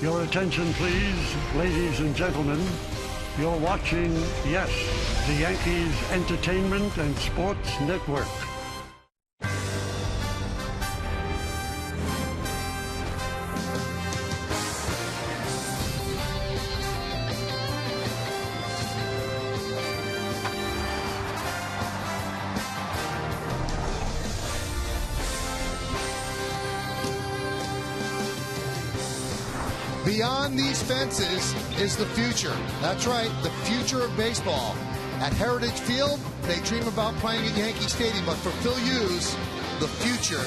Your attention, please, ladies and gentlemen. You're watching, yes, the Yankees Entertainment and Sports Network. Beyond these fences is the future. That's right, the future of baseball. At Heritage Field, they dream about playing at Yankee Stadium, but for Phil Hughes, the future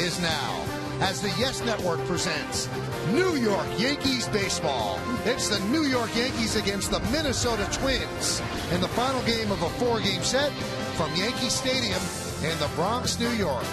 is now. As the Yes Network presents New York Yankees baseball. It's the New York Yankees against the Minnesota Twins in the final game of a 4-game set from Yankee Stadium in the Bronx, New York.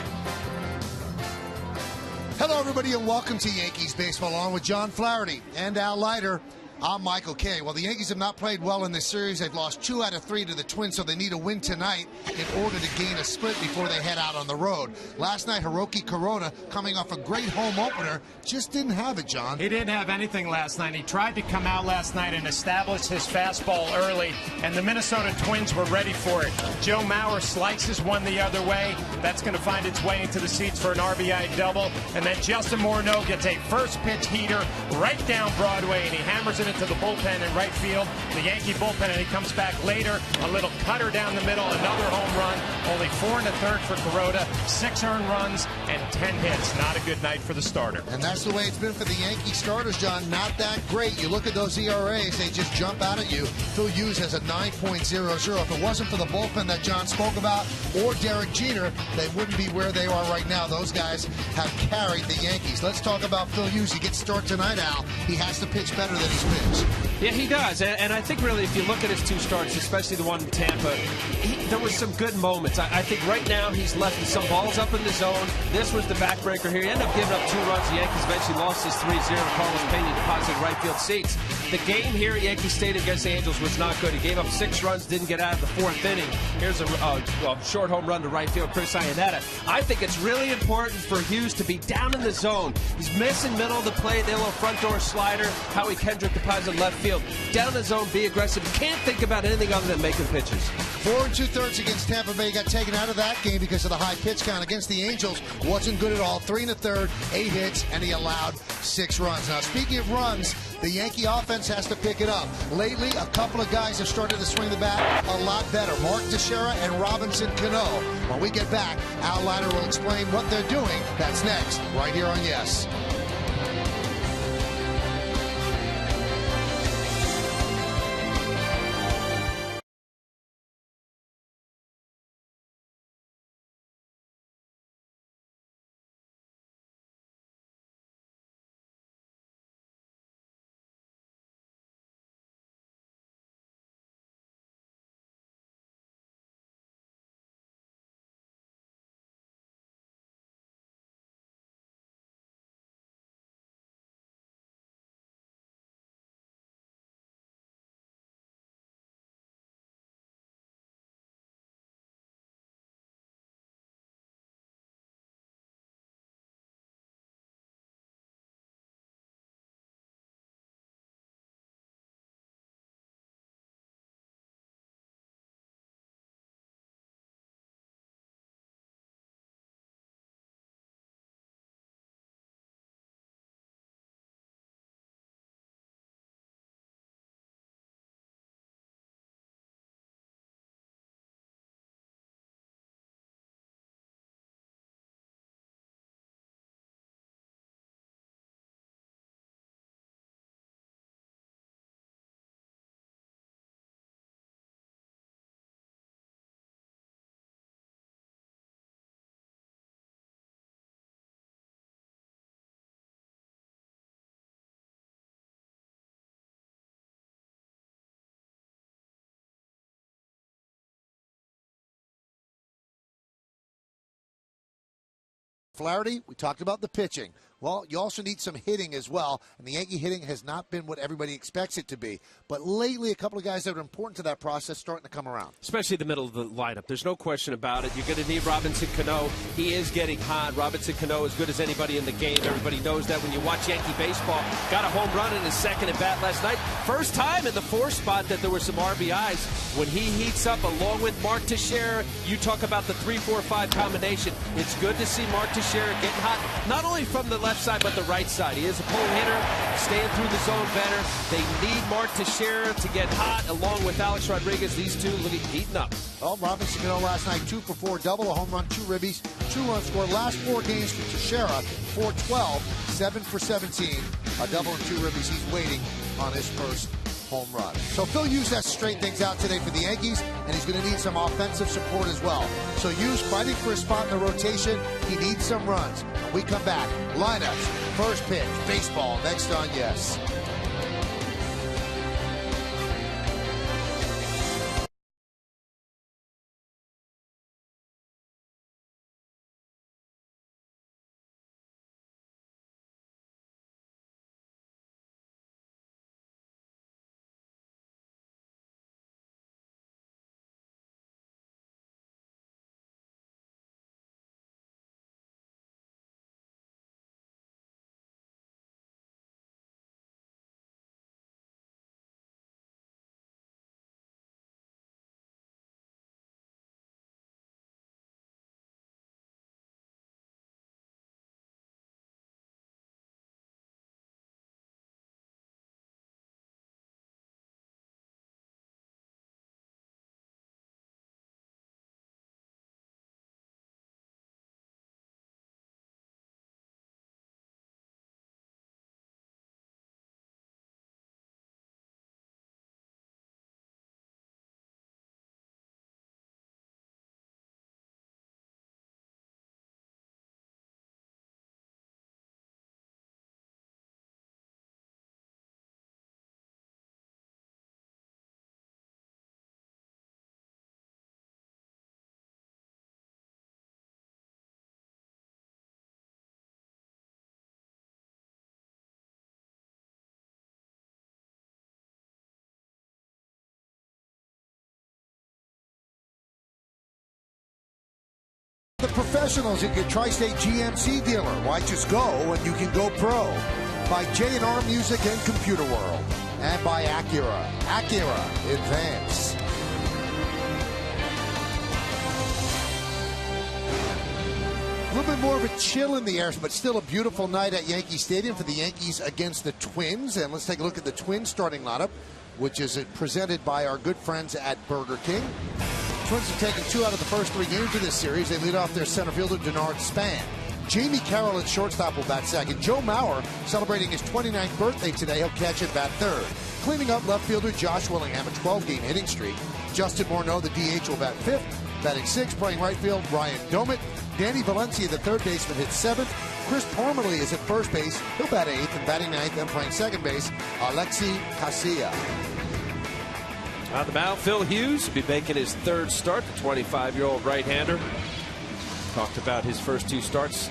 Hello, everybody, and welcome to Yankees Baseball, along with John Flaherty and Al Leiter. I'm Michael Kay. Well, the Yankees have not played well in this series. They've lost 2 out of 3 to the Twins, so they need a win tonight in order to gain a split before they head out on the road. Last night, Hiroki Corona, coming off a great home opener, just didn't have it, John. He didn't have anything last night. He tried to come out last night and establish his fastball early, and the Minnesota Twins were ready for it. Joe Mauer slices one the other way. That's going to find its way into the seats for an RBI double. And then Justin Morneau gets a first pitch heater right down Broadway, and he hammers it into the bullpen in right field, the Yankee bullpen, and he comes back later, a little cutter down the middle, another home run, only 4 1/3 for Corona, 6 earned runs, and 10 hits. Not a good night for the starter. And that's the way it's been for the Yankee starters, John. Not that great. You look at those ERAs, they just jump out at you. Phil Hughes has a 9.00. If it wasn't for the bullpen that John spoke about, or Derek Jeter, they wouldn't be where they are right now. Those guys have carried the Yankees. Let's talk about Phil Hughes. He gets start tonight, Al. He has to pitch better than he's pitched. Yeah, he does. And I think really if you look at his 2 starts, especially the one in Tampa, there was some good moments. I think right now he's left some balls up in the zone. This was the backbreaker here. He ended up giving up 2 runs. The Yankees eventually lost his 3-0. Carlos Pena deposited right field seats. The game here at Yankee Stadium against the Angels was not good. He gave up 6 runs, didn't get out of the 4th inning. Here's a short home run to right field, Chris Iannetta. I think it's really important for Hughes to be down in the zone. He's missing middle of the plate, the little front door slider. Howie Kendrick deposited left field. Down the zone, be aggressive. Can't think about anything other than making pitches. 4 2/3 against Tampa Bay. Got taken out of that game because of the high pitch count. Against the Angels, wasn't good at all. 3 1/3, 8 hits, and he allowed 6 runs. Now, speaking of runs, the Yankee offense has to pick it up. Lately, a couple of guys have started to swing the bat a lot better. Mark Teixeira and Robinson Cano. When we get back, Al Leiter will explain what they're doing. That's next, right here on Yes. Flaherty, we talked about the pitching. Well, you also need some hitting as well, and the Yankee hitting has not been what everybody expects it to be. But lately, a couple of guys that are important to that process starting to come around. Especially the middle of the lineup. There's no question about it. You're going to need Robinson Cano. He is getting hot. Robinson Cano as good as anybody in the game. Everybody knows that when you watch Yankee baseball. Got a home run in his second at bat last night. First time in the 4 spot that there were some RBIs. When he heats up along with Mark Teixeira, you talk about the 3-4-5 combination. It's good to see Mark Teixeira getting hot, not only from the left side but the right side. He is a pull hitter, staying through the zone better. They need Mark Teixeira to get hot along with Alex Rodriguez. These two looking heating up. Well, Robinson Cano last night 2 for 4, double, a home run, 2 ribbies, 2 runs scored. Last 4 games for Teixeira, 4-12, 7 for 17, a double and 2 ribbies. He's waiting on his first home run. So Phil Hughes has to straighten things out today for the Yankees, and he's going to need some offensive support as well. So Hughes fighting for a spot in the rotation. He needs some runs. When we come back, lineups, first pitch, baseball, next on Yes. The professionals at your Tri-State GMC dealer. Why just go when you can go pro? By J&R Music and Computer World. And by Acura. Acura Advance. A little bit more of a chill in the air, but still a beautiful night at Yankee Stadium for the Yankees against the Twins. And let's take a look at the Twins starting lineup, which is presented by our good friends at Burger King. Twins have taken 2 out of the first 3 games of this series. They lead off their center fielder, Denard Span. Jamie Carroll at shortstop will bat second. Joe Mauer celebrating his 29th birthday today. He'll catch at bat third. Cleaning up left fielder Josh Willingham, a 12-game hitting streak. Justin Morneau, the DH, will bat fifth. Batting sixth, playing right field, Ryan Domit. Danny Valencia, the third baseman, hits seventh. Chris Parmelee is at first base. He'll bat eighth, and batting ninth and playing second base, Alexi Casilla. On the mound, Phil Hughes will be making his 3rd start, the 25-year-old right-hander. Talked about his first 2 starts.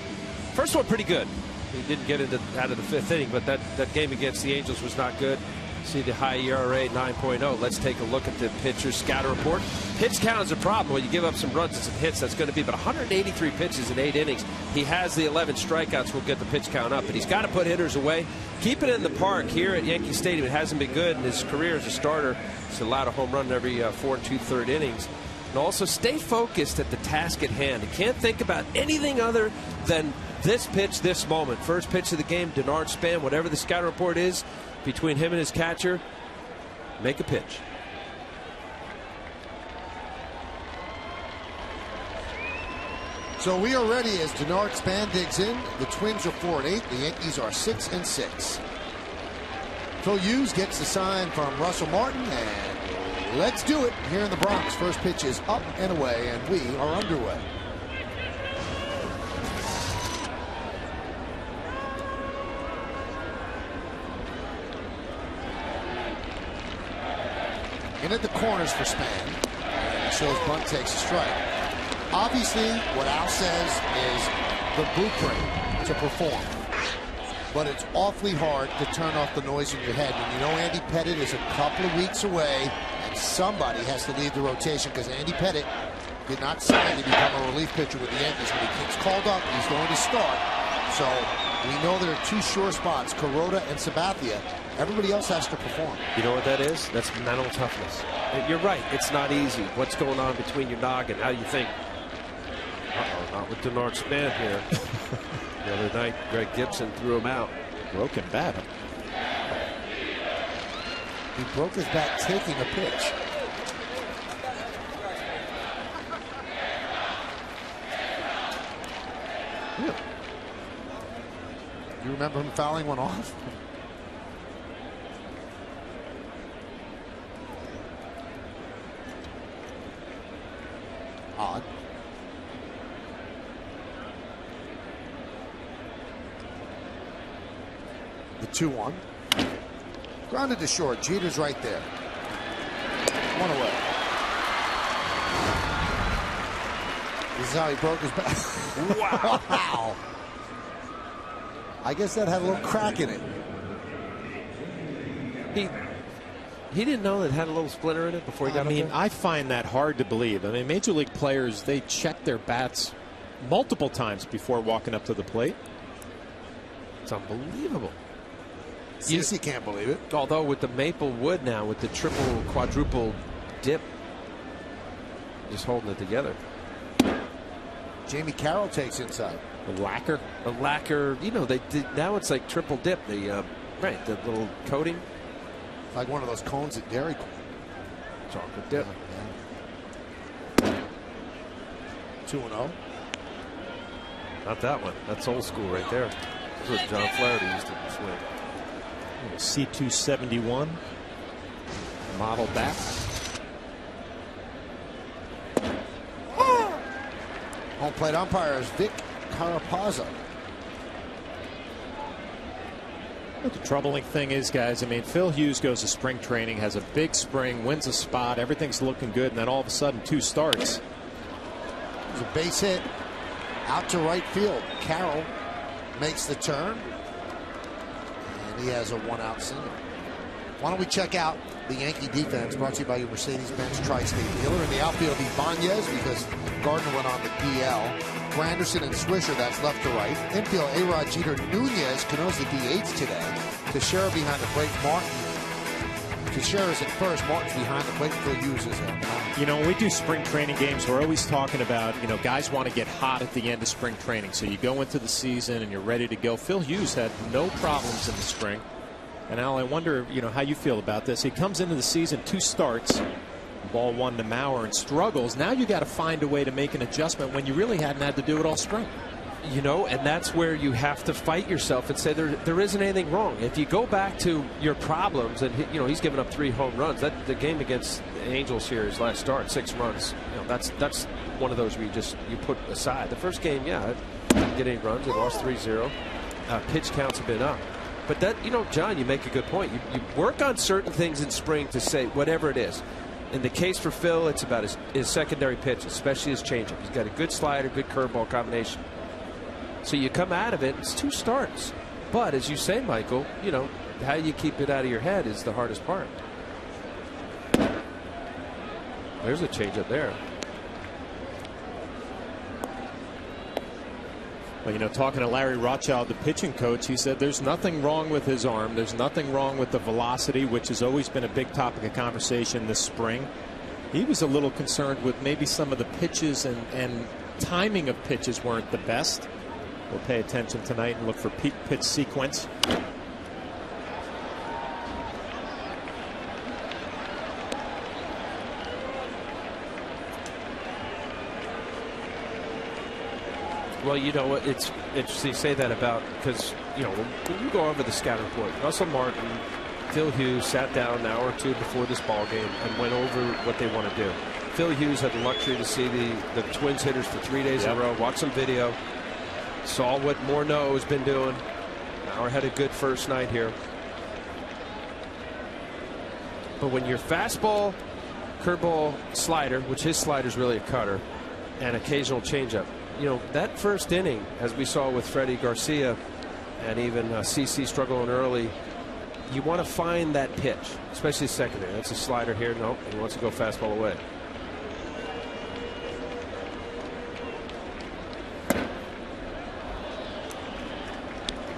First one pretty good. He didn't get out of the 5th inning, but that game against the Angels was not good. See the high ERA, 9.0. Let's take a look at the pitcher's scatter report. Pitch count is a problem. When you give up some runs and some hits, that's going to be about 183 pitches in 8 innings. He has the 11 strikeouts will get the pitch count up, but he's got to put hitters away. Keep it in the park here at Yankee Stadium. It hasn't been good in his career as a starter. He's allowed a home run in every 4 2/3 innings. And also stay focused at the task at hand. You can't think about anything other than this pitch, this moment. First pitch of the game, Denard Span, whatever the scatter report is, between him and his catcher, make a pitch. So we are ready as Denard Span digs in. The Twins are 4-8. The Yankees are 6-6. Phil Hughes gets the sign from Russell Martin, and let's do it here in the Bronx. First pitch is up and away, and we are underway. In at the corners for Span. And shows bunt takes a strike. Obviously, what Al says is the blueprint to perform. but it's awfully hard to turn off the noise in your head when you know Andy Pettitte is a couple of weeks away and somebody has to lead the rotation, because Andy Pettitte did not sign to become a relief pitcher with the Yankees. When he gets called up, he's going to start. So we know there are two sure spots, Kuroda and Sabathia. Everybody else has to perform. You know what that is? That's mental toughness. You're right. It's not easy. What's going on between your noggin? How you think? Uh-oh, not with Denard Span here. The other night, Greg Gibson threw him out. Broken bat. He broke his bat taking a pitch. Yeah. You remember him fouling one off? Odd. The 2-1. Grounded to short. Jeter's right there. One away. This is how he broke his back. Wow. Wow. I guess that had a little crack in it. He didn't know that had a little splinter in it before he got up there? I find that hard to believe. I mean, Major League players, they check their bats multiple times before walking up to the plate. It's unbelievable. CC can't believe it. Although with the maple wood now, with the triple, quadruple dip, just holding it together. Jamie Carroll takes inside. A lacquer. A lacquer, you know, they did, now it's like triple dip. The right, the little coating. Like one of those cones at Dairy Queen. Chocolate dip. Yeah. 2-0. Not that one. That's old school right there. That's what John Flaherty used to swing. C271 model bat. Home plate umpire is Vic Carapazza. The troubling thing is, guys, I mean, Phil Hughes goes to spring training, has a big spring, wins a spot, everything's looking good, and then all of a sudden 2 starts. There's a base hit out to right field. Carroll makes the turn, and he has a 1-out single. Why don't we check out the Yankee defense, brought to you by your Mercedes-Benz Tri-State dealer. In the outfield, Ibanez, because Gardner went on the DL. Granderson and Swisher, that's left to right. Infield, A-Rod, Jeter, Nunez, Cano's the DH today. Teixeira behind the plate, Martin. Teixeira's at first, Martin's behind the plate, Phil Hughes is at. You know, when we do spring training games, we're always talking about, you know, guys want to get hot at the end of spring training. So you go into the season and you're ready to go. Phil Hughes had no problems in the spring. And Al, I wonder, you know, how you feel about this. He comes into the season, 2 starts, ball 1 to Mauer, and struggles. Now you got to find a way to make an adjustment when you really hadn't had to do it all spring. You know, and that's where you have to fight yourself and say there isn't anything wrong. If you go back to your problems, and you know he's given up 3 home runs. That the game against the Angels here, his last start, 6 runs. You know, that's one of those where you put aside. The first game, yeah, didn't get any runs. They lost 3-0. Pitch counts have been up. But that, you know, John, you make a good point. You work on certain things in spring to say whatever it is. In the case for Phil, it's about his secondary pitch, especially his changeup. He's got a good slider, good curveball combination. So you come out of it, it's 2 starts. But as you say, Michael, you know, how you keep it out of your head is the hardest part. There's a changeup there. Well, you know, talking to Larry Rothschild, the pitching coach, he said there's nothing wrong with his arm. There's nothing wrong with the velocity, which has always been a big topic of conversation this spring. He was a little concerned with maybe some of the pitches and timing of pitches weren't the best. We'll pay attention tonight and look for pitch sequence. Well, you know what? It's interesting you say that about, because, you know, when you go over the scout report, Russell Martin, Phil Hughes sat down an hour or 2 before this ball game and went over what they want to do. Phil Hughes had the luxury to see the Twins hitters for 3 days in a row, watch some video, saw what Morneau has been doing. Mauer had a good first night here. But when your fastball, curveball, slider, which his slider is really a cutter, and occasional changeup, you know, that first inning, as we saw with Freddie Garcia, and even CC struggling early, you want to find that pitch, especially secondary. That's a slider here. Nope, he wants to go fastball away.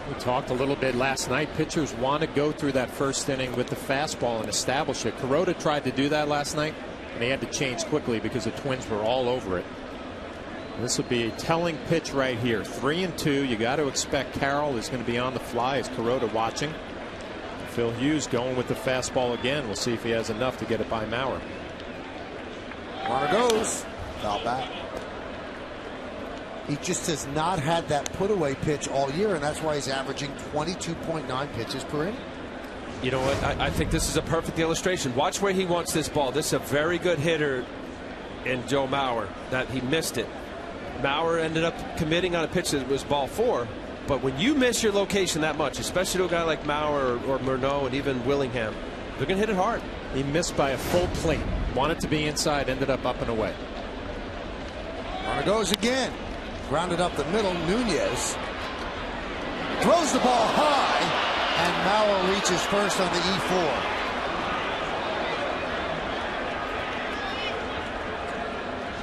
We talked a little bit last night. Pitchers want to go through that first inning with the fastball and establish it. Kuroda tried to do that last night, and they had to change quickly because the Twins were all over it. This will be a telling pitch right here. 3-2. You got to expect Carroll is going to be on the fly. Is Kuroda watching? Phil Hughes going with the fastball again. We'll see if he has enough to get it by Maurer. Runner goes. Foul back. He just has not had that put-away pitch all year, and that's why he's averaging 22.9 pitches per inning. You know what? I think this is a perfect illustration. Watch where he wants this ball. This is a very good hitter in Joe Mauer. That he missed it. Mauer ended up committing on a pitch that was ball 4. But when you miss your location that much, especially to a guy like Mauer or Murnau and even Willingham, they're going to hit it hard. He missed by a full plate. Wanted to be inside, ended up and away. Runner goes again. Grounded up the middle. Nunez throws the ball high, and Mauer reaches first on the E4.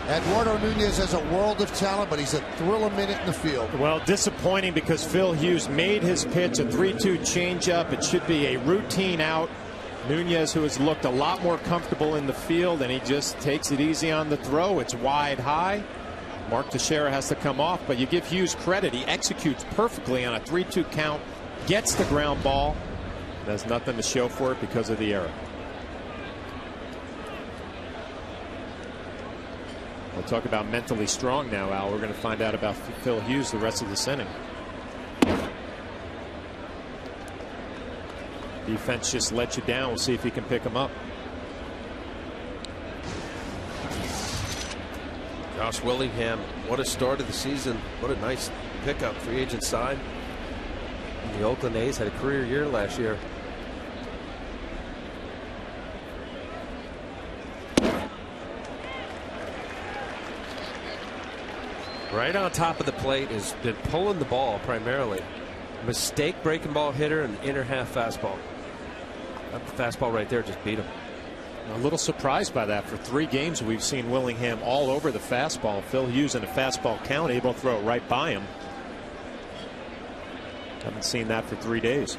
Eduardo Nunez has a world of talent, but he's a thrill a minute in the field. Well, disappointing because Phil Hughes made his pitch, a 3-2 changeup. It should be a routine out. Nunez, who has looked a lot more comfortable in the field, and he just takes it easy on the throw. It's wide high. Mark Teixeira has to come off, but you give Hughes credit. He executes perfectly on a 3-2 count, gets the ground ball. There's nothing to show for it because of the error. We'll talk about mentally strong now, Al. We're going to find out about Phil Hughes the rest of this inning. Defense just let you down. We'll see if he can pick him up. Josh Willingham, what a start of the season. What a nice pickup, free agent side. The Oakland A's had a career year last year. Right on top of the plate has been pulling the ball primarily. Mistake breaking ball hitter and inner half fastball. That fastball right there just beat him. A little surprised by that. For 3 games we've seen Willingham all over the fastball. Phil Hughes in a fastball count, able to throw it right by him. Haven't seen that for 3 days.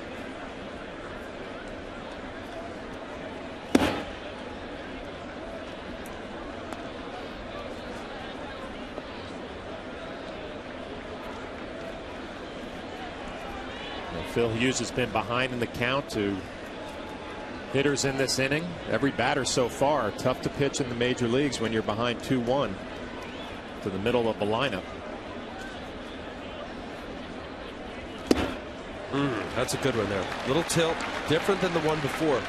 Phil Hughes has been behind in the count to hitters in this inning. Every batter so far. Tough to pitch in the major leagues when you're behind 2-1 to the middle of the lineup. That's a good one there. Little tilt, different than the one before.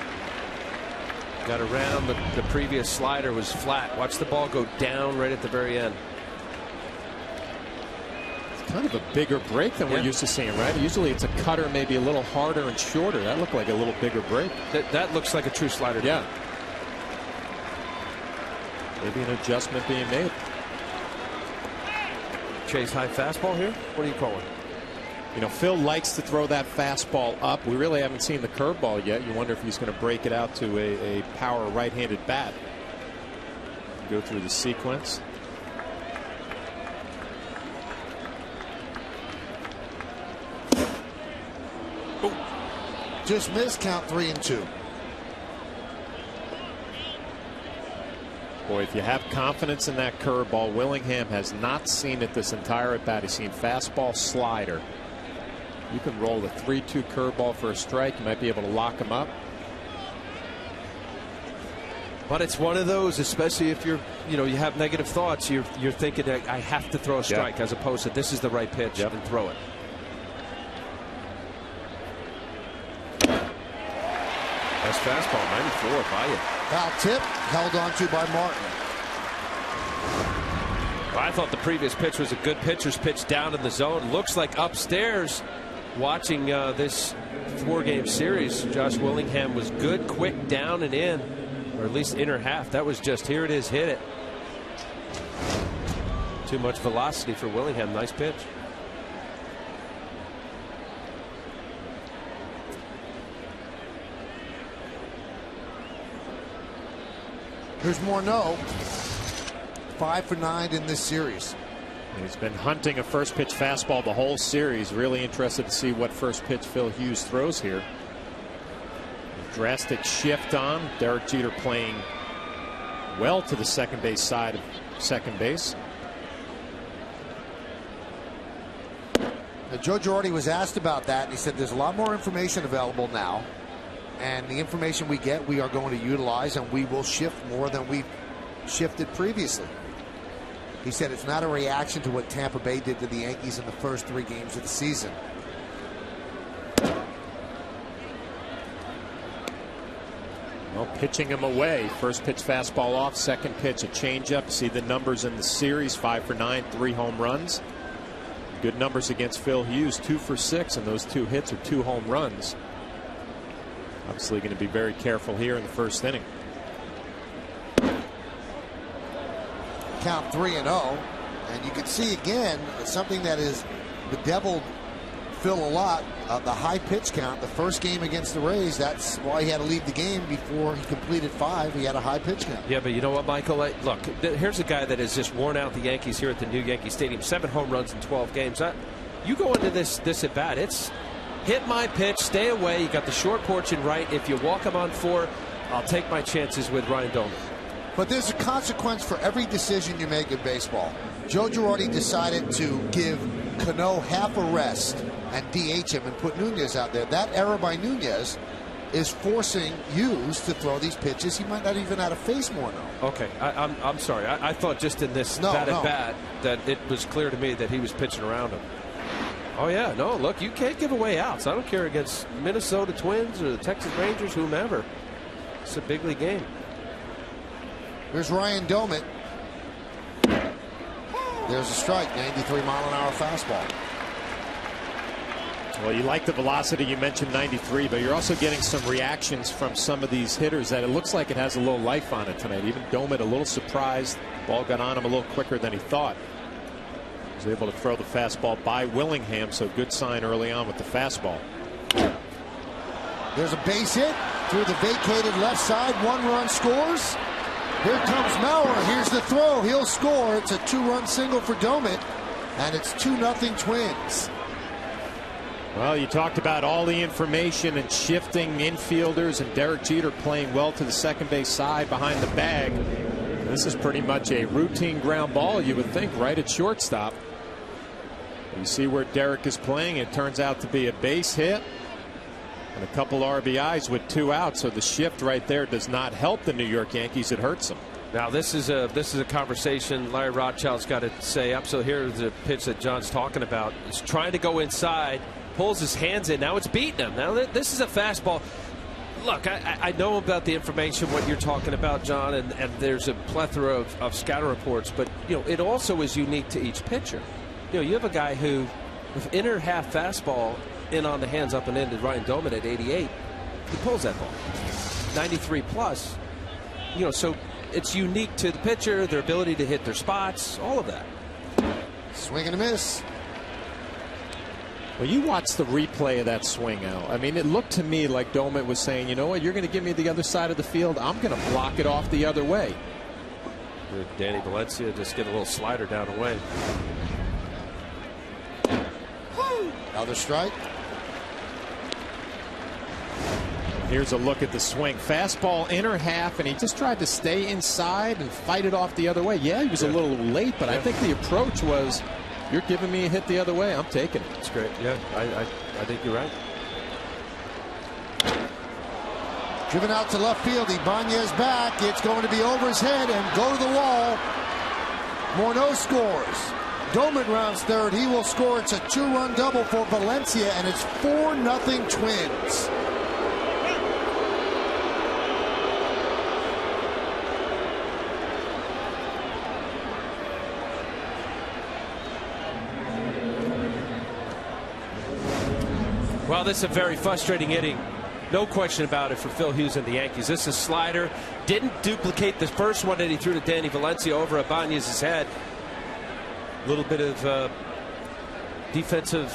Got around the previous slider was flat. Watch the ball go down right at the very end. Kind of a bigger break than we're used to seeing, right? Usually it's a cutter, maybe a little harder and shorter. That looked like a little bigger break. That looks like a true slider. Yeah. Maybe an adjustment being made. Chase high fastball here. What are you calling? You know, Phil likes to throw that fastball up. We really haven't seen the curveball yet. You wonder if he's going to break it out to a power right-handed bat. Go through the sequence. Just missed, count 3-2. Boy, if you have confidence in that curveball, Willingham has not seen it this entire at bat. He's seen fastball, slider. You can roll the 3-2 curveball for a strike. You might be able to lock him up. But it's one of those, especially if you have negative thoughts. You're thinking that I have to throw a strike, as opposed to this is the right pitch and throw it. Nice fastball, 94 by you. Foul tip, held on to by Martin. I thought the previous pitch was a good pitcher's pitch down in the zone. Looks like upstairs, watching this 4-game series, Josh Willingham was good, quick, down and in, or at least inner half. That was just, here it is, hit it. Too much velocity for Willingham. Nice pitch. Here's Morneau, 5 for 9 in this series. He's been hunting a first pitch fastball the whole series. Really interested to see what first pitch Phil Hughes throws here. A drastic shift on. Derek Jeter playing well to the second base side of second base. Now, Joe Girardi was asked about that, and he said there's a lot more information available now. And the information we get, we are going to utilize, and we will shift more than we've shifted previously. He said it's not a reaction to what Tampa Bay did to the Yankees in the first 3 games of the season. Well, pitching him away. First pitch fastball off, second pitch a changeup. See the numbers in the series: 5 for 9, 3 home runs. Good numbers against Phil Hughes, 2 for 6, and those 2 hits are 2 home runs. Obviously going to be very careful here in the first inning. Count 3-0, and you can see again something that is bedeviled Phil a lot. The high pitch count. The first game against the Rays, that's why he had to leave the game before he completed 5. He had a high pitch count. Yeah, but you know what, Michael? Look, here's a guy that has just worn out the Yankees here at the new Yankee Stadium. 7 home runs in 12 games. You go into this at bat, it's hit my pitch, stay away. You got the short porch and right. If you walk him on 4, I'll take my chances with Ryan Doman. But there's a consequence for every decision you make in baseball. Joe Girardi decided to give Cano half a rest and DH him and put Nunez out there. That error by Nunez is forcing Hughes to throw these pitches he might not even have to face more now. Okay, I'm sorry. I thought just in this at bat that it was clear to me that he was pitching around him. Oh yeah, no, look, you can't give away outs. I don't care against Minnesota Twins or the Texas Rangers, whomever. It's a big league game. Here's Ryan Doman. There's a strike, 93-mile-an-hour fastball. Well, you like the velocity. You mentioned 93, but you're also getting some reactions from some of these hitters that it looks like it has a little life on it tonight. Even Doman a little surprised. Ball got on him a little quicker than he thought. He was able to throw the fastball by Willingham, so good sign early on with the fastball. There's a base hit through the vacated left side. 1 run scores. Here comes Mauer. Here's the throw. He'll score. It's a 2-run single for Doman, and it's 2-0 Twins. Well, you talked about all the information and shifting infielders and Derek Jeter playing well to the second base side behind the bag. This is pretty much a routine ground ball, you would think, right at shortstop. You see where Derek is playing. It turns out to be a base hit and a couple RBIs with 2 outs. So the shift right there does not help the New York Yankees. It hurts them. Now this is a conversation Larry Rothschild's got to say up. So here's the pitch that John's talking about. He's trying to go inside, pulls his hands in. Now it's beating him. Now this is a fastball. Look, I know about the information, what you're talking about, John, and there's a plethora of scatter reports, but you know it also is unique to each pitcher. You know, you have a guy who, with inner half fastball in on the hands up and in to Ryan Doman at 88, he pulls that ball 93 plus. You know, so it's unique to the pitcher, their ability to hit their spots, all of that. Swing and a miss. Well, you watched the replay of that swing, Al. I mean, it looked to me like Doman was saying, you know what, you're going to give me the other side of the field. I'm going to block it off the other way. Danny Valencia just get a little slider down the way. Another strike. Here's a look at the swing. Fastball inner half, and he just tried to stay inside and fight it off the other way. Yeah, he was a little late, but I think the approach was, you're giving me a hit the other way, I'm taking it. That's great. Yeah, I think you're right. Driven out to left field. Ibanez back. It's going to be over his head and go to the wall. Morneau scores. Doman rounds third. He will score. It's a 2-run double for Valencia, and it's 4-0 Twins. Well, this is a very frustrating inning. No question about it for Phil Hughes and the Yankees. This is slider. Didn't duplicate the first one that he threw to Danny Valencia over Ibanez's head. A little bit of defensive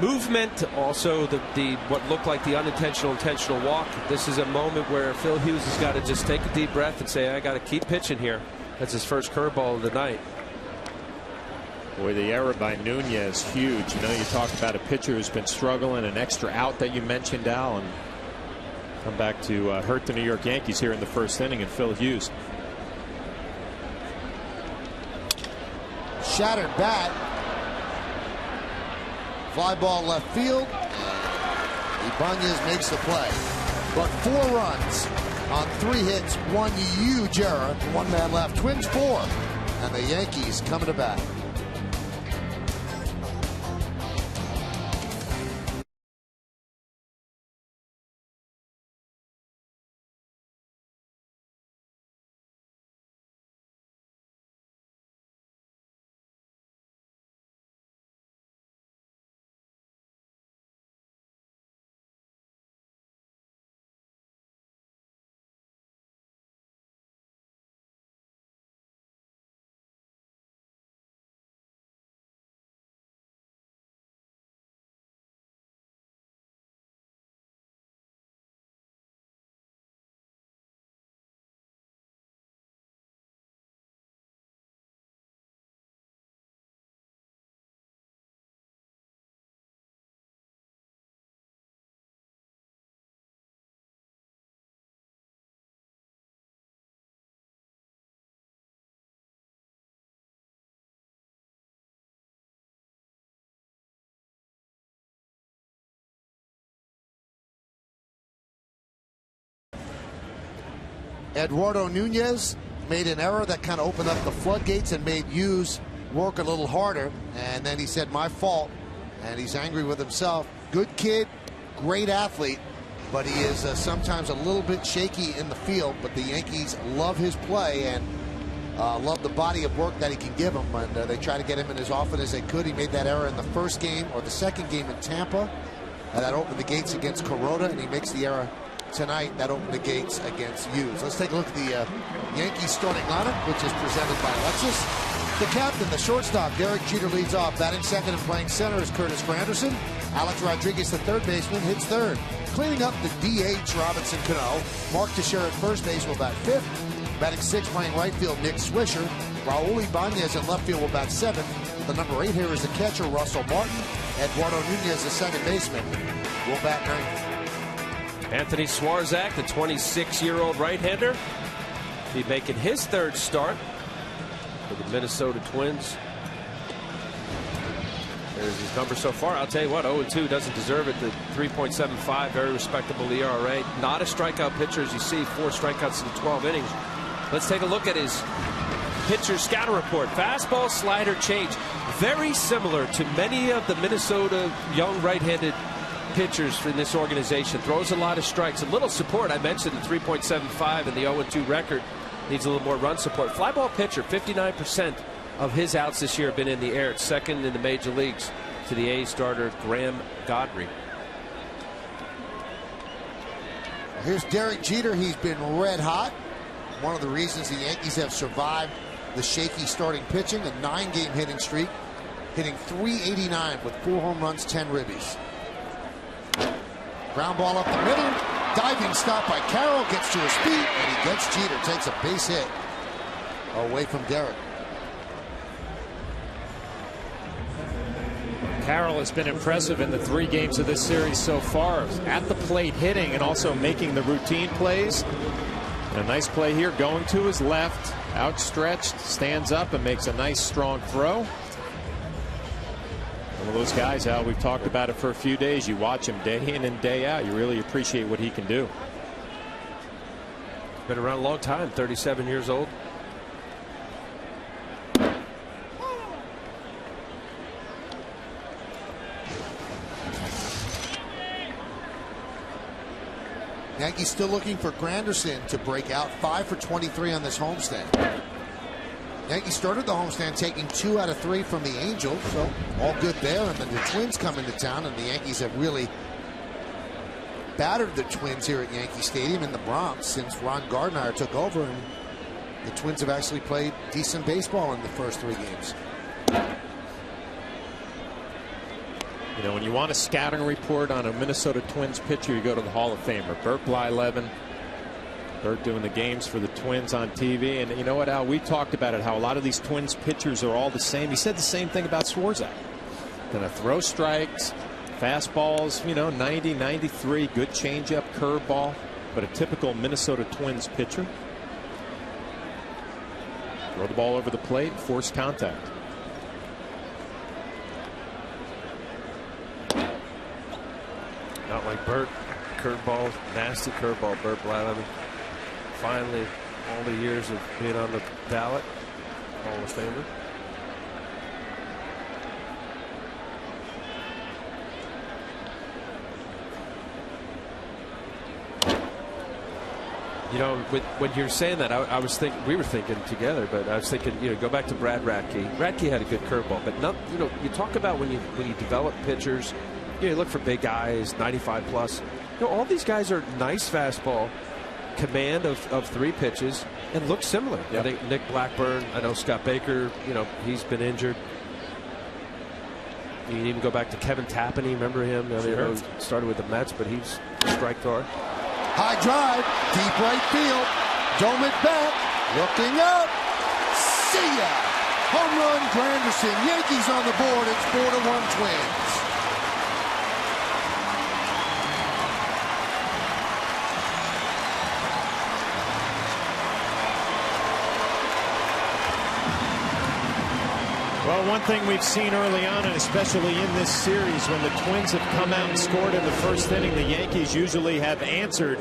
movement, also the what looked like the unintentional intentional walk. This is a moment where Phil Hughes has got to just take a deep breath and say, I got to keep pitching here. That's his first curveball of the night. Boy, the error by Nunez huge. You know, you talk about a pitcher who's been struggling, an extra out that you mentioned, Al, and come back to hurt the New York Yankees here in the first inning, and Phil Hughes. Shattered bat. Fly ball left field. Ibanez makes the play. But 4 runs on 3 hits, 1 huge error, 1 man left. Twins 4. And the Yankees coming to bat. Eduardo Nunez made an error that kind of opened up the floodgates and made Hughes work a little harder. And then he said, my fault. And he's angry with himself. Good kid, great athlete, but he is sometimes a little bit shaky in the field. But the Yankees love his play and love the body of work that he can give them. And they try to get him in as often as they could. He made that error in the first game or the second game in Tampa. That opened the gates against Kuroda, and he makes the error tonight that opened the gates against Hughes. Let's take a look at the Yankees starting lineup, which is presented by Lexus. The captain, the shortstop, Derek Jeter, leads off. Batting second and playing center is Curtis Granderson. Alex Rodriguez, the third baseman, hits third. Cleaning up the DH, Robinson Cano. Mark Teixeira at first base will bat fifth. Batting sixth, playing right field, Nick Swisher. Raul Ibanez in left field will bat seventh. The number 8 here is the catcher, Russell Martin. Eduardo Nunez, the second baseman, will bat ninth. Anthony Swarzak, the 26-year-old right-hander, be making his third start for the Minnesota Twins. There's his number so far. I'll tell you what, 0-2 doesn't deserve it. The 3.75, very respectable ERA. Not a strikeout pitcher, as you see, 4 strikeouts in 12 innings. Let's take a look at his pitcher scouting report. Fastball, slider, change. Very similar to many of the Minnesota young right-handed pitchers in this organization. Throws a lot of strikes. A little support. I mentioned the 3.75 and the 0-2 record. Needs a little more run support. Fly ball pitcher, 59% of his outs this year have been in the air. It's second in the major leagues to the A's starter Graham Godry. Here's Derek Jeter. He's been red hot. One of the reasons the Yankees have survived the shaky starting pitching, a 9-game hitting streak, hitting .389 with 4 home runs, 10 ribbies. Ground ball up the middle. Diving stop by Carroll. Gets to his feet, and he gets Jeter. Takes a base hit away from Derek. Carroll has been impressive in the 3 games of this series so far. At the plate hitting and also making the routine plays. And a nice play here, going to his left. Outstretched, stands up and makes a nice strong throw. One of those guys, Al, we've talked about it for a few days. You watch him day in and day out. You really appreciate what he can do. Been around a long time, 37 years old. Yankees still looking for Granderson to break out. 5 for 23 on this homestand. Yankees started the homestand taking 2 out of 3 from the Angels, so all good there. And then the Twins come into town, and the Yankees have really battered the Twins here at Yankee Stadium in the Bronx since Ron Gardenhire took over. And the Twins have actually played decent baseball in the first 3 games. You know, when you want a scouting report on a Minnesota Twins pitcher, you go to the Hall of Famer, Burt Blyleven. Burt doing the games for the Twins on TV. And you know what, Al, we talked about it, how a lot of these Twins pitchers are all the same. He said the same thing about Swarzak. Gonna throw strikes, fastballs, you know, 90, 93, good changeup, curveball, but a typical Minnesota Twins pitcher. Throw the ball over the plate, force contact. Not like Burt. Curveball, nasty curveball, Burt Blyleven. Finally, all the years of being on the ballot, Hall of Famer. You know, when you're saying that, I was thinking, we were thinking together, but I was thinking, you know, go back to Brad Radke. Radke had a good curveball, but not, you know, you talk about when you develop pitchers, you know, you look for big guys, 95 plus. You know, all these guys are nice fastball, command of 3 pitches, and look similar. Yep. I think Nick Blackburn, I know Scott Baker, you know, he's been injured. You can even go back to Kevin Tapani, remember him? I mean, sure. He started with the Mets, but he's strike hard. High drive, deep right field. Dome it back, looking up. See ya! Home run, Granderson. Yankees on the board. It's 4-1 Twins. Well, one thing we've seen early on, and especially in this series, when the Twins have come out and scored in the first inning, the Yankees usually have answered.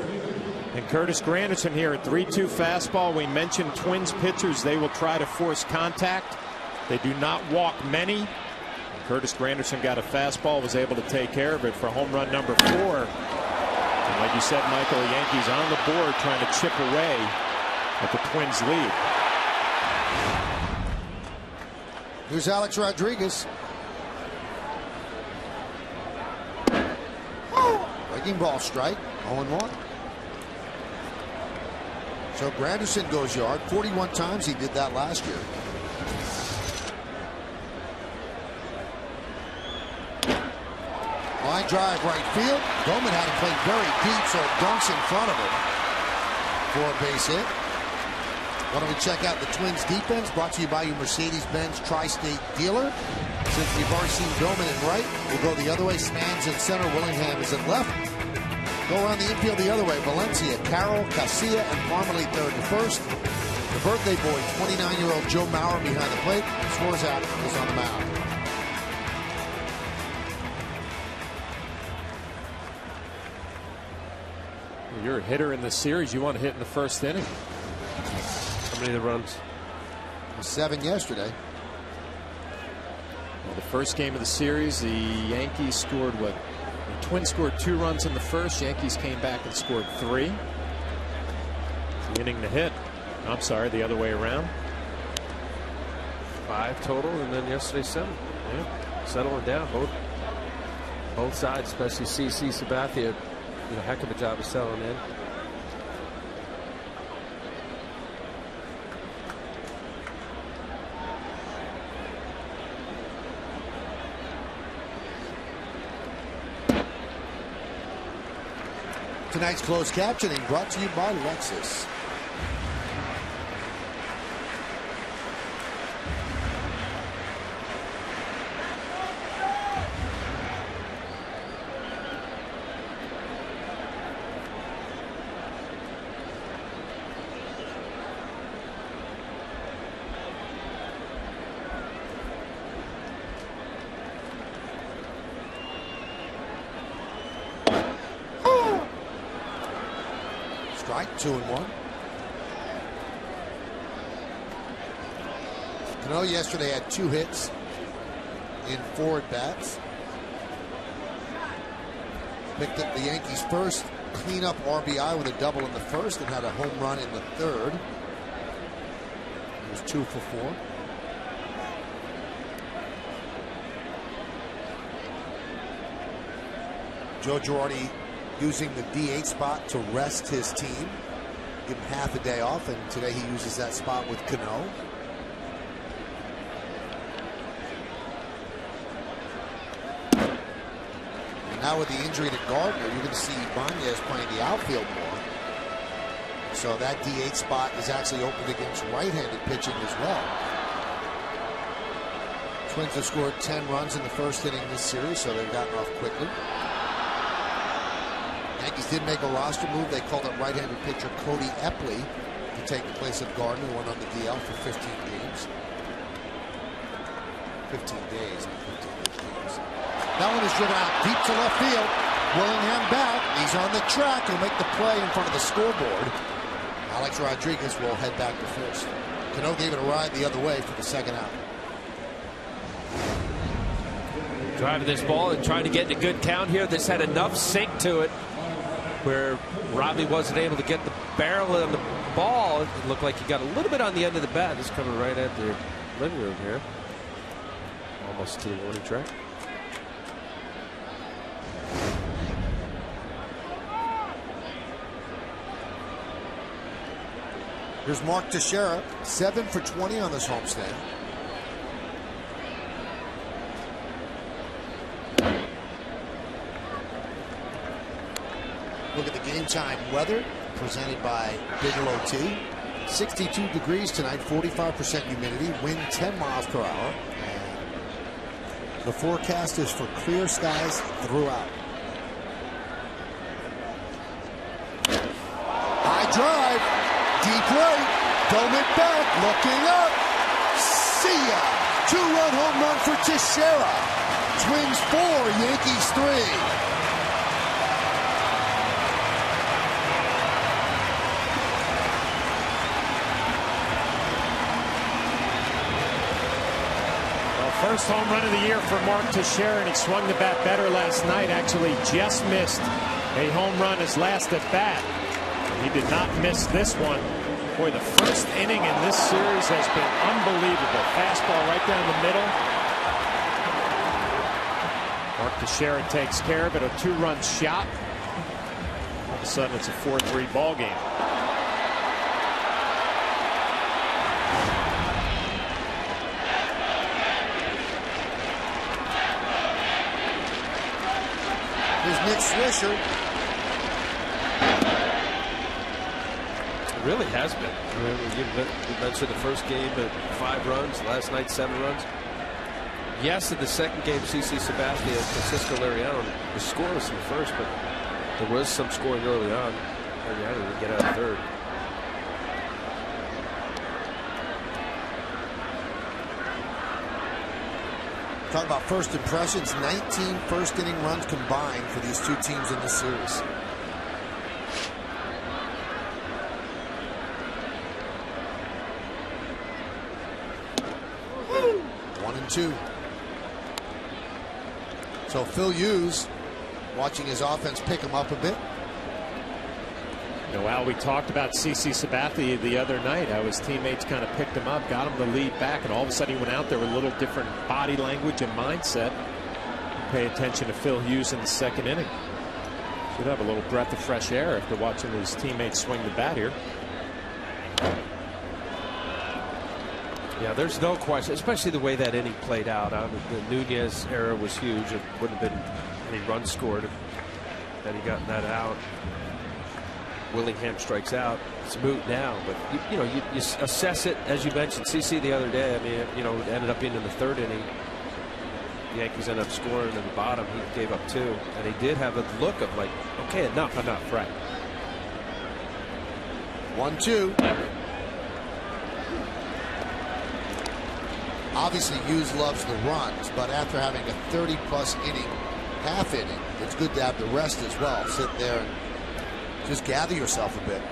And Curtis Granderson here, a 3-2 fastball. We mentioned Twins pitchers, they will try to force contact. They do not walk many. And Curtis Granderson got a fastball, was able to take care of it for home run number 4. And like you said, Michael, the Yankees on the board trying to chip away at the Twins lead. Here's Alex Rodriguez. Breaking ball strike, 0-1. So Granderson goes yard 41 times. He did that last year. Line drive right field. Bowman had to play very deep, so it dunks in front of him for a base hit. Why don't we check out the Twins defense, brought to you by your Mercedes-Benz Tri-State dealer. Since we've already seen Bowman in right, we'll go the other way. Smans in center, Willingham is in left. Go around the infield the other way. Valencia, Carroll, Casilla, and Parmalee third and first. The birthday boy, 29-year-old Joe Mauer behind the plate. Swarzak is on the mound. You're a hitter in this series. You want to hit in the first inning. How many of the runs? 7 yesterday. Well, the first game of the series, the Yankees scored what? The Twins scored 2 runs in the first. Yankees came back and scored 3. The inning to hit. I'm sorry, the other way around. 5 total, and then yesterday 7. Yeah, settling down both sides, especially CC Sabathia. Did a heck of a job of settling in. Tonight's closed captioning brought to you by Lexus. Strike, 2-1. Cano yesterday had 2 hits in 4 at-bats. Picked up the Yankees' first cleanup RBI with a double in the first and had a home run in the third. He was 2 for 4. Joe Girardi using the DH spot to rest his team, give him half a day off, and today he uses that spot with Cano. Now with the injury to Gardner, you're going to see Ibanez playing the outfield more. So that DH spot is actually opened against right-handed pitching as well. Twins have scored 10 runs in the first inning this series, so they've gotten off quickly. Yankees did make a roster move. They called up right-handed pitcher Cody Epley to take the place of Gardner, who went on the DL for 15 games. 15 days, not 15 games. That one is driven out deep to left field. Willingham back. He's on the track. He'll make the play in front of the scoreboard. Alex Rodriguez will head back to first. Cano gave it a ride the other way for the second out. Driving this ball and trying to get in a good count here. This had enough sink to it where Robbie wasn't able to get the barrel on the ball. It looked like he got a little bit on the end of the bat. This coming right at the living room here. Almost to the warning track. Here's Mark Teixeira, 7 for 20 on this homestand. Look at the game time weather presented by Bigelow Tea. 62 degrees tonight, 45% humidity, wind 10 miles per hour. And the forecast is for clear skies throughout. High drive, deep right, dome it back, looking up. See ya! 2-run home run for Teixeira. Twins 4, Yankees 3. First home run of the year for Mark Teixeira, and he swung the bat better last night. Actually just missed a home run his last at bat. He did not miss this one. Boy, the first inning in this series has been unbelievable. Fastball right down the middle. Mark Teixeira takes care of it. A 2-run shot. All of a sudden it's a 4-3 ball game. Here's Nick Swisher. It really has been. You mentioned the first game at 5 runs, last night 7 runs. Yes, in the second game, CC Sabathia and Francisco Liriano was scoreless in the first, but there was some scoring early on. Liriano didn't get out of third. Talk about first impressions. 19 first inning runs combined for these two teams in this series. Woo. 1-2. So Phil Hughes watching his offense pick him up a bit. You know, Al, we talked about CC Sabathia the other night, how his teammates kind of picked him up, got him the lead back, and all of a sudden he went out there with a little different body language and mindset. Pay attention to Phil Hughes in the second inning. Should have a little breath of fresh air after watching his teammates swing the bat here. Yeah, there's no question, especially the way that inning played out. The Nunez error was huge. It wouldn't have been any runs scored had he gotten that out. Willingham strikes out. It's moot now, but you assess it as you mentioned. CC the other day. I mean, it ended up being in the third inning. The Yankees ended up scoring in the bottom. He gave up 2, and he did have a look of like, okay, enough, right. 1-2. Obviously, Hughes loves the runs, but after having a 30-plus inning, half inning, it's good to have the rest as well. Sit there and just gather yourself a bit.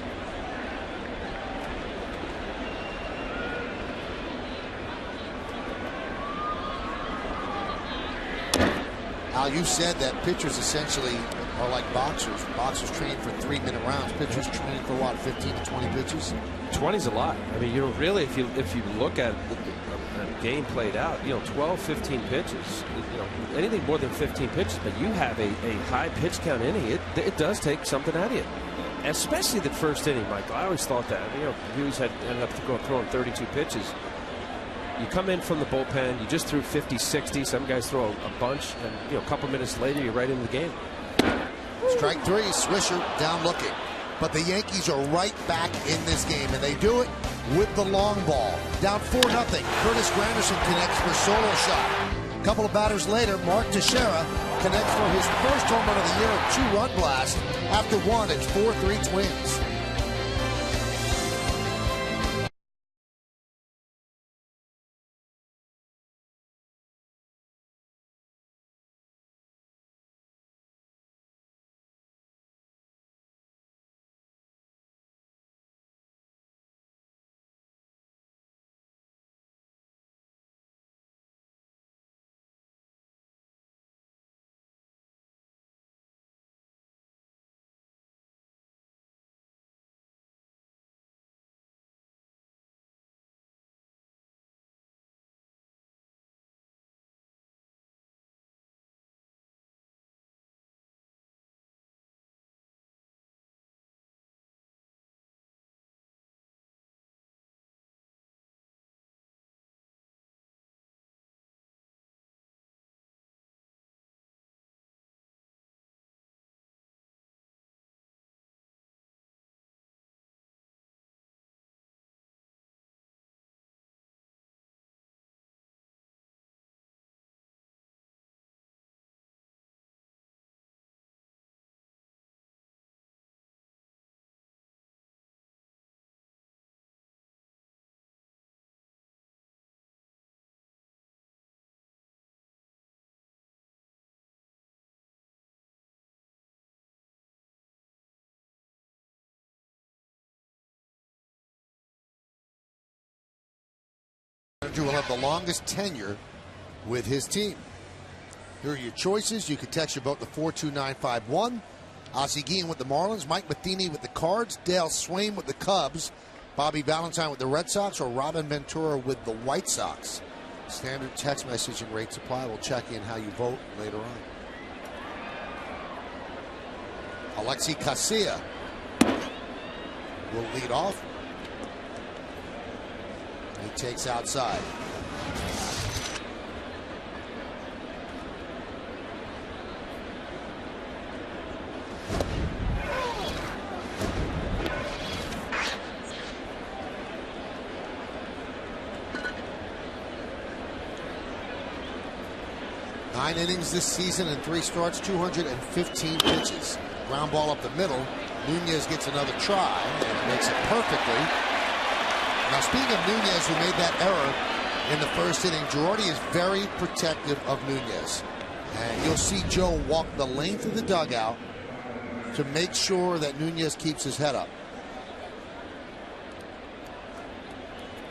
Al, you said that pitchers essentially are like boxers. Boxers train for 3-minute rounds. Pitchers train for what, 15 to 20 pitches? 20's a lot. I mean, really, if you look at a game played out, 12, 15 pitches, anything more than 15 pitches, but you have a high pitch count inning, it does take something out of you. Especially the first inning, Michael. I always thought that. Hughes had ended up throwing 32 pitches. you come in from the bullpen, you just threw 50, 60. Some guys throw a bunch, and a couple minutes later, you're right in the game. Strike three, Swisher down looking. But the Yankees are right back in this game, and they do it with the long ball. Down 4-0. Curtis Granderson connects for solo shot. A couple of batters later, Mark Teixeira connects for his first home run of the year, a two-run blast. After one, it's 4-3 Twins. Will have the longest tenure with his team. Here are your choices. You can text your vote to 42951. Ozzie Guillen with the Marlins, Mike Matheny with the Cards, Dale Swain with the Cubs, Bobby Valentine with the Red Sox, or Robin Ventura with the White Sox. Standard text messaging rates apply. We'll check in how you vote later on. Alexi Casilla will lead off. He takes outside. Nine innings this season and 3 starts, 215 pitches. Ground ball up the middle. Nunez gets another try and makes it perfectly. Now, speaking of Nunez, who made that error in the first inning, Girardi is very protective of Nunez. And you'll see Joe walk the length of the dugout to make sure that Nunez keeps his head up.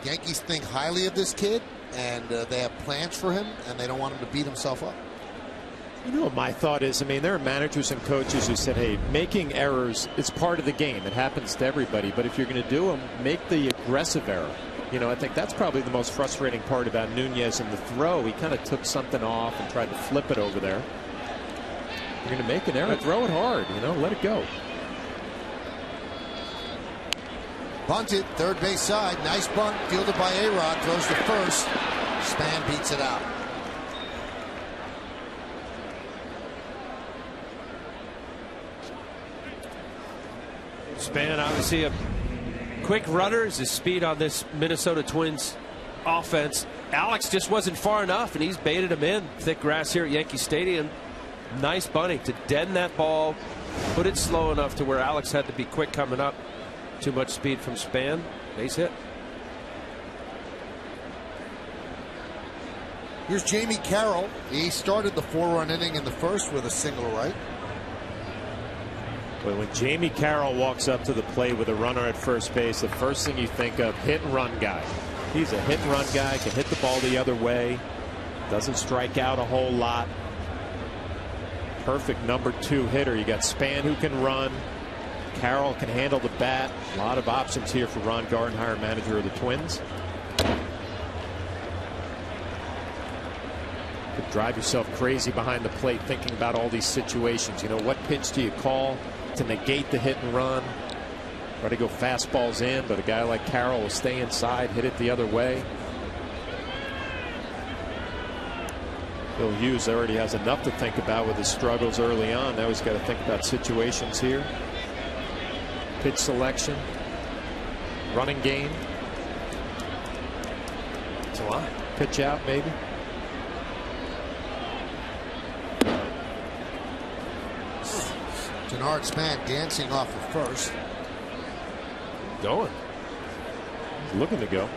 Yankees think highly of this kid, and they have plans for him, and they don't want him to beat himself up. My thought is, there are managers and coaches who said, hey, making errors is part of the game. It happens to everybody. But if you're going to do them, make the aggressive error. I think that's probably the most frustrating part about Nunez in the throw. He kind of took something off and tried to flip it over there. You're going to make an error, throw it hard, let it go. Bunted, third base side. Nice bunt, fielded by A-Rod. Throws to first. Span beats it out. Span, obviously a quick runner. His speed on this Minnesota Twins offense. Alex just wasn't far enough, and he's baited him in. Thick grass here at Yankee Stadium. Nice bunting to deaden that ball, put it slow enough to where Alex had to be quick coming up. Too much speed from Span. Base hit. Here's Jamie Carroll. He started the 4-run inning in the first with a single right. Well, when Jamie Carroll walks up to the plate with a runner at first base, the first thing you think of, hit and run guy. He's a hit and run guy, can hit the ball the other way, doesn't strike out a whole lot. Perfect number 2 hitter. You got Span who can run. Carroll can handle the bat. A lot of options here for Ron Gardenhire, manager of the Twins. Could drive yourself crazy behind the plate thinking about all these situations. What pitch do you call to negate the hit and run? Try to go fastballs in, but a guy like Carroll will stay inside, hit it the other way. Phil Hughes already has enough to think about with his struggles early on. Now he's got to think about situations here. Pitch selection. Running game. It's a lot. Pitch out maybe. Denard Span dancing off of first. Going. He's looking to go.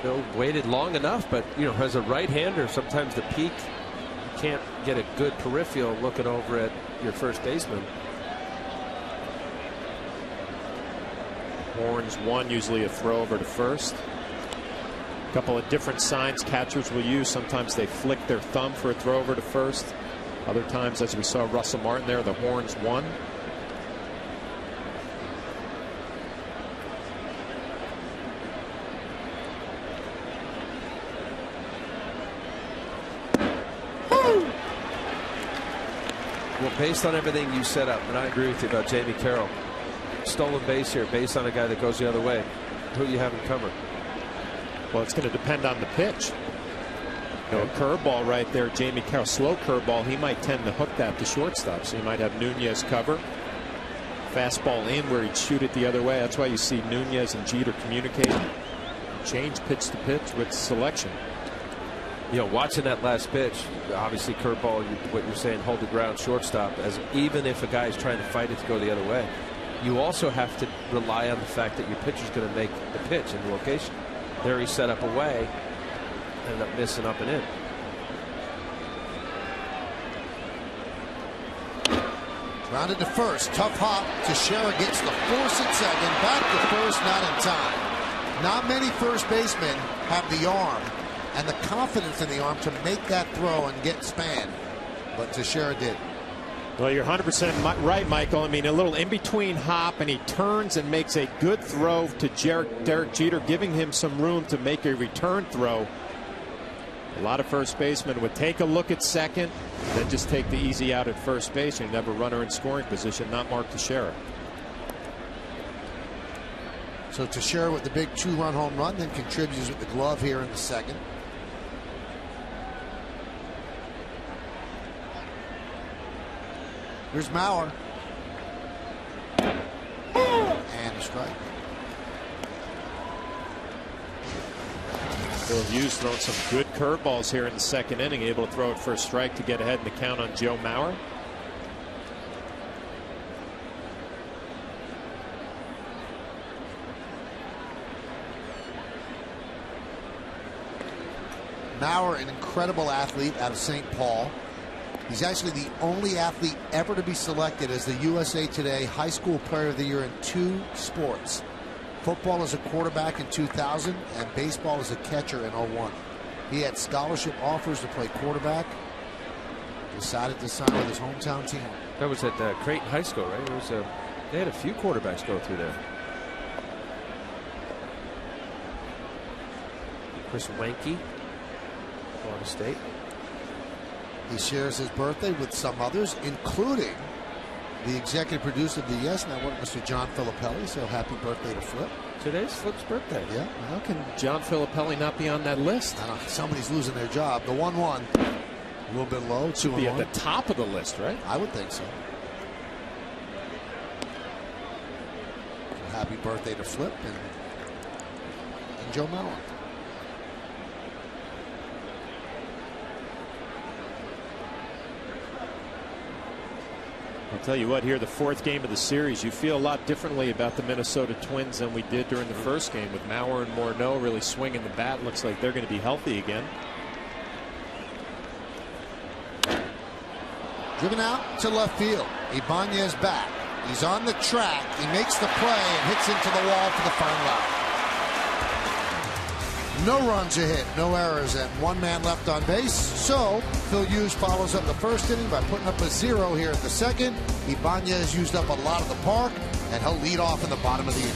Phil waited long enough, but as a right-hander, sometimes the peak, you can't get a good peripheral looking over at your first baseman. Horns one, usually a throw over to first. A couple of different signs catchers will use. Sometimes they flick their thumb for a throw over to first. Other times, as we saw Russell Martin there, the horns one. Well, based on everything you set up, and I agree with you about Jamie Carroll, stolen base here based on a guy that goes the other way. Who you haven't covered? Well, it's going to depend on the pitch. A curveball right there, Jamie Carroll, slow curveball. He might tend to hook that to shortstop, so you might have Nunez cover. Fastball in where he'd shoot it the other way. That's why you see Nunez and Jeter communicating. Change pitch to pitch with selection. Watching that last pitch, obviously curveball, what you're saying, hold the ground shortstop, as even if a guy is trying to fight it to go the other way, you also have to rely on the fact that your pitcher's going to make the pitch in the location. There he set up away, ended up missing up and in. Grounded to first. Tough hop. Teixeira gets the force at second. Back to first, not in time. Not many first basemen have the arm and the confidence in the arm to make that throw and get Span. But Teixeira did. Well, you're 100% right, Michael. I mean, a little in-between hop, and he turns and makes a good throw to Derek Jeter, giving him some room to make a return throw. A lot of first basemen would take a look at second, then just take the easy out at first base. You'd have a runner in scoring position, not Mark Teixeira. So Teixeira with the big 2-run home run, then contributes with the glove here in the second. Here's Mauer. And a strike. Phil Hughes throwing some good curveballs here in the second inning, able to throw it for a strike to get ahead in the count on Joe Mauer. Mauer, an incredible athlete out of St. Paul. He's actually the only athlete ever to be selected as the USA Today High School Player of the Year in 2 sports. Football as a quarterback in 2000 and baseball as a catcher in 01. He had scholarship offers to play quarterback. Decided to sign with his hometown team. That was at Creighton High School, right? It was they had a few quarterbacks go through there. Chris Wenke, Florida State. He shares his birthday with some others, including the executive producer of the Yes Network, Mr. John Filippelli. So happy birthday to Flip. Today's Flip's birthday. Yeah. How can John Filippelli not be on that list? I don't know. Somebody's losing their job. The 1-1, a little bit low. 2-1. Be at the top of the list, right? I would think so. Happy birthday to Flip and Joe Mauer. I'll tell you what, here, the 4th game of the series, you feel a lot differently about the Minnesota Twins than we did during the first game, with Mauer and Morneau really swinging the bat. Looks like they're going to be healthy again. Driven out to left field. Ibanez back. He's on the track. He makes the play and hits into the wall for the final out. No runs a hit, no errors, and 1 man left on base. So Phil Hughes follows up the first inning by putting up a 0 here at the second. Ibanez used up a lot of the park, and he'll lead off in the bottom of the inning.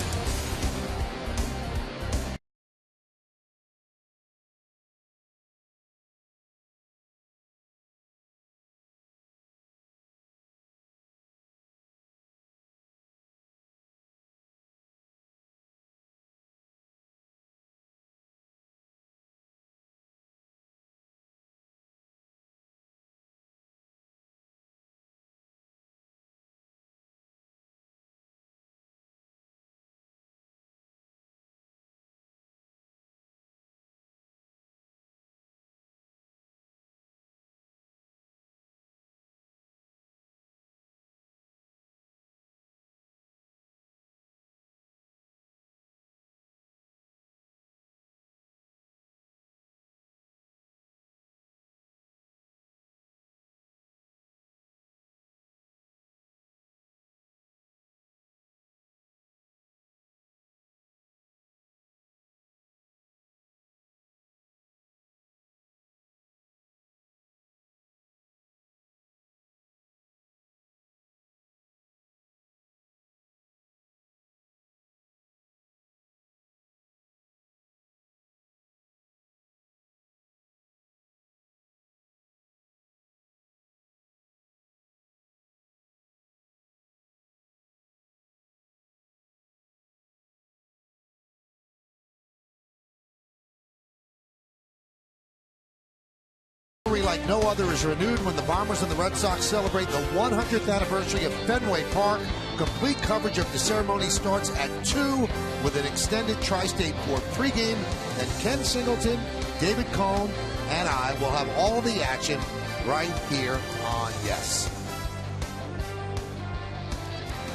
like no other is renewed when the Bombers and the Red Sox celebrate the 100th anniversary of Fenway Park. Complete coverage of the ceremony starts at 2 with an extended Tri-State Court pregame. Then Ken Singleton, David Cohn, and I will have all the action right here on Yes.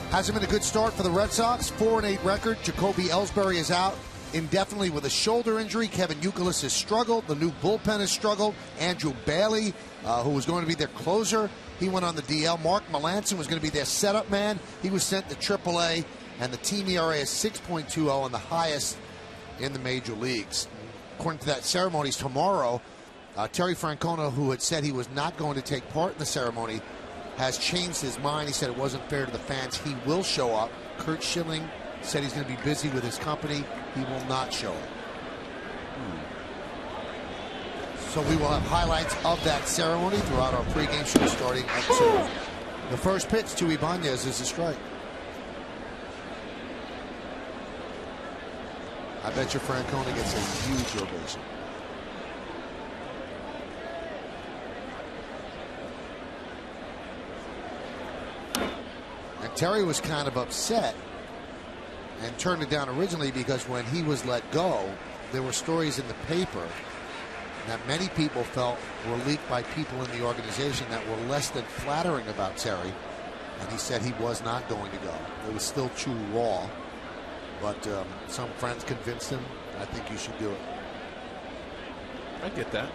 Hasn't been a good start for the Red Sox. 4-8 record. Jacoby Ellsbury is out indefinitely with a shoulder injury. Kevin Youkilis has struggled. The new bullpen has struggled. Andrew Bailey, who was going to be their closer, he went on the DL. Mark Melanson was going to be their setup man. He was sent to AAA, and the team ERA is 6.20 and the highest in the major leagues. According to that ceremony tomorrow, Terry Francona, who had said he was not going to take part in the ceremony, has changed his mind. He said it wasn't fair to the fans. He will show up. Kurt Schilling said he's going to be busy with his company. He will not show up. So we will have highlights of that ceremony throughout our pregame show starting at 2. The first pitch to Ibanez is a strike. I bet you Francona gets a huge ovation. And Terry was kind of upset and turned it down originally because when he was let go, there were stories in the paper that many people felt were leaked by people in the organization that were less than flattering about Terry. And he said he was not going to go. It was still too raw. But some friends convinced him. I think you should do it. I get that.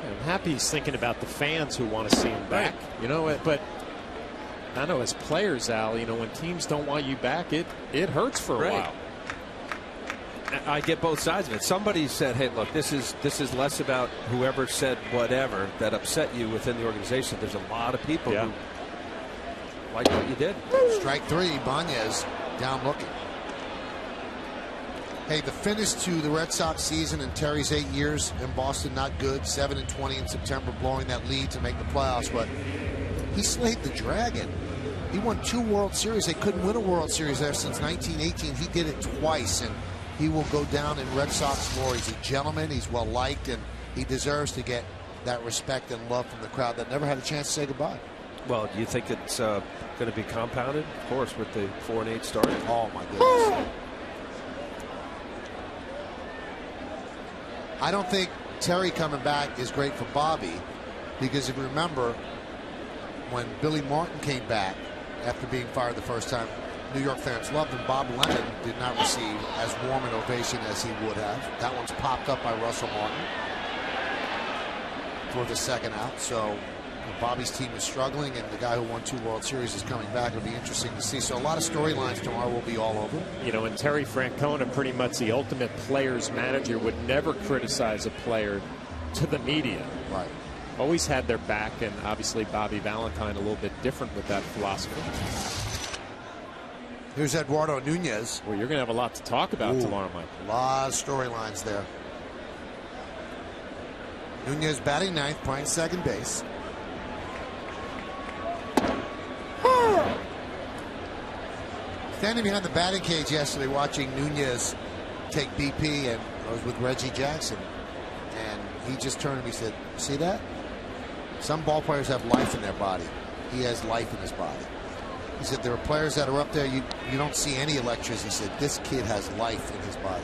I'm happy he's thinking about the fans who want to see him back. You know, but I know as players, Al, you know, when teams don't want you back, it hurts for a while. I get both sides of it. Somebody said, hey, look, this is less about whoever said whatever that upset you within the organization. There's a lot of people who like what you did. Strike 3, Ibanez down looking. Hey, the finish to the Red Sox season in Terry's 8 years in Boston, not good. 7-20 in September, blowing that lead to make the playoffs. But he slayed the Dragon. He won 2 World Series. They couldn't win a World Series there since 1918. He did it twice, and he will go down in Red Sox lore. He's a gentleman. He's well liked, and he deserves to get that respect and love from the crowd that never had a chance to say goodbye. Well, do you think it's going to be compounded, of course, with the 4-8 start? Oh my goodness. I don't think Terry coming back is great for Bobby, because if you remember, when Billy Martin came back after being fired the first time, New York fans loved him. Bob Lennon did not receive as warm an ovation as he would have. That one's popped up by Russell Martin for the second out. So Bobby's team is struggling, and the guy who won 2 World Series is coming back. It'll be interesting to see. So a lot of storylines tomorrow will be all over. You know, and Terry Francona, pretty much the ultimate player's manager, would never criticize a player to the media. Right. Always had their back, and obviously Bobby Valentine a little bit different with that philosophy. Here's Eduardo Nunez. Well, you're going to have a lot to talk about tomorrow, Mike. A lot of storylines there. Nunez batting ninth, playing second base. Standing behind the batting cage yesterday watching Nunez take BP, and I was with Reggie Jackson, and he just turned to me and said, see that? Some ball players have life in their body. He has life in his body. He said there are players that are up there, you don't see any electricity. He said this kid has life in his body.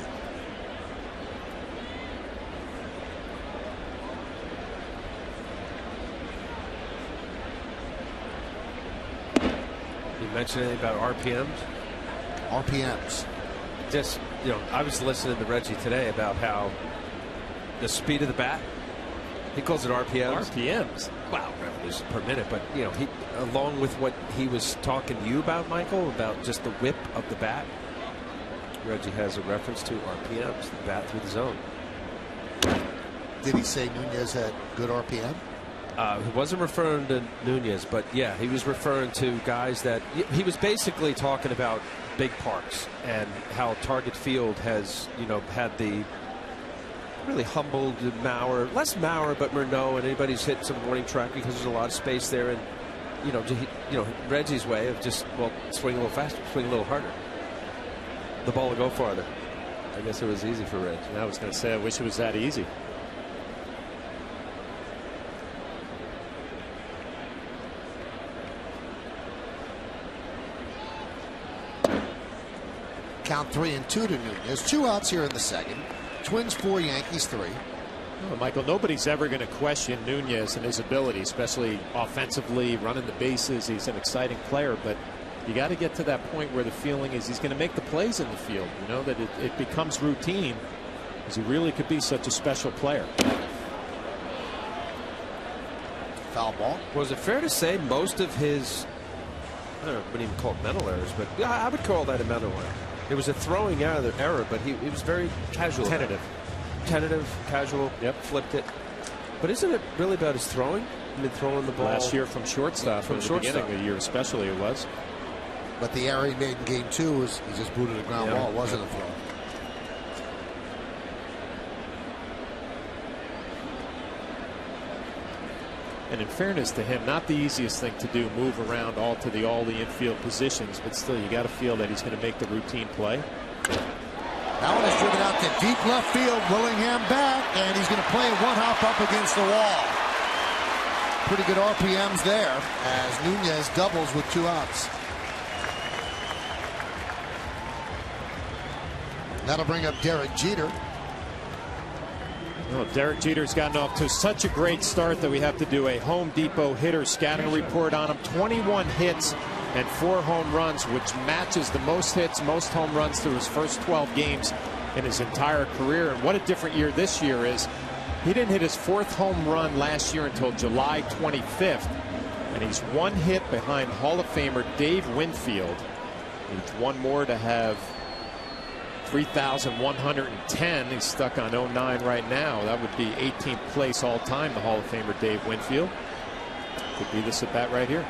You mentioned anything about RPMs? RPMs. Just, you know, I was listening to Reggie today about how the speed of the bat, he calls it RPMs. RPMs. Wow, revolution per minute. But, you know, he, along with what he was talking to you about, Michael, about just the whip of the bat, Reggie has a reference to RPMs, the bat through the zone. Did he say Nunez had good RPM? He wasn't referring to Nunez, but yeah, he was referring to guys that he was basically talking about big parks and how Target Field has, you know, had the really humbled Mauer, less Mauer, but Murnau, and anybody's hit some warning track because there's a lot of space there, and you know, Reggie's way of just, well, swing a little faster, swing a little harder. The ball will go farther. I guess it was easy for Reg. I was going to say, I wish it was that easy. count 3-2 to Nunez. 2 outs here in the second. Twins 4, Yankees 3. Well, Michael, nobody's ever going to question Nunez and his ability, especially offensively, running the bases. He's an exciting player, but you got to get to that point where the feeling is he's going to make the plays in the field. You know, that it becomes routine, because he really could be such a special player. Foul ball. Was it fair to say most of his, I don't know, I wouldn't even call it mental errors, but yeah, I would call that a mental error. It was a throwing error, but he was very casual. Tentative, casual, flipped it. But isn't it really about his throwing? I mean, throwing the ball. Last year from shortstop, from the beginning of the year especially, it was. But the error he made in game 2 was he just booted a ground ball. It wasn't a throw. And in fairness to him, not the easiest thing to do, move around all the infield positions, but still you got to feel that he's going to make the routine play. That one is driven out to deep left field. Willingham back, and he's going to play it one hop up against the wall. Pretty good RPMs there as Nunez doubles with 2 outs. That'll bring up Derek Jeter. Well, Derek Jeter's gotten off to such a great start that we have to do a Home Depot hitter scouting report on him. 21 hits and 4 home runs, which matches the most hits, most home runs through his first 12 games in his entire career. And what a different year this year is. He didn't hit his 4th home run last year until July 25th. And he's 1 hit behind Hall of Famer Dave Winfield. Needs 1 more to have 3,110. He's stuck on 09 right now. That would be 18th place all time, the Hall of Famer Dave Winfield. Could be this at bat right here.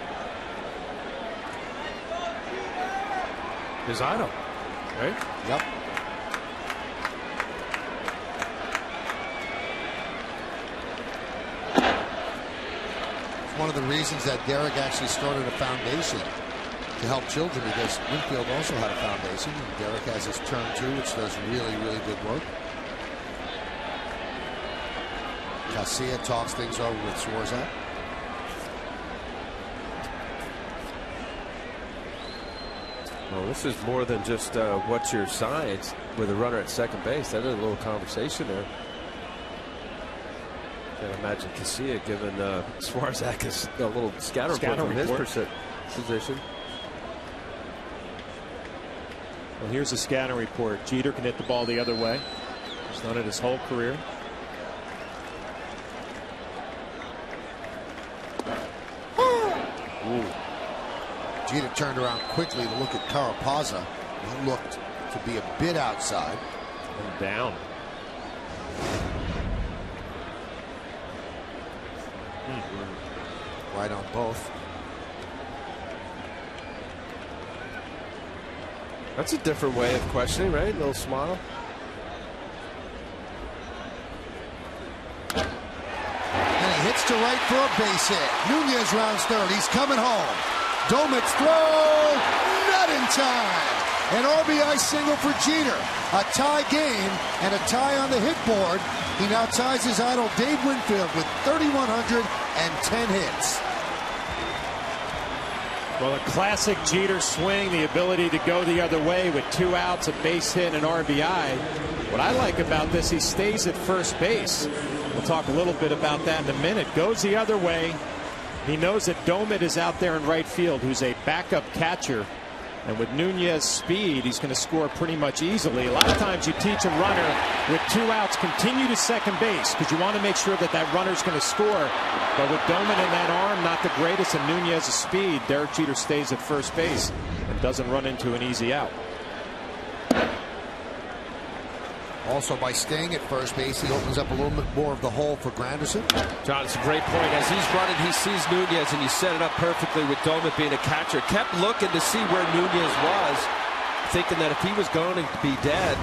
His idol, right? Yep. It's one of the reasons that Derek actually started a foundation to help children, because Winfield also had a foundation, and Derek has his turn too, which does really, really good work. Garcia talks things over with Swarzak. Well, this is more than just what's your science with a runner at second base. That is a little conversation there. Can't imagine Casilla giving Swarzak a little scatter report from his position. Well, here's a scatter report. Jeter can hit the ball the other way. He's done it his whole career. Ooh. Jeter turned around quickly to look at Carapazza. He looked to be a bit outside. And down. Right on both. That's a different way of questioning, right? A little smile. And he hits to right for a base hit. Nunez rounds third. He's coming home. Domit's throw, not in time. An RBI single for Jeter. A tie game and a tie on the hit board. He now ties his idol Dave Winfield with 3,110 hits. Well, a classic Jeter swing, the ability to go the other way with 2 outs, a base hit, and an RBI. What I like about this, he stays at first base. We'll talk a little bit about that in a minute. Goes the other way. He knows that Domit is out there in right field, who's a backup catcher. And with Nunez's speed, he's going to score pretty much easily. A lot of times you teach a runner with 2 outs, continue to second base, because you want to make sure that that runner's going to score. But with Domit in that arm, not the greatest, and Nunez's speed, Derek Jeter stays at first base and doesn't run into an easy out. Also, by staying at first base, he opens up a little bit more of the hole for Granderson. John, it's a great point. As he's running, he sees Nunez, and you set it up perfectly with Domit being a catcher. Kept looking to see where Nunez was, thinking that if he was going to be dead,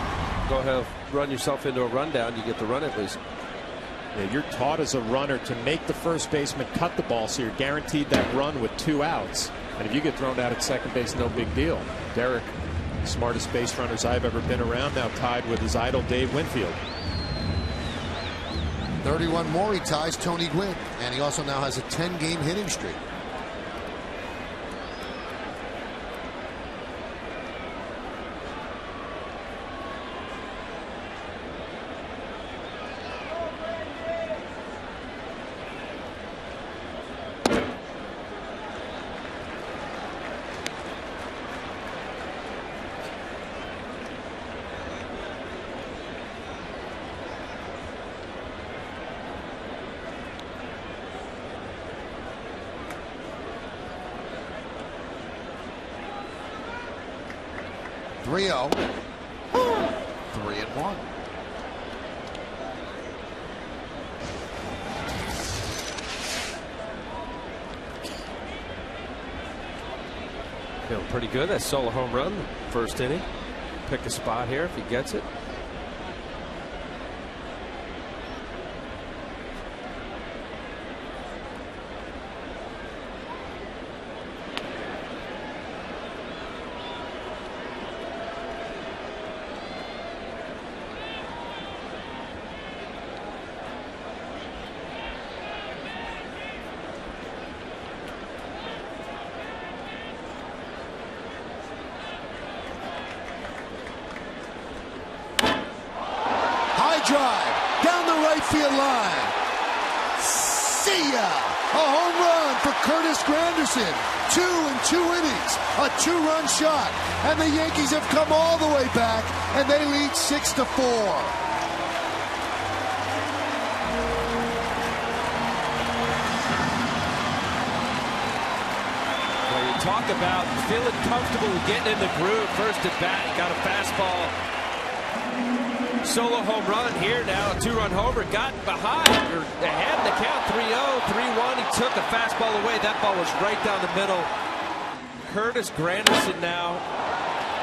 go ahead, run yourself into a rundown, you get the run at least. Yeah, you're taught as a runner to make the first baseman cut the ball, so you're guaranteed that run with 2 outs. And if you get thrown out at second base, no big deal. Derek, smartest base runners I've ever been around, now tied with his idol Dave Winfield. 31 more, he ties Tony Gwynn, and he also now has a 10-game hitting streak. 3-0. 3-1. Feeling pretty good. That solo home run, first inning. Pick a spot here if he gets it. Drive down the right field line. See ya! A home run for Curtis Granderson. 2 in 2 innings. A 2-run shot. And the Yankees have come all the way back, and they lead 6-4. Well, you talk about feeling comfortable getting in the groove. First at bat, got a fastball. Solo home run here now, a 2-run homer, got behind, or ahead in the count, 3-0, 3-1. He took a fastball away. That ball was right down the middle. Curtis Granderson now,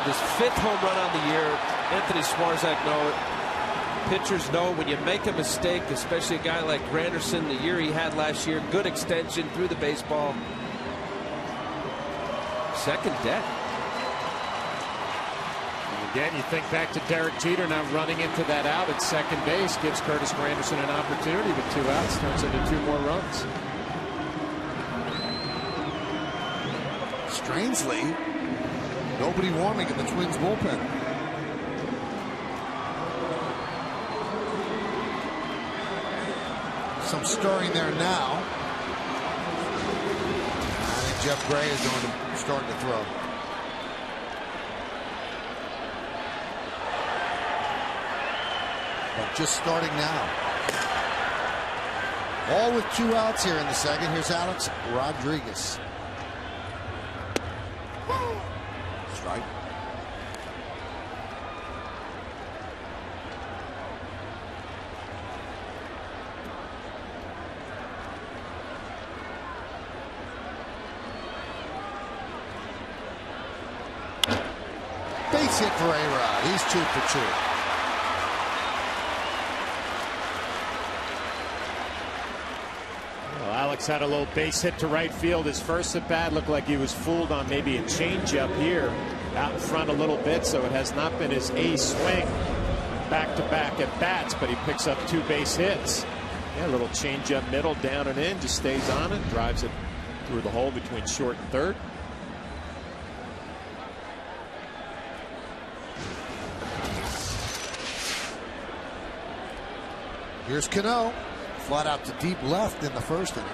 his 5th home run on the year. Anthony Swarzak know it. Pitchers know when you make a mistake, especially a guy like Granderson, the year he had last year, good extension through the baseball. Second deck. Again, you think back to Derek Jeter now running into that out at second base, gives Curtis Granderson an opportunity with 2 outs, turns into 2 more runs. Strangely, nobody warming in the Twins bullpen. Some stirring there now. I think Jeff Gray is starting to throw. But just starting now. All with 2 outs here in the second. Here's Alex Rodriguez. Strike. Base hit for A-Rod. He's 2 for 2. Alex had a little base hit to right field. His first at bat looked like he was fooled on maybe a changeup here out in front a little bit, so it has not been his ace swing back-to-back at bats, but he picks up 2 base hits. Yeah, a little changeup middle, down and in, just stays on it, drives it through the hole between short and third. Here's Cano. Flat out to deep left in the first inning.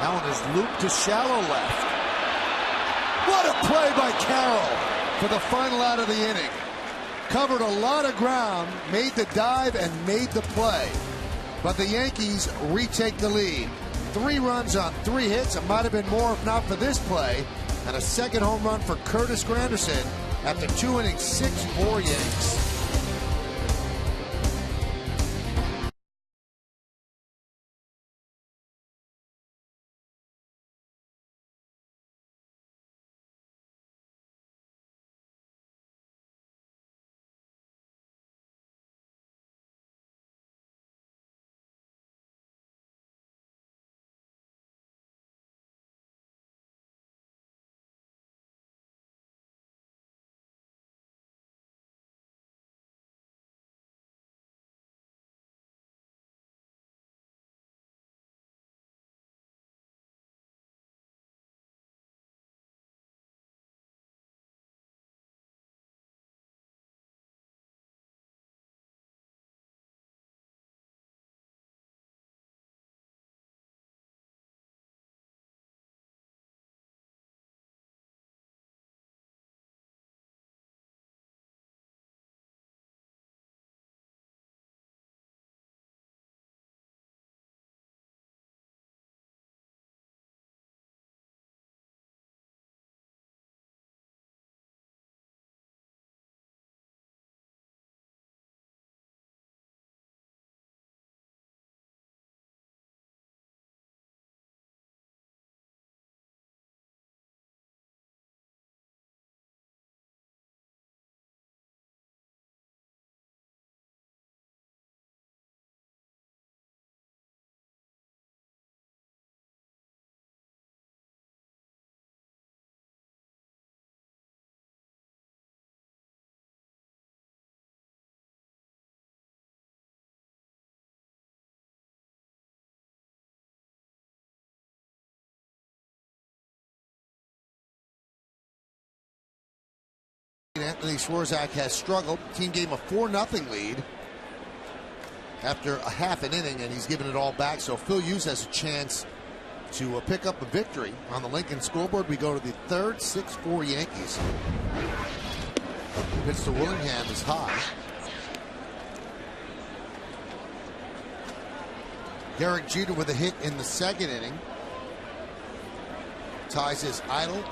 That one is looped to shallow left. What a play by Carroll for the final out of the inning. Covered a lot of ground, made the dive and made the play. But the Yankees retake the lead. 3 runs on 3 hits. It might have been more if not for this play. And a second home run for Curtis Granderson after 2 innings, 6-4 Yanks. Anthony Swarzak has struggled. Team gave him a 4-0 lead after a half an inning, and he's given it all back. So Phil Hughes has a chance to pick up a victory on the Lincoln scoreboard. We go to the third, 6-4 Yankees. Pitch to Willingham is high. Derek Jeter with a hit in the second inning ties his idol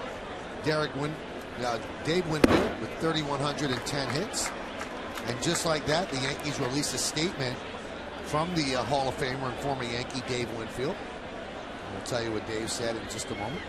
Dave Winfield with 3,110 hits. And just like that, the Yankees released a statement from the Hall of Famer and former Yankee Dave Winfield. We'll tell you what Dave said in just a moment.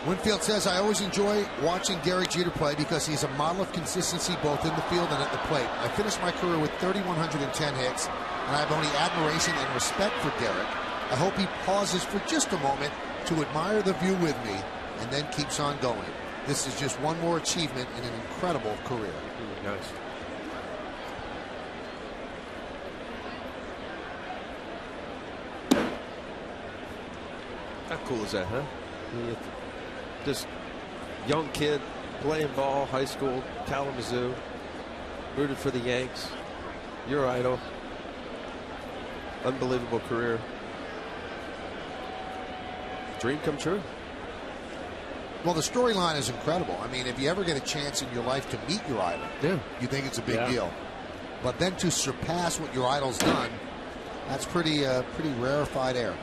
Winfield says, I always enjoy watching Derek Jeter play because he's a model of consistency both in the field and at the plate. I finished my career with 3,110 hits, and I have only admiration and respect for Derek. I hope he pauses for just a moment to admire the view with me and then keeps on going. This is just one more achievement in an incredible career. Nice. How cool is that, huh? Just young kid playing ball, high school, Kalamazoo, rooted for the Yanks, your idol, unbelievable career. Dream come true. Well, the storyline is incredible. I mean, if you ever get a chance in your life to meet your idol, you think it's a big deal. But then to surpass what your idol's done, that's pretty rarefied air.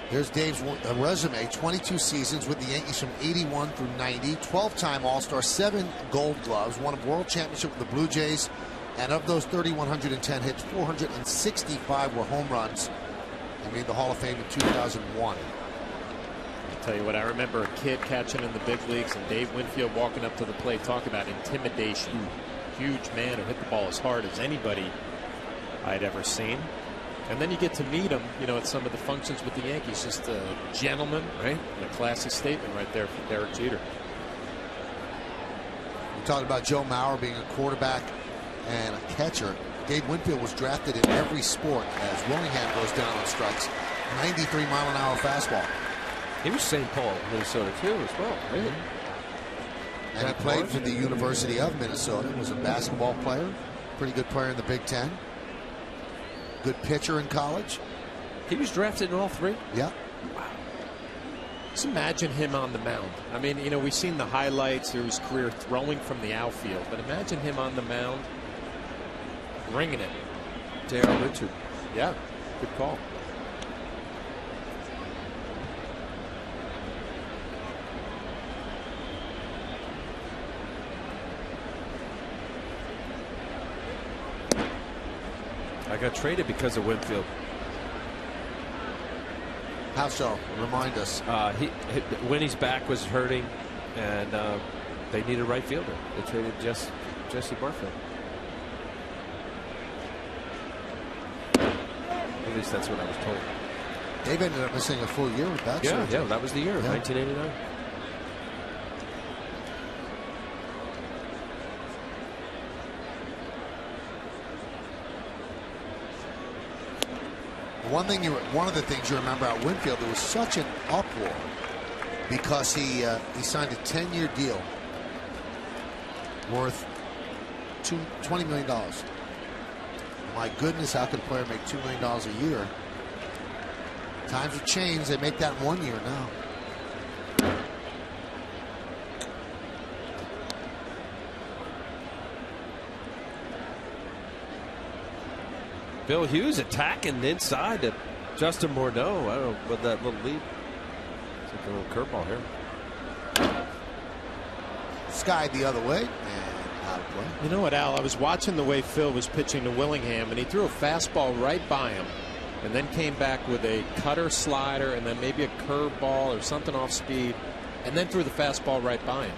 There's Dave's resume, 22 seasons with the Yankees from 81 through 90, 12-time All-Star, 7 Gold Gloves, won a World Championship with the Blue Jays, and of those 3,110 hits, 465 were home runs. He made the Hall of Fame in 2001. I'll tell you what, I remember a kid catching in the big leagues and Dave Winfield walking up to the plate, talking about intimidation. Huge man who hit the ball as hard as anybody I'd ever seen. And then you get to meet him, you know, at some of the functions with the Yankees. Just a gentleman, right? And a classy statement right there from Derek Jeter. We talked about Joe Mauer being a quarterback and a catcher. Dave Winfield was drafted in every sport as Willingham goes down on strikes. 93-mile-an-hour fastball. He was St. Paul, Minnesota, too, as well, right? And he played for the University of Minnesota. Was a basketball player. Pretty good player in the Big Ten. Good pitcher in college. He was drafted in all 3? Yeah. Wow. Just imagine him on the mound. I mean, you know, we've seen the highlights of his career throwing from the outfield, but imagine him on the mound ringing it. Darryl Richard. Yeah, good call. I got traded because of Winfield. How so? Remind us. Winnie's back was hurting, and they needed a right fielder. They traded Jesse Barfield. At least that's what I was told. Dave ended up missing a full year with that. Yeah, surgery. yeah, that was the year, 1989. One of the things you remember about Winfield, there was such an uproar because he signed a 10-year deal worth $20 million. My goodness, how could a player make $2 million a year? Times have changed. They make that in 1 year now. Bill Hughes attacking inside to Justin Morneau. I don't know what that little lead. It's like a little curveball here. Skied the other way and out of play. You know what, Al? I was watching the way Phil was pitching to Willingham, and he threw a fastball right by him, and then came back with a cutter slider, and then maybe a curveball or something off speed, and then threw the fastball right by him.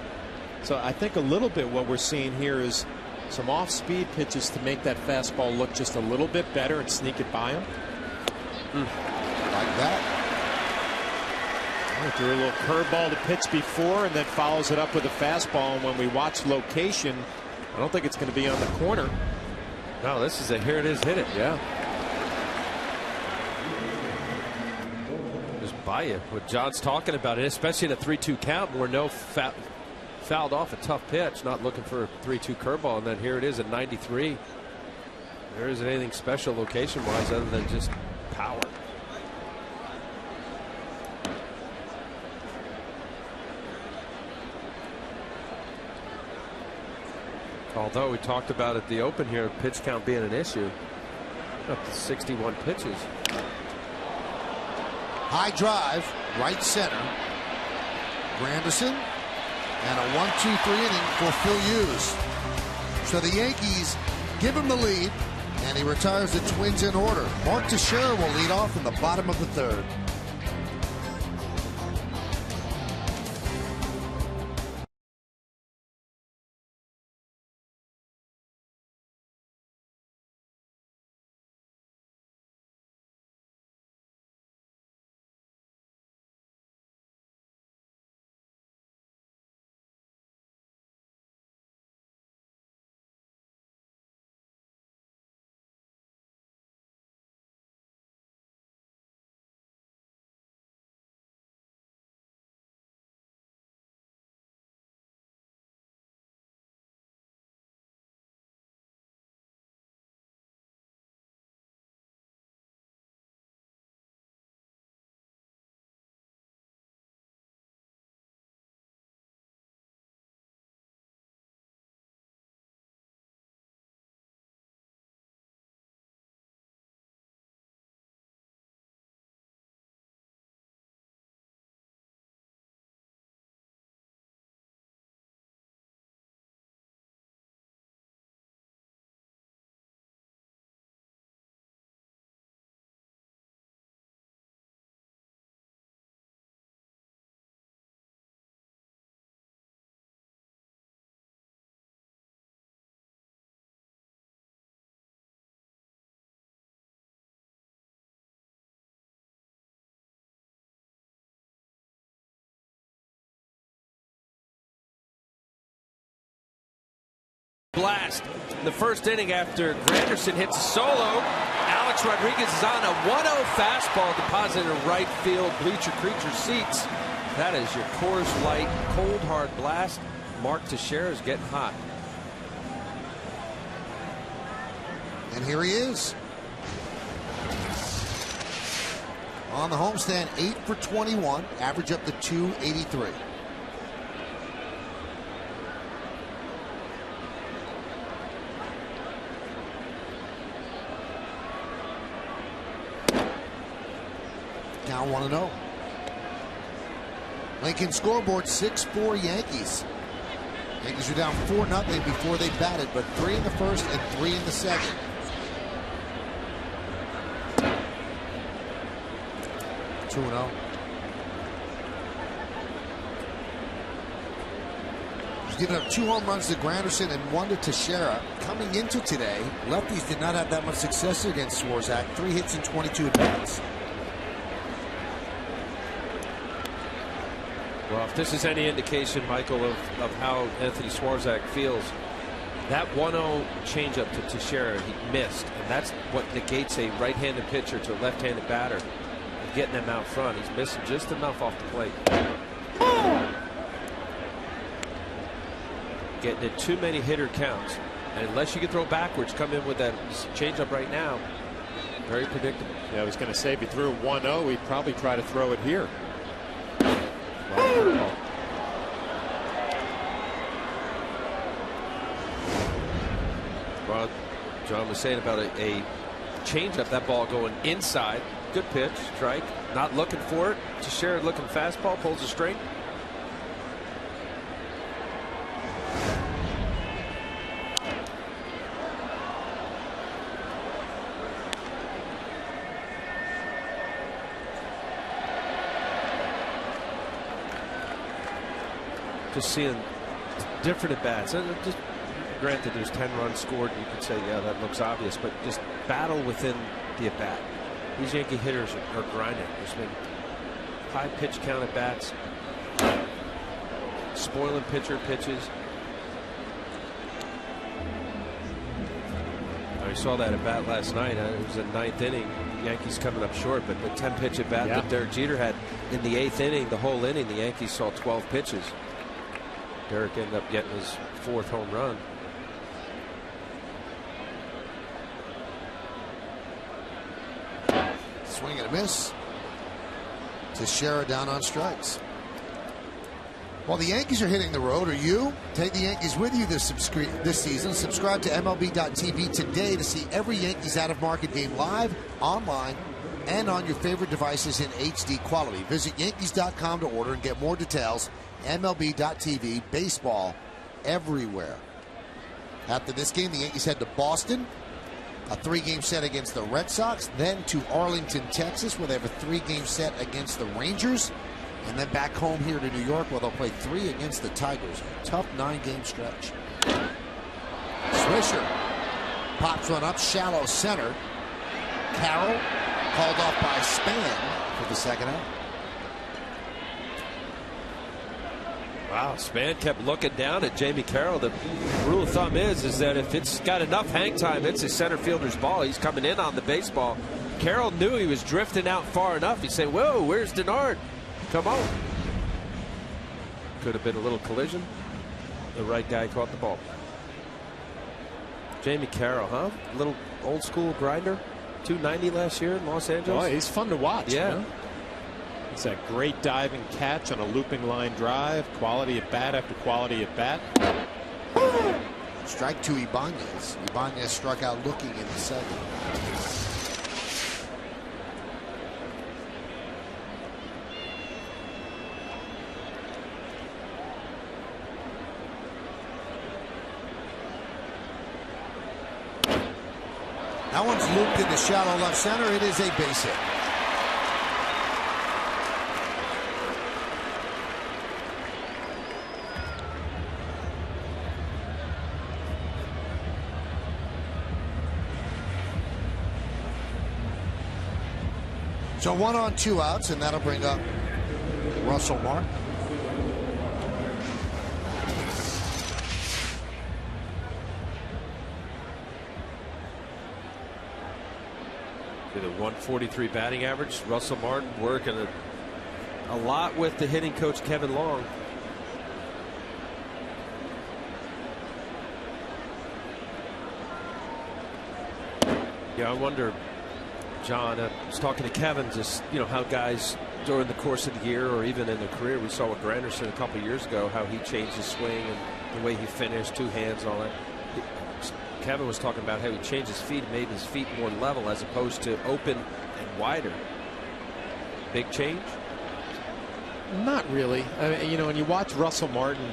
So I think a little bit what we're seeing here is some off-speed pitches to make that fastball look just a little bit better and sneak it by him. Like that. He threw a little curveball to pitch before and then follows it up with a fastball. And when we watch location, I don't think it's going to be on the corner. No, this is a here it is, hit it. Yeah. Just by you. What John's talking about, it, especially in a 3-2 count where no fouled off a tough pitch, not looking for a 3-2 curveball, and then here it is at 93. There isn't anything special location wise other than just power. Although we talked about at the open here, pitch count being an issue. Up to 61 pitches. High drive, right center. Granderson, and a 1-2-3 inning for Phil Hughes. So the Yankees give him the lead, and he retires the Twins in order. Mark Teixeira will lead off in the bottom of the third. Blast in the first inning after Granderson hits a solo. Alex Rodriguez is on a 1-0 fastball deposited in right field bleacher creature seats. That is your Coors Light cold hard blast. Mark Teixeira is getting hot. And here he is. On the homestand, 8 for 21, average up to 283. Down 1-0. Lincoln scoreboard 6-4 Yankees. Yankees are down 4-0 before they batted, but 3 in the first and 3 in the second. Two 2-0. He's given up 2 home runs to Granderson and 1 to Teixeira. Coming into today, lefties did not have that much success against Swarzak. 3 hits in 22 at-bats. Well, if this is any indication, Michael, of how Anthony Swarzak feels, that 1-0 changeup to Teixeira, he missed. And that's what negates a right-handed pitcher to a left-handed batter and getting them out front. He's missing just enough off the plate. Getting in too many hitter counts. And unless you can throw backwards, come in with that changeup right now. Very predictable. Yeah, I was going to say if he threw 1-0, he'd probably try to throw it here. Well, John was saying about a changeup, that ball going inside. Good pitch, strike. Not looking for it. Teixeira looking fastball, pulls a string. Just seeing different at bats. Just granted, there's 10 runs scored. You could say, yeah, that looks obvious, but just battle within the at bat. These Yankee hitters are grinding. There's been high pitch count at bats, spoiling pitcher pitches. I saw that at bat last night. It was a 9th inning. Yankees coming up short, but the 10-pitch at bat that Derek Jeter had in the 8th inning, the whole inning, the Yankees saw 12 pitches. Derek ended up getting his 4th home run. Swing and a miss. Teixeira down on strikes. While the Yankees are hitting the road, or you take the Yankees with you this season. Subscribe to MLB.tv today to see every Yankees out-of-market game live, online, and on your favorite devices in HD quality. Visit Yankees.com to order and get more details. MLB.tv, baseball everywhere. After this game, the Yankees head to Boston. A 3-game set against the Red Sox. Then to Arlington, Texas, where they have a 3-game set against the Rangers. And then back home here to New York, where they'll play 3 against the Tigers. A tough 9-game stretch. Swisher pops one up, shallow center. Carroll called off by Span for the second out. Wow, Span kept looking down at Jamie Carroll. The rule of thumb is that if it's got enough hang time, it's a center fielder's ball. He's coming in on the baseball. Carroll knew he was drifting out far enough. He said, "Whoa, where's Denard? Come on." Could have been a little collision. The right guy caught the ball. Jamie Carroll, huh? A little old school grinder. 290 last year in Los Angeles. Boy, he's fun to watch. Yeah. Man. It's a great diving catch on a looping line drive. Quality at bat after quality at bat. Strike to Ibanez. Ibanez struck out looking in the second. That one's looped into shallow left center. It is a base hit. So 1 on 2 outs, and that'll bring up Russell Martin. With a 143 batting average, Russell Martin working a lot with the hitting coach Kevin Long. Yeah, I wonder, John, I was talking to Kevin, just, you know, how guys during the course of the year or even in their career, we saw with Granderson a couple of years ago, how he changed his swing and the way he finished, 2 hands and all that. Kevin was talking about how he changed his feet and made his feet more level as opposed to open and wider. Big change? Not really. I mean, you know, when you watch Russell Martin,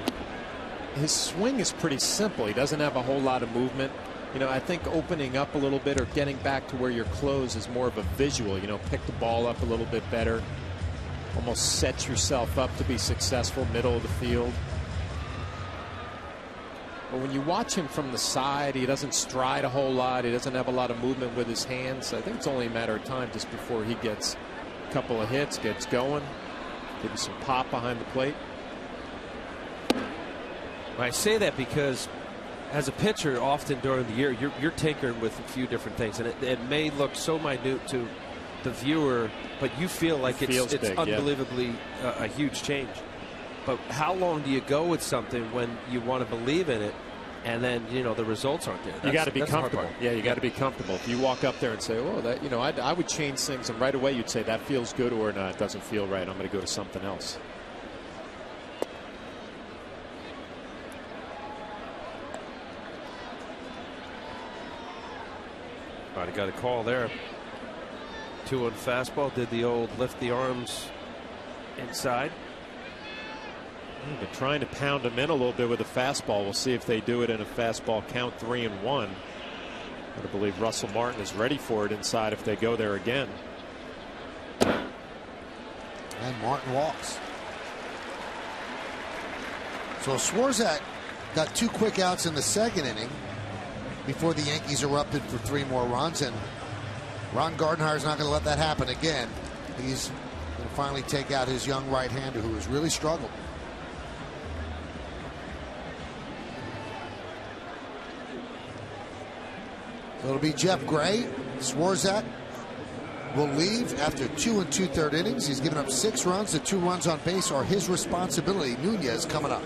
his swing is pretty simple. He doesn't have a whole lot of movement. You know, I think opening up a little bit or getting back to where you're close is more of a visual. You know, pick the ball up a little bit better. Almost set yourself up to be successful, middle of the field. But when you watch him from the side, he doesn't stride a whole lot. He doesn't have a lot of movement with his hands. I think it's only a matter of time just before he gets a couple of hits, gets going, maybe some pop behind the plate. I say that because as a pitcher, often during the year, you're tinkering with a few different things, and it may look so minute to the viewer, but you feel like it's big, unbelievably a huge change. But how long do you go with something when you want to believe in it, and then, you know, the results aren't there? You got to be comfortable. Yeah, you got to be comfortable. If you walk up there and say, "Oh, that," you know, I would change things, and right away you'd say that feels good, or no, it doesn't feel right. I'm going to go to something else. Right, I got a call there. 2-1 fastball. Did the old lift the arms inside. Been trying to pound him in a little bit with a fastball. We'll see if they do it in a fastball count 3-1. I believe Russell Martin is ready for it inside if they go there again. And Martin walks. So Swarzak got 2 quick outs in the second inning before the Yankees erupted for 3 more runs, and Ron Gardenhire's not going to let that happen again. He's and finally take out his young right-hander who has really struggled. So it'll be Jeff Gray. Swarzak will leave after 2 2/3 innings. He's given up 6 runs. The 2 runs on base are his responsibility. Nunez coming up.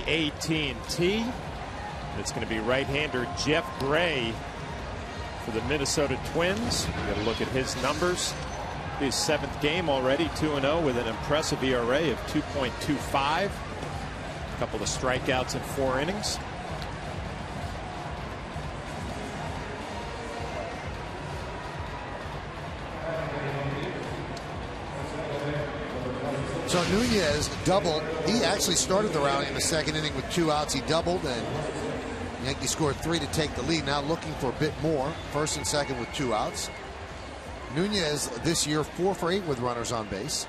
AT&T. It's going to be right-hander Jeff Gray for the Minnesota Twins. We're going to look at his numbers. His 7th game already, 2-0 with an impressive ERA of 2.25. A couple of strikeouts in 4 innings. So Nunez doubled. He actually started the rally in the 2nd inning with 2 outs. He doubled, and Yankees scored 3 to take the lead. Now looking for a bit more. 1st and 2nd with 2 outs. Nunez this year 4 for 8 with runners on base.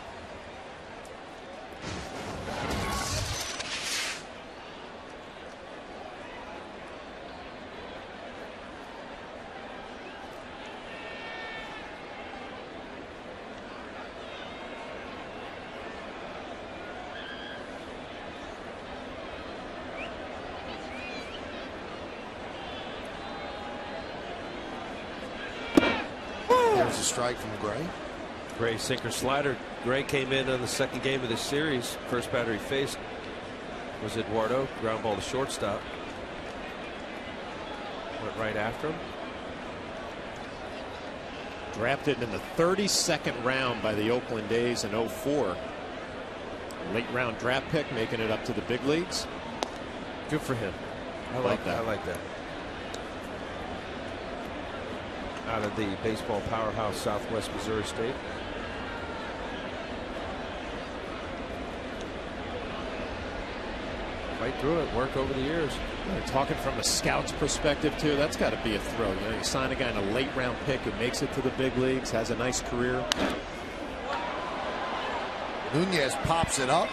There's a strike from Gray. Gray sinker slider. Gray came in on the 2nd game of this series. First batter he faced was Eduardo. Ground ball to shortstop. Went right after him. Drafted in the 32nd round by the Oakland A's in 04. Late round draft pick, making it up to the big leagues. Good for him. I like that. I like that. Out of the baseball powerhouse Southwest Missouri State. Fight through it, work over the years. You're talking from a scout's perspective too. That's got to be a thrill. You know, you sign a guy in a late round pick who makes it to the big leagues, has a nice career. Nunez pops it up.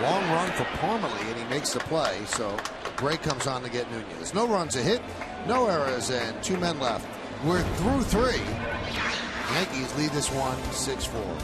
Long run for Parmalee, and he makes the play. So Gray comes on to get Nunez. No runs, a hit, no errors, and 2 men left. We're through 3. Yankees lead this one 6-4.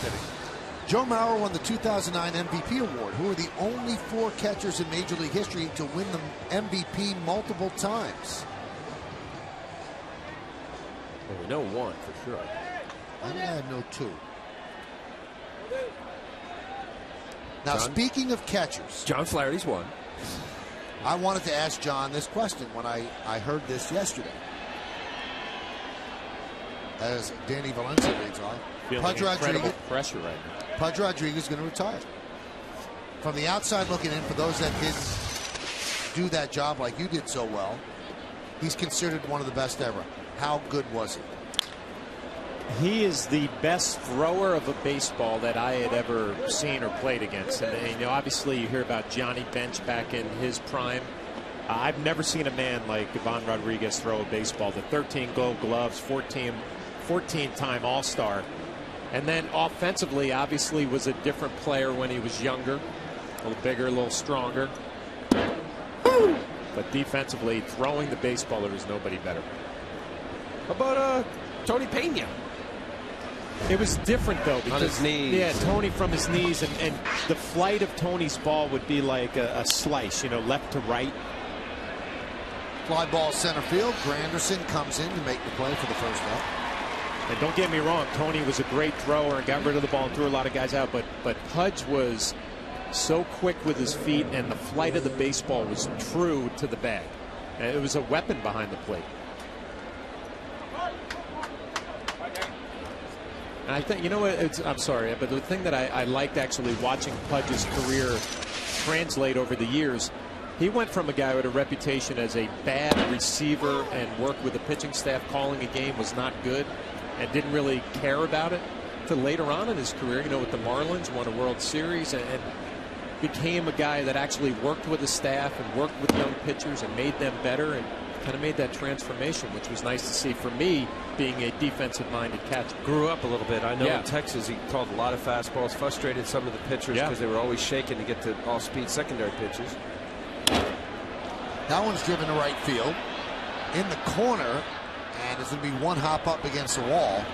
inning. Joe Mauer won the 2009 MVP award. Who are the only 4 catchers in Major League history to win the MVP multiple times? Well, we know 1 for sure. I know 2. Now, speaking of catchers, John Flaherty's 1. I wanted to ask John this question when I heard this yesterday. As Danny Valencia reads on, Feeling incredible pressure right now. Pudge Rodriguez is going to retire. From the outside looking in, for those that didn't do that job like you did so well, he's considered one of the best ever. How good was he? He is the best thrower of a baseball that I had ever seen or played against. And you know, obviously you hear about Johnny Bench back in his prime. I've never seen a man like Ivan Rodriguez throw a baseball. The 13 Gold Gloves, 14-time All-Star. And then offensively, obviously was a different player when he was younger. A little bigger, a little stronger. But defensively, throwing the baseball, there was nobody better. How about Tony Pena? It was different, though. Because, on his knees. Yeah, Tony from his knees. And the flight of Tony's ball would be like a slice, you know, left to right. Fly ball center field. Granderson comes in to make the play for the first out. And don't get me wrong, Tony was a great thrower and got rid of the ball and threw a lot of guys out. But Pudge was so quick with his feet, and the flight of the baseball was true to the bag. And it was a weapon behind the plate. And I think, you know what, I'm sorry, but the thing that I liked actually watching Pudge's career translate over the years, he went from a guy with a reputation as a bad receiver and worked with the pitching staff, calling a game was not good and didn't really care about it, to later on in his career, you know, with the Marlins, won a World Series and became a guy that actually worked with the staff and worked with young pitchers and made them better and kind of made that transformation, which was nice to see for me, being a defensive-minded catcher. Grew up a little bit. I know in Texas he called a lot of fastballs, frustrated some of the pitchers because they were always shaking to get to off-speed secondary pitches. That one's driven to right field. In the corner, and it's going to be one hop up against the wall.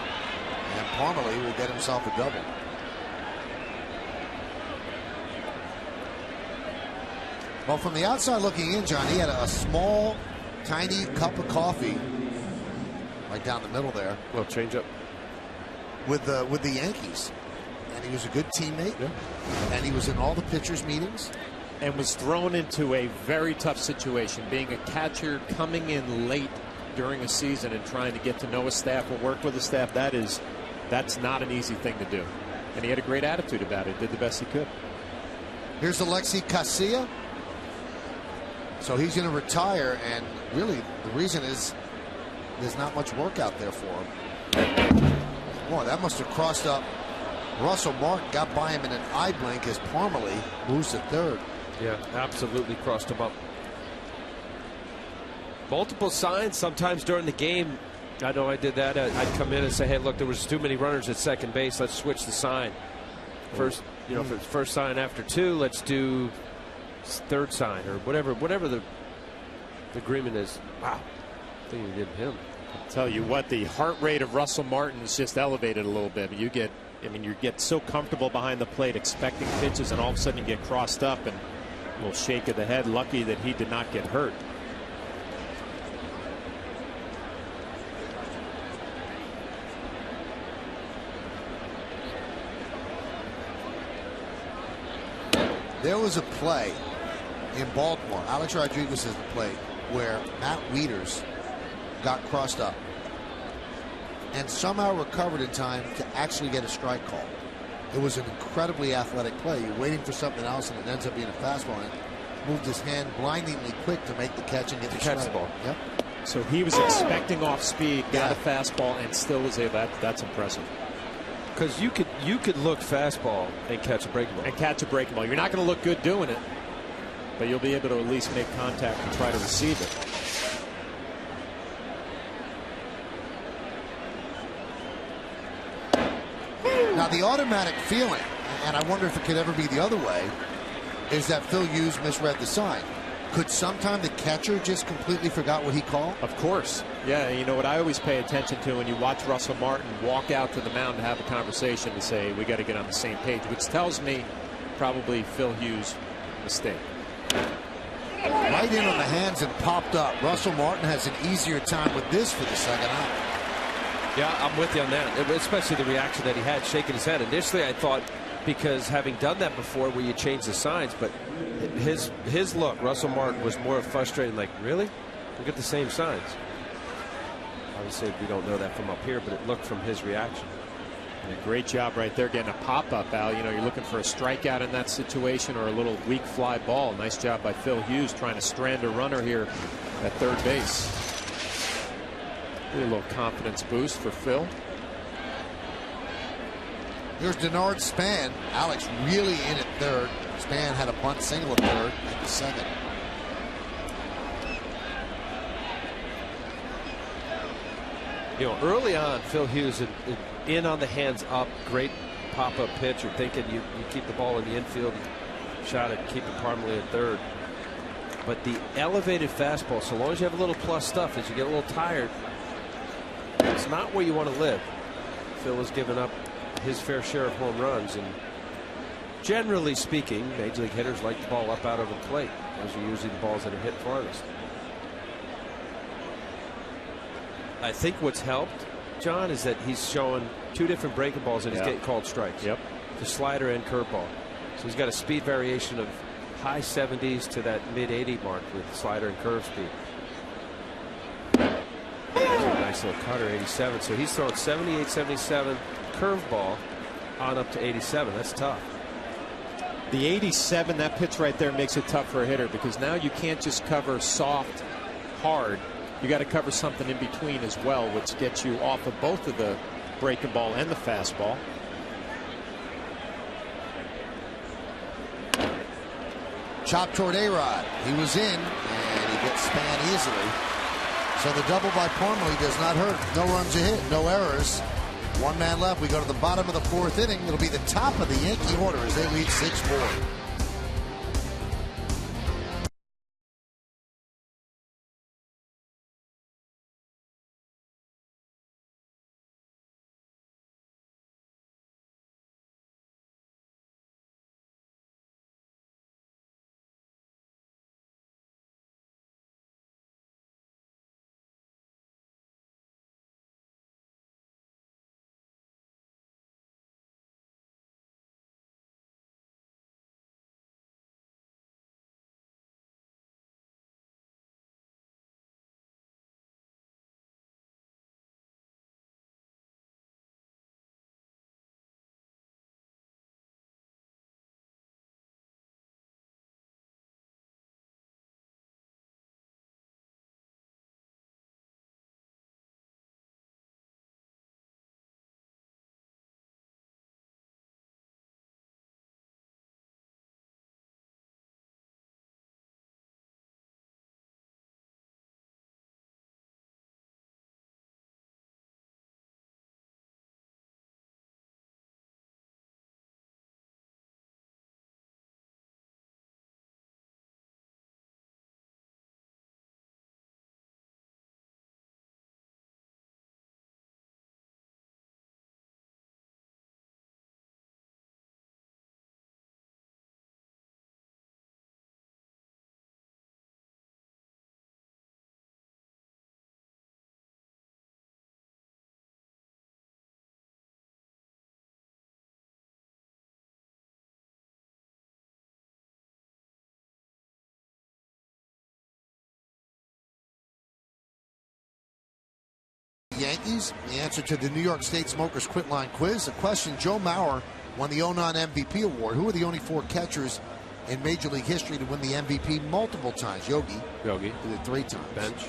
And Parmalee will get himself a double. Well, from the outside looking in, John, he had a small, tiny cup of coffee right down the middle there. Well, change up. With the Yankees. And he was a good teammate. Yeah. And he was in all the pitchers' meetings. And was thrown into a very tough situation, being a catcher coming in late during a season and trying to get to know a staff and work with a staff. That's not an easy thing to do. And he had a great attitude about it. Did the best he could. Here's Alexi Casilla. So he's going to retire, and really the reason is there's not much work out there for him. Boy, that must have crossed up. Russell Martin got by him in an eye blink as Parmalee moves to third. Yeah, absolutely crossed him up. Multiple signs sometimes during the game. I know I did that. I'd come in and say, hey, look, there was too many runners at second base. Let's switch the sign. First, you know, if it's first sign after 2, let's do third sign or whatever the agreement is. Wow. I think you did him. I'll tell you what, the heart rate of Russell Martin is just elevated a little bit. You get so comfortable behind the plate expecting pitches, and all of a sudden you get crossed up and a little shake of the head. Lucky that he did not get hurt. There was a play in Baltimore, Alex Rodriguez has the play, where Matt Wieters got crossed up and somehow recovered in time to actually get a strike call. It was an incredibly athletic play. You're waiting for something else, and it ends up being a fastball. And moved his hand blindingly quick to make the catch and get the strike. Ball. Yep. So he was expecting off speed, got a fastball, and still was able. That's impressive. Because you could look fastball and catch a breaking ball. And catch a breaking ball. You're not going to look good doing it, but you'll be able to at least make contact and try to receive it. Now the automatic feeling, and I wonder if it could ever be the other way, is that Phil Hughes misread the sign. Could sometime the catcher just completely forgot what he called? Of course. Yeah, you know what I always pay attention to when you watch Russell Martin walk out to the mound to have a conversation to say, we got to get on the same page, which tells me probably Phil Hughes' mistake. Right in on the hands and popped up. Russell Martin has an easier time with this for the second out. Yeah, I'm with you on that, especially the reaction that he had shaking his head. Initially, I thought, because having done that before where you change the signs, but his look, Russell Martin, was more frustrated, like, really? Look at the same signs. Obviously, we don't know that from up here, but it looked from his reaction. And a great job right there getting a pop-up, Al. You know, you're looking for a strikeout in that situation or a little weak fly ball. Nice job by Phil Hughes trying to strand a runner here at third base. A little confidence boost for Phil. Here's Denard Span. Alex really in at third. Span had a bunt single at third at the second. You know, early on, Phil Hughes in on the hands up, great pop-up pitch. You're thinking you keep the ball in the infield, shot it, keep it permanently at third. But the elevated fastball, so long as you have a little plus stuff, as you get a little tired, it's not where you want to live. Phil has given up his fair share of home runs, and generally speaking, major league hitters like the ball up out of the plate. Those are usually the balls that are hit farthest. I think what's helped, John, is that he's showing two different breaking balls and he's getting called strikes. Yep. The slider and curveball. So he's got a speed variation of high 70s to that mid 80 mark with slider and curve speed. That's a nice little cutter, 87. So he's throwing 78, 77 curveball on up to 87. That's tough. The 87, that pitch right there makes it tough for a hitter because now you can't just cover soft, hard. You got to cover something in between as well, which gets you off of both of the breaking ball and the fastball. Chop toward A-Rod. He was in, and he gets Span easily. So the double by Parmalee does not hurt. No runs a hit, no errors. One man left. We go to the bottom of the fourth inning. It'll be the top of the Yankee order as they lead 6-4. Yankees? The answer to the New York State Smokers Quit Line quiz. A question: Joe Mauer won the 09 MVP award. Who are the only 4 catchers in Major League history to win the MVP multiple times? Yogi did it 3 times. Bench.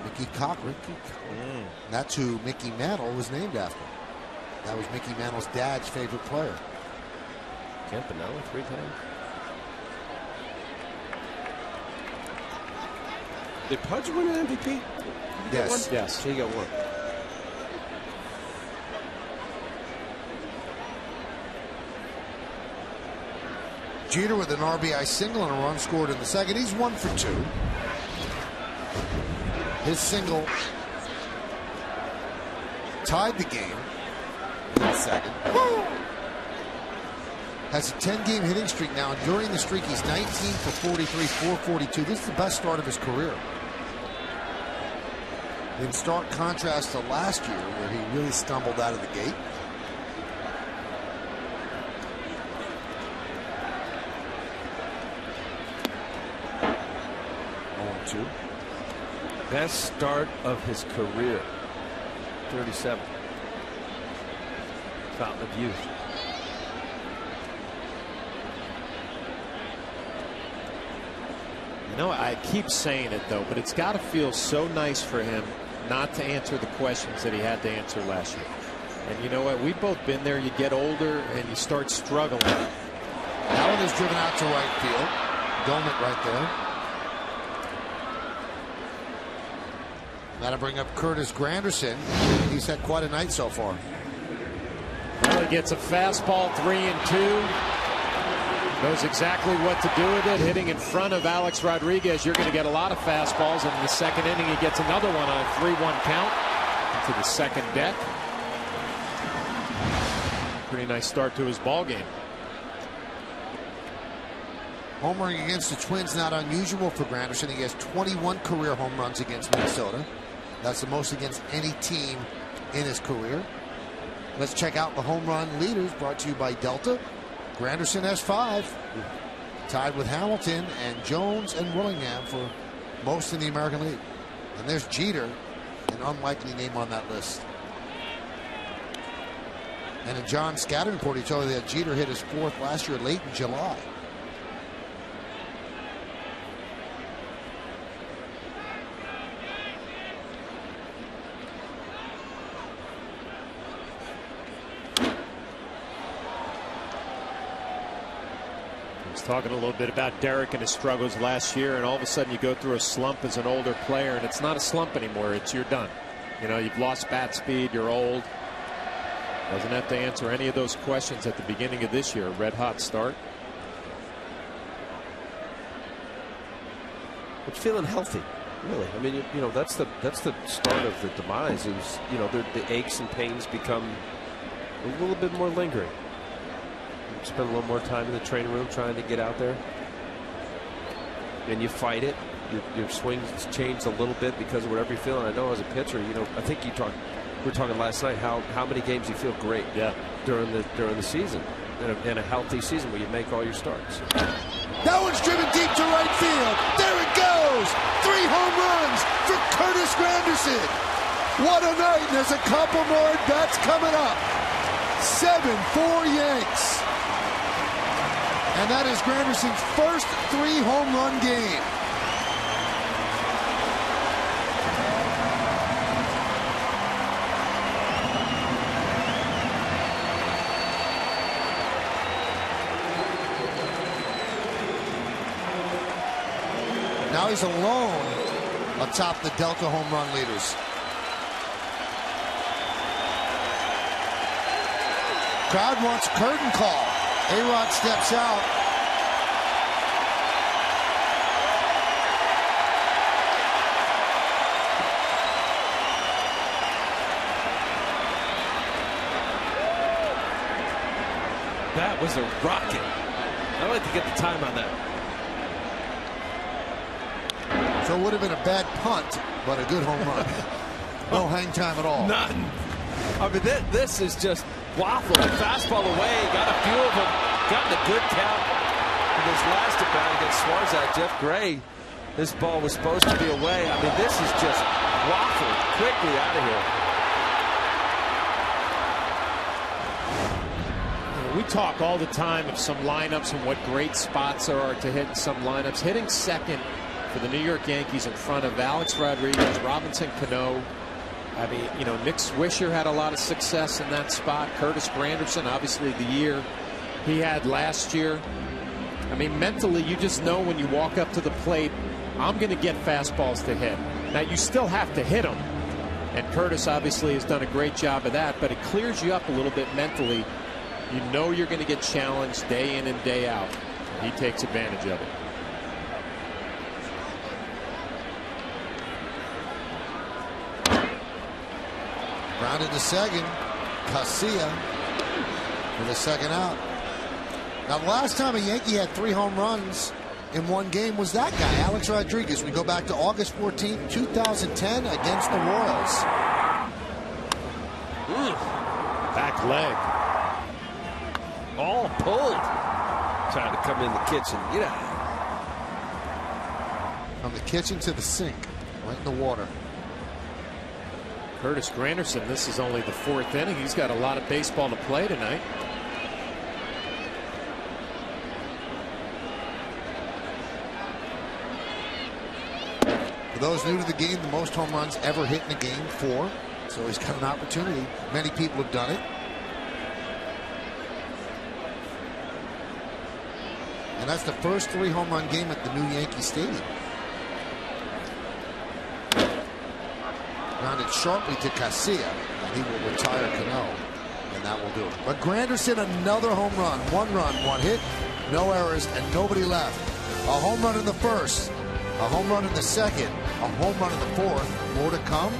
Mickey Cochrane. That's who Mickey Mantle was named after. That was Mickey Mantle's dad's favorite player. Campanella 3 times. Did Pudge win an MVP? Yes. Yes. He got one. Jeter with an RBI single and a run scored in the second. He's 1 for 2. His single tied the game in the second. Has a 10-game hitting streak now, and during the streak he's 19 for 43, 442. This is the best start of his career. In stark contrast to last year, where he really stumbled out of the gate. Best start of his career. 37. Fountain of youth. You know, I keep saying it though, but it's got to feel so nice for him not to answer the questions that he had to answer last year. And you know what? We've both been there. You get older and you start struggling. That one is driven out to right field. Donut right there. That'll bring up Curtis Granderson. He's had quite a night so far. Well, he gets a fastball, 3-2. Knows exactly what to do with it. Hitting in front of Alex Rodriguez, you're going to get a lot of fastballs. And in the second inning, he gets another one on a 3-1 count into the second deck. Pretty nice start to his ball game. Homering against the Twins not unusual for Granderson. He has 21 career home runs against Minnesota. That's the most against any team in his career. Let's check out the home run leaders, brought to you by Delta. Granderson has 5, tied with Hamilton and Jones and Willingham for most in the American League. And there's Jeter, an unlikely name on that list. And in John Scadden report, he told you that Jeter hit his 4th last year late in July. Talking a little bit about Derek and his struggles last year, and all of a sudden you go through a slump as an older player, and it's not a slump anymore. It's you're done. You know, you've lost bat speed, you're old. Doesn't have to answer any of those questions at the beginning of this year. A red hot start. But feeling healthy, really. I mean, you know, that's the start of the demise. Is, you know, the aches and pains become a little bit more lingering. Spend a little more time in the training room trying to get out there, and you fight it. Your swings changed a little bit because of whatever you're feeling. I know as a pitcher, you know, I think we were talking last night how many games you feel great during the season, in a healthy season where you make all your starts. That one's driven deep to right field. There it goes. 3 home runs for Curtis Granderson. What a night! And there's a couple more at bats coming up. 7-4 Yanks. And that is Granderson's first 3 home run game. Now he's alone atop the Delta home run leaders. Crowd wants curtain call. A-Rod steps out. That was a rocket. I'd like to get the time on that. So it would have been a bad punt, but a good home run. No hang time at all. None. I mean, this is just waffle. Fastball away. Got a few of them. Gotten a good count in his last at bat against Swarzak. Jeff Gray, this ball was supposed to be away. I mean, this is just waffle quickly out of here. We talk all the time of some lineups and what great spots there are to hit in some lineups. Hitting second for the New York Yankees in front of Alex Rodriguez, Robinson Cano. I mean, you know, Nick Swisher had a lot of success in that spot. Curtis Granderson, obviously the year he had last year. I mean, mentally, you just know when you walk up to the plate, I'm going to get fastballs to hit. Now, you still have to hit them. And Curtis obviously has done a great job of that, but it clears you up a little bit mentally. You know you're going to get challenged day in and day out. he takes advantage of it. Grounded to second. Casilla for the second out. Now, the last time a Yankee had 3 home runs in one game was that guy, Alex Rodriguez. We go back to August 14th, 2010 against the Royals. Back leg. All pulled. Trying to come in the kitchen. Get out. From the kitchen to the sink, right in the water. Curtis Granderson, this is only the 4th inning. He's got a lot of baseball to play tonight. For those new to the game, the most home runs ever hit in a game, 4. So he's got an opportunity. Many people have done it. And that's the first 3 home run game at the new Yankee Stadium. Grounded sharply to Casilla, and he will retire Cano, and that will do it. But Granderson, another home run. 1 run, 1 hit, no errors, and nobody left. A home run in the first, a home run in the second, a home run in the fourth. More to come.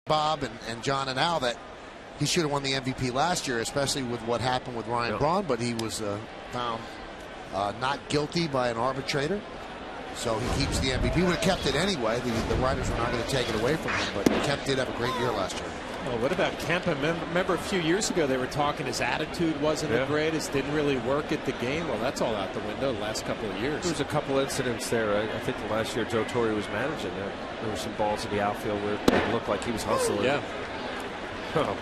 Bob and John and Al, that he should have won the MVP last year, especially with what happened with Ryan Braun, but he was found not guilty by an arbitrator. So he keeps the MVP. He would have kept it anyway. The writers were not going to take it away from him, but Kemp did have a great year last year. Well, what about Kemp? Remember a few years ago they were talking his attitude wasn't the greatest, didn't really work at the game. Well, that's all out the window the last couple of years. There was a couple incidents there. I think the last year Joe Torre was managing there. There were some balls in the outfield where it looked like he was hustling. Yeah. Oh.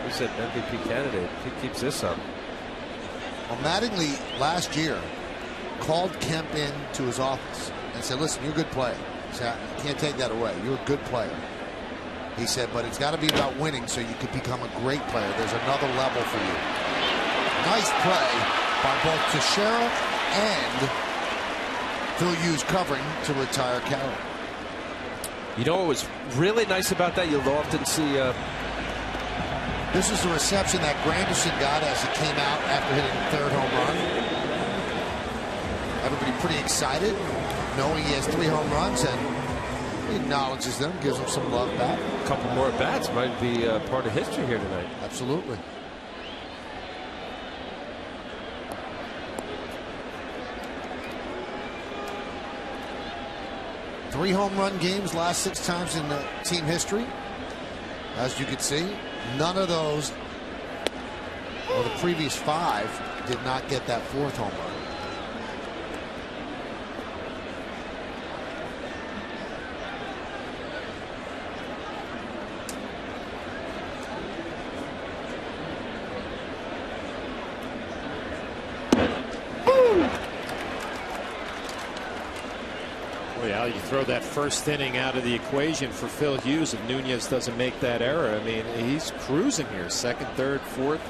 We said MVP candidate. He keeps this up. Well, Mattingly last year called Kemp in to his office and said, listen, you're a good player. He said, I can't take that away. You're a good player. He said, but it's got to be about winning so you could become a great player. There's another level for you. Nice play by both Teixeira and Phil Hughes covering to retire Carroll. You know what was really nice about that? You'll often see. This was the reception that Granderson got as he came out after hitting the 3rd home run. Everybody pretty excited, knowing he has 3 home runs, and he acknowledges them, gives them some love back. A couple more bats might be part of history here tonight. Absolutely. Three home run games last 6 times in team history. As you can see, none of those, or the previous 5, did not get that 4th home run. Well, you throw that first inning out of the equation for Phil Hughes if Nunez doesn't make that error. I mean, he's cruising here. Second, third, fourth.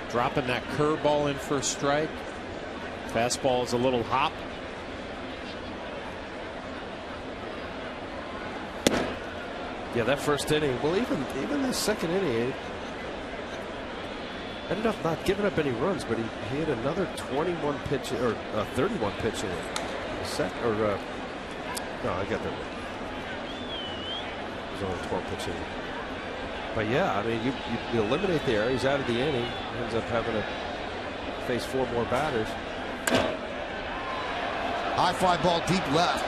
Dropping that curveball in for a strike. Fastball is a little hop. Yeah, that first inning. Well, even the second inning, ended up not giving up any runs, but he had another 21 pitch or 31 pitch in it. No, I got that one. It was only 12 pitch inning. But yeah, I mean, you eliminate the error. He's out of the inning. Ends up having to face 4 more batters. High fly ball deep left.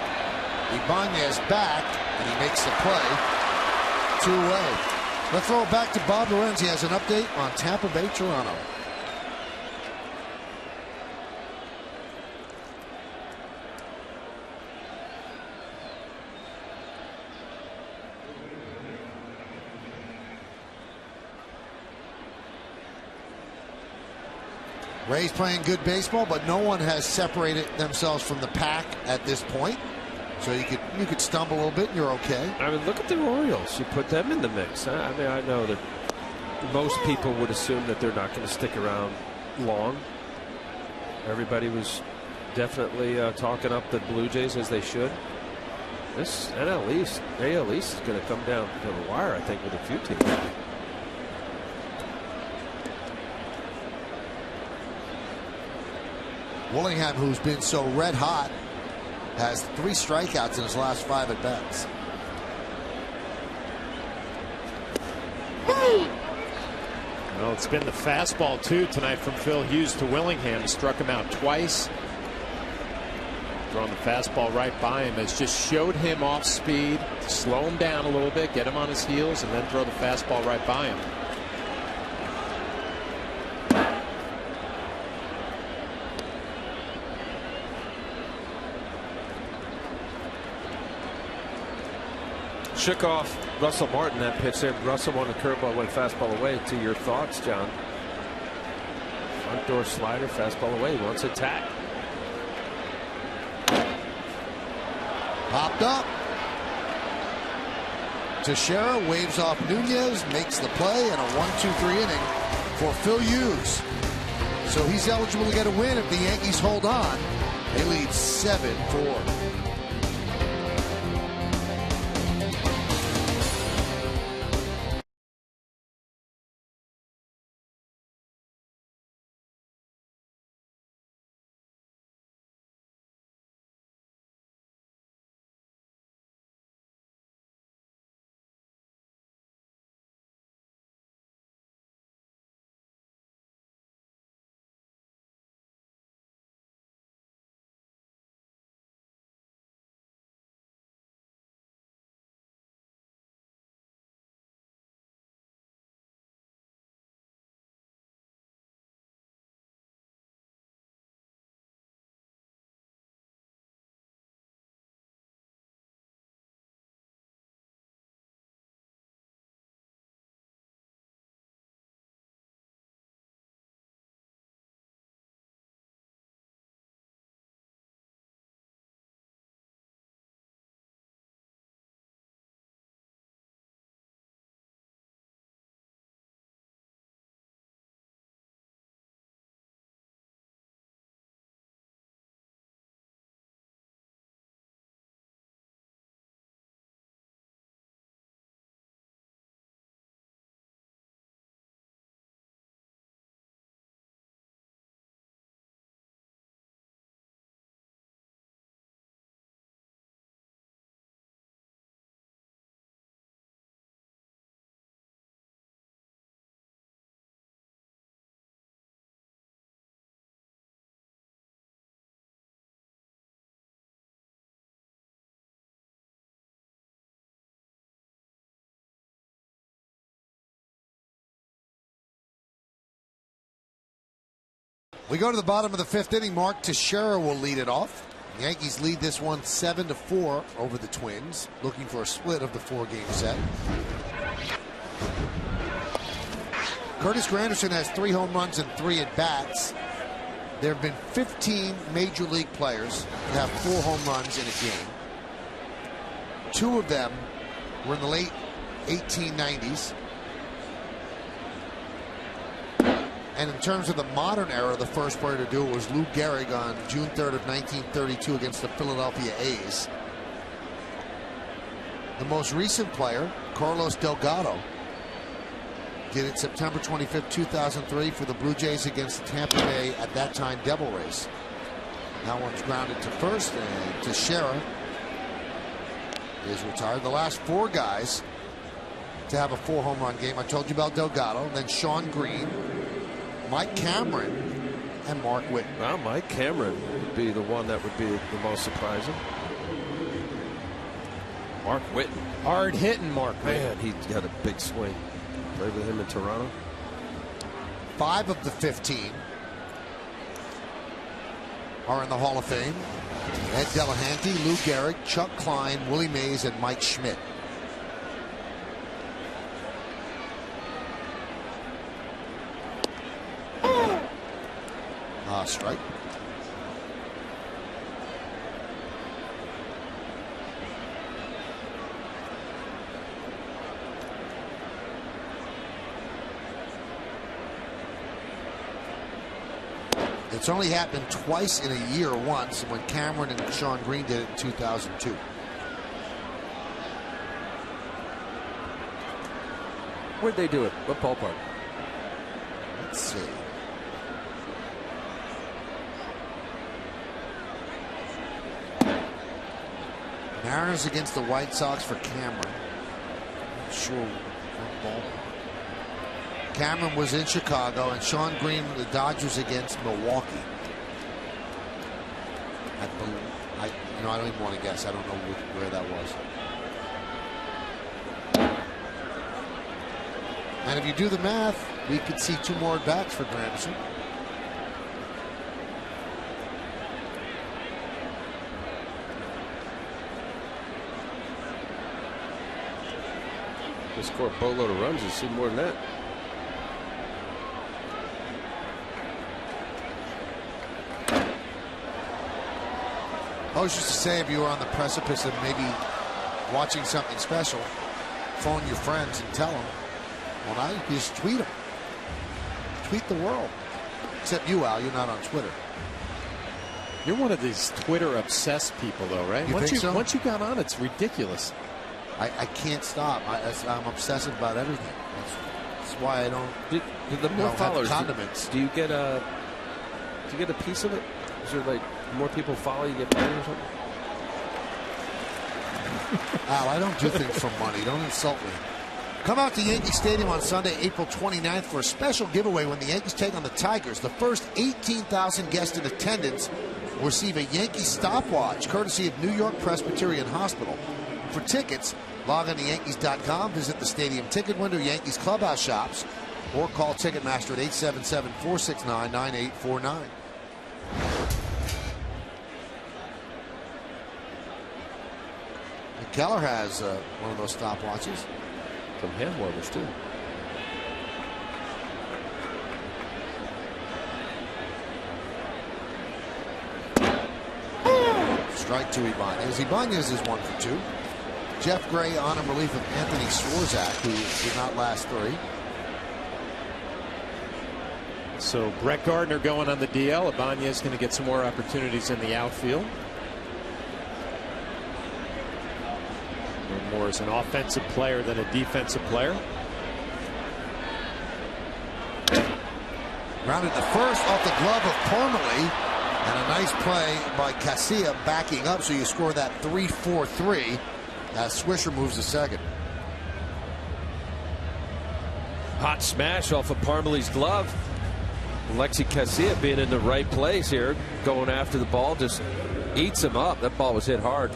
Ibanez back, and he makes the play. 2 away. Let's throw it back to Bob Lorenzi. Has an update on Tampa Bay, Toronto. Rays playing good baseball, but no one has separated themselves from the pack at this point. So you could stumble a little bit and you're okay. I mean, look at the Orioles. You put them in the mix. I mean, I know that most people would assume that they're not going to stick around long. Everybody was definitely talking up the Blue Jays, as they should. This AL East is going to come down to the wire, I think, with a few teams. Willingham, who's been so red hot, has 3 strikeouts in his last 5 at bats. Well, it's been the fastball too tonight from Phil Hughes to Willingham. He struck him out twice. Throwing the fastball right by him has just showed him off speed, slow him down a little bit, get him on his heels, and then throw the fastball right by him. Shook off Russell Martin that pitch there. Russell on the curveball, went fastball away. To your thoughts, John? Front door slider, fastball away. Wants a tack. Popped up. Teixeira waves off Nunez, makes the play, and a 1-2-3 inning for Phil Hughes. So he's eligible to get a win if the Yankees hold on. They lead 7-4. We go to the bottom of the 5th inning. Mark Teixeira will lead it off. The Yankees lead this one 7-4 over the Twins, looking for a split of the 4-game set. Curtis Granderson has 3 home runs and 3 at-bats. There have been 15 major league players who have 4 home runs in a game. 2 of them were in the late 1890s. And in terms of the modern era, the first player to do it was Lou Gehrig on June 3rd of 1932 against the Philadelphia A's. The most recent player, Carlos Delgado, did it September 25th, 2003 for the Blue Jays against the Tampa Bay, at that time, Devil Rays. That one's grounded to first, and Teixeira is retired. The last 4 guys to have a 4 home run game. I told you about Delgado, then Sean Green, Mike Cameron, and Mark Whitten. Well, Mike Cameron would be the one that would be the most surprising. Mark Whitten. Hard hitting Mark Whitten. Man, he got a big swing. Played with him in Toronto. 5 of the 15 are in the Hall of Fame. Ed Delahanty, Lou Gehrig, Chuck Klein, Willie Mays, and Mike Schmidt. Strike. It's only happened twice in a year, once when Cameron and Sean Green did it in 2002. Where'd they do it? What ballpark? Let's see. Mariners against the White Sox for Cameron. Not sure what ball. Cameron was in Chicago, and Sean Green, the Dodgers against Milwaukee. I don't even want to guess. I don't know where that was. And if you do the math, we could see 2 more at-bats for Granderson. They score a boatload of runs. You see more than that. I was just to say, if you were on the precipice of maybe watching something special, phone your friends and tell them. Well, now you just tweet them. Tweet the world. Except you, Al. You're not on Twitter. You're one of these Twitter obsessed people, though, right? You think so? Once you got on, it's ridiculous. I can't stop. I'm obsessive about everything. That's why I don't. The more followers, condiments. Do you get a piece of it? Is there like more people follow you get paid or something? Al, I don't do things for money. Don't insult me. Come out to Yankee Stadium on Sunday, April 29th for a special giveaway when the Yankees take on the Tigers. The first 18,000 guests in attendance will receive a Yankee stopwatch courtesy of New York Presbyterian Hospital. For tickets, log on to Yankees.com, visit the stadium ticket window, Yankees clubhouse shops, or call Ticketmaster at 877-469-9849. Keller has one of those stopwatches. Some hand warmers, too. Strike to Ibanez. Ibanez is 1 for 2. Jeff Gray on in relief of Anthony Swarzak, who did not last 3. So Brett Gardner going on the DL. Ibanez going to get some more opportunities in the outfield. More as an offensive player than a defensive player. Grounded to first off the glove of Parmalee. And a nice play by Casilla backing up, so you score that 3-4-3 as Swisher moves to second. Hot smash off of Parmalee's glove. Alexi Casilla being in the right place here, going after the ball, just eats him up. That ball was hit hard.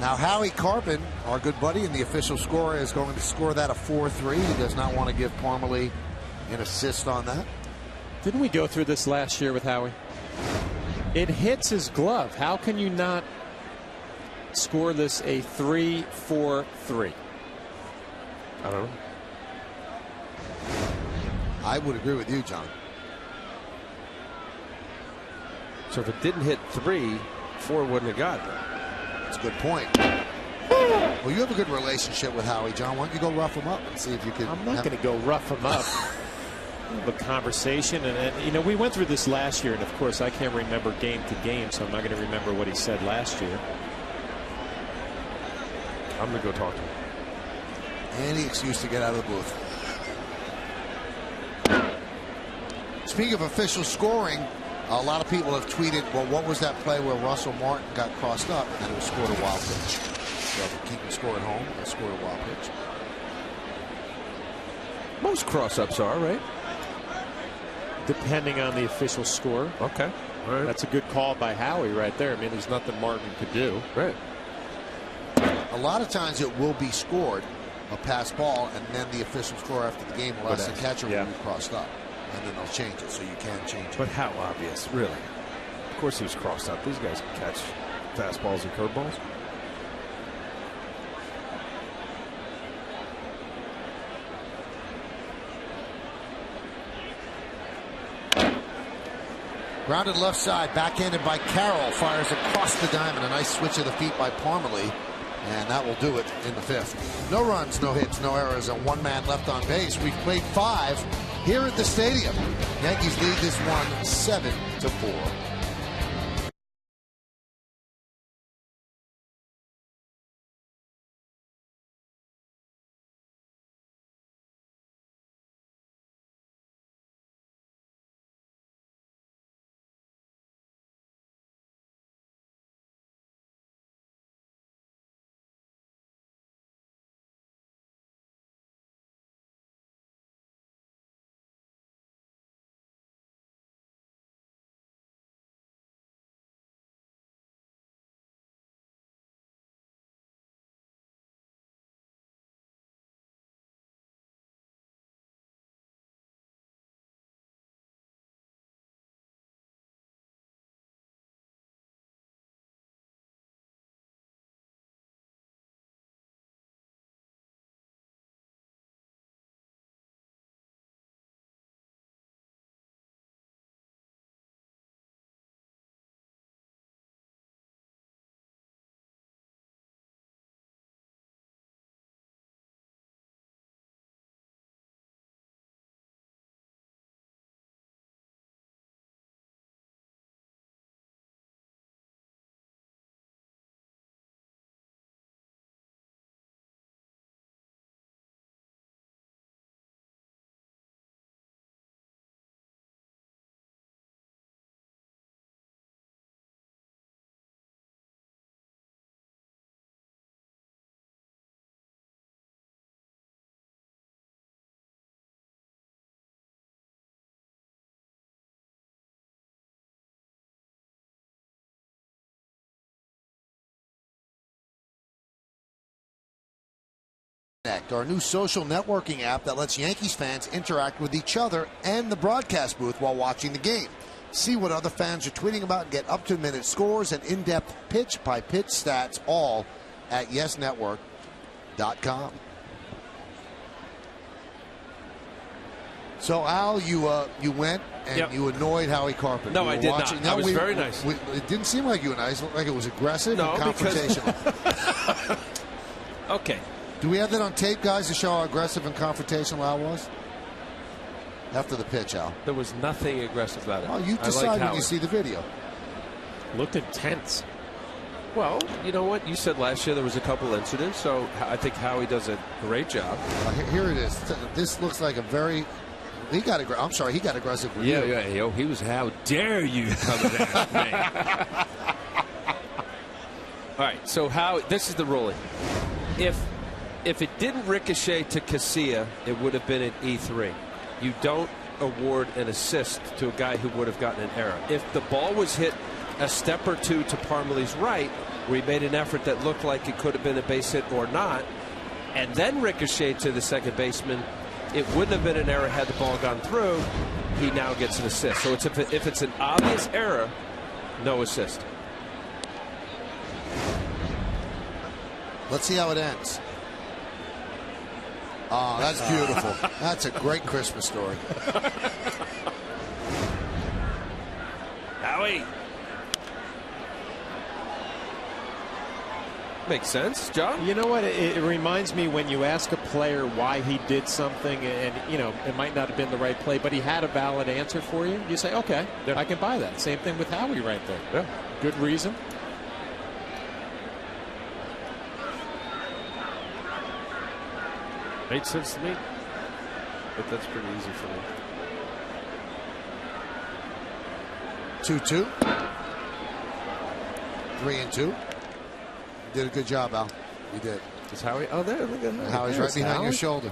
Now Howie Carpin, our good buddy and the official scorer, is going to score that a 4-3. He does not want to give Parmalee an assist on that. Didn't we go through this last year with Howie? It hits his glove. How can you not score this a 3-4-3? I don't know. I would agree with you, John. So if it didn't hit 3, 4 wouldn't have got it. That's a good point. Well, you have a good relationship with Howie, John. Why don't you go rough him up and see if you can. I'm not going to go rough him up. The conversation, and you know, we went through this last year, and of course I can't remember game to game, so I'm not going to remember what he said last year. I'm going to go talk to him. Any excuse to get out of the booth. Speaking of official scoring, a lot of people have tweeted, well, what was that play where Russell Martin got crossed up and then it was scored a wild pitch? So keeping score at home and scored a wild pitch. Most cross-ups are, right? Depending on the official score. Okay. All right. That's a good call by Howie right there. I mean, there's nothing Martin could do. Right. A lot of times it will be scored, a pass ball, and then the official score after the game will ask the catcher will be crossed up. And then they'll change it, so you can change it. But how obvious, really? Of course he was crossed up. These guys can catch fastballs and curveballs. Grounded left side, backhanded by Carroll, fires across the diamond. A nice switch of the feet by Parmalee, and that will do it in the fifth. No runs, no hits, no errors, and one man left on base. We've played 5 here at the stadium. Yankees lead this one 7-4. Our new social networking app that lets Yankees fans interact with each other and the broadcast booth while watching the game. See what other fans are tweeting about and get up-to-the-minute scores and in-depth pitch-by-pitch stats, all at yesnetwork.com. So, Al, you went and you annoyed Howie Carpenter. No, I did not. That was very nice. It didn't seem like you and I. It looked like it was aggressive and confrontational. Okay. Do we have that on tape, guys, to show how aggressive and confrontational Al was? After the pitch, Al. There was nothing aggressive about it. Oh, you decide when you see the video. Looked intense. Well, you know what? You said last year there was a couple incidents, so I think Howie does a great job. Here it is. This looks like a very... He got aggressive with you. Yeah. Yo, he was, how dare you come at me. All right, so this is the ruling. If it didn't ricochet to Casilla, it would have been an E3. You don't award an assist to a guy who would have gotten an error. If the ball was hit a step or two to Parmalee's right, where he made an effort that looked like it could have been a base hit or not, and then ricocheted to the second baseman, it wouldn't have been an error had the ball gone through. He now gets an assist. So if it's an obvious error, no assist. Let's see how it ends. Oh, that's beautiful. That's a great Christmas story. Howie. Makes sense, John. You know what? It reminds me when you ask a player why he did something, and it might not have been the right play, but he had a valid answer for you. You say, okay, yeah, I can buy that. Same thing with Howie right there. Yeah. Good reason. Made sense to me, but that's pretty easy for me. 2-2. 3-2. Did a good job, Al. You did. Is Howie? Oh, there. Look at that. Howie's right behind your shoulder.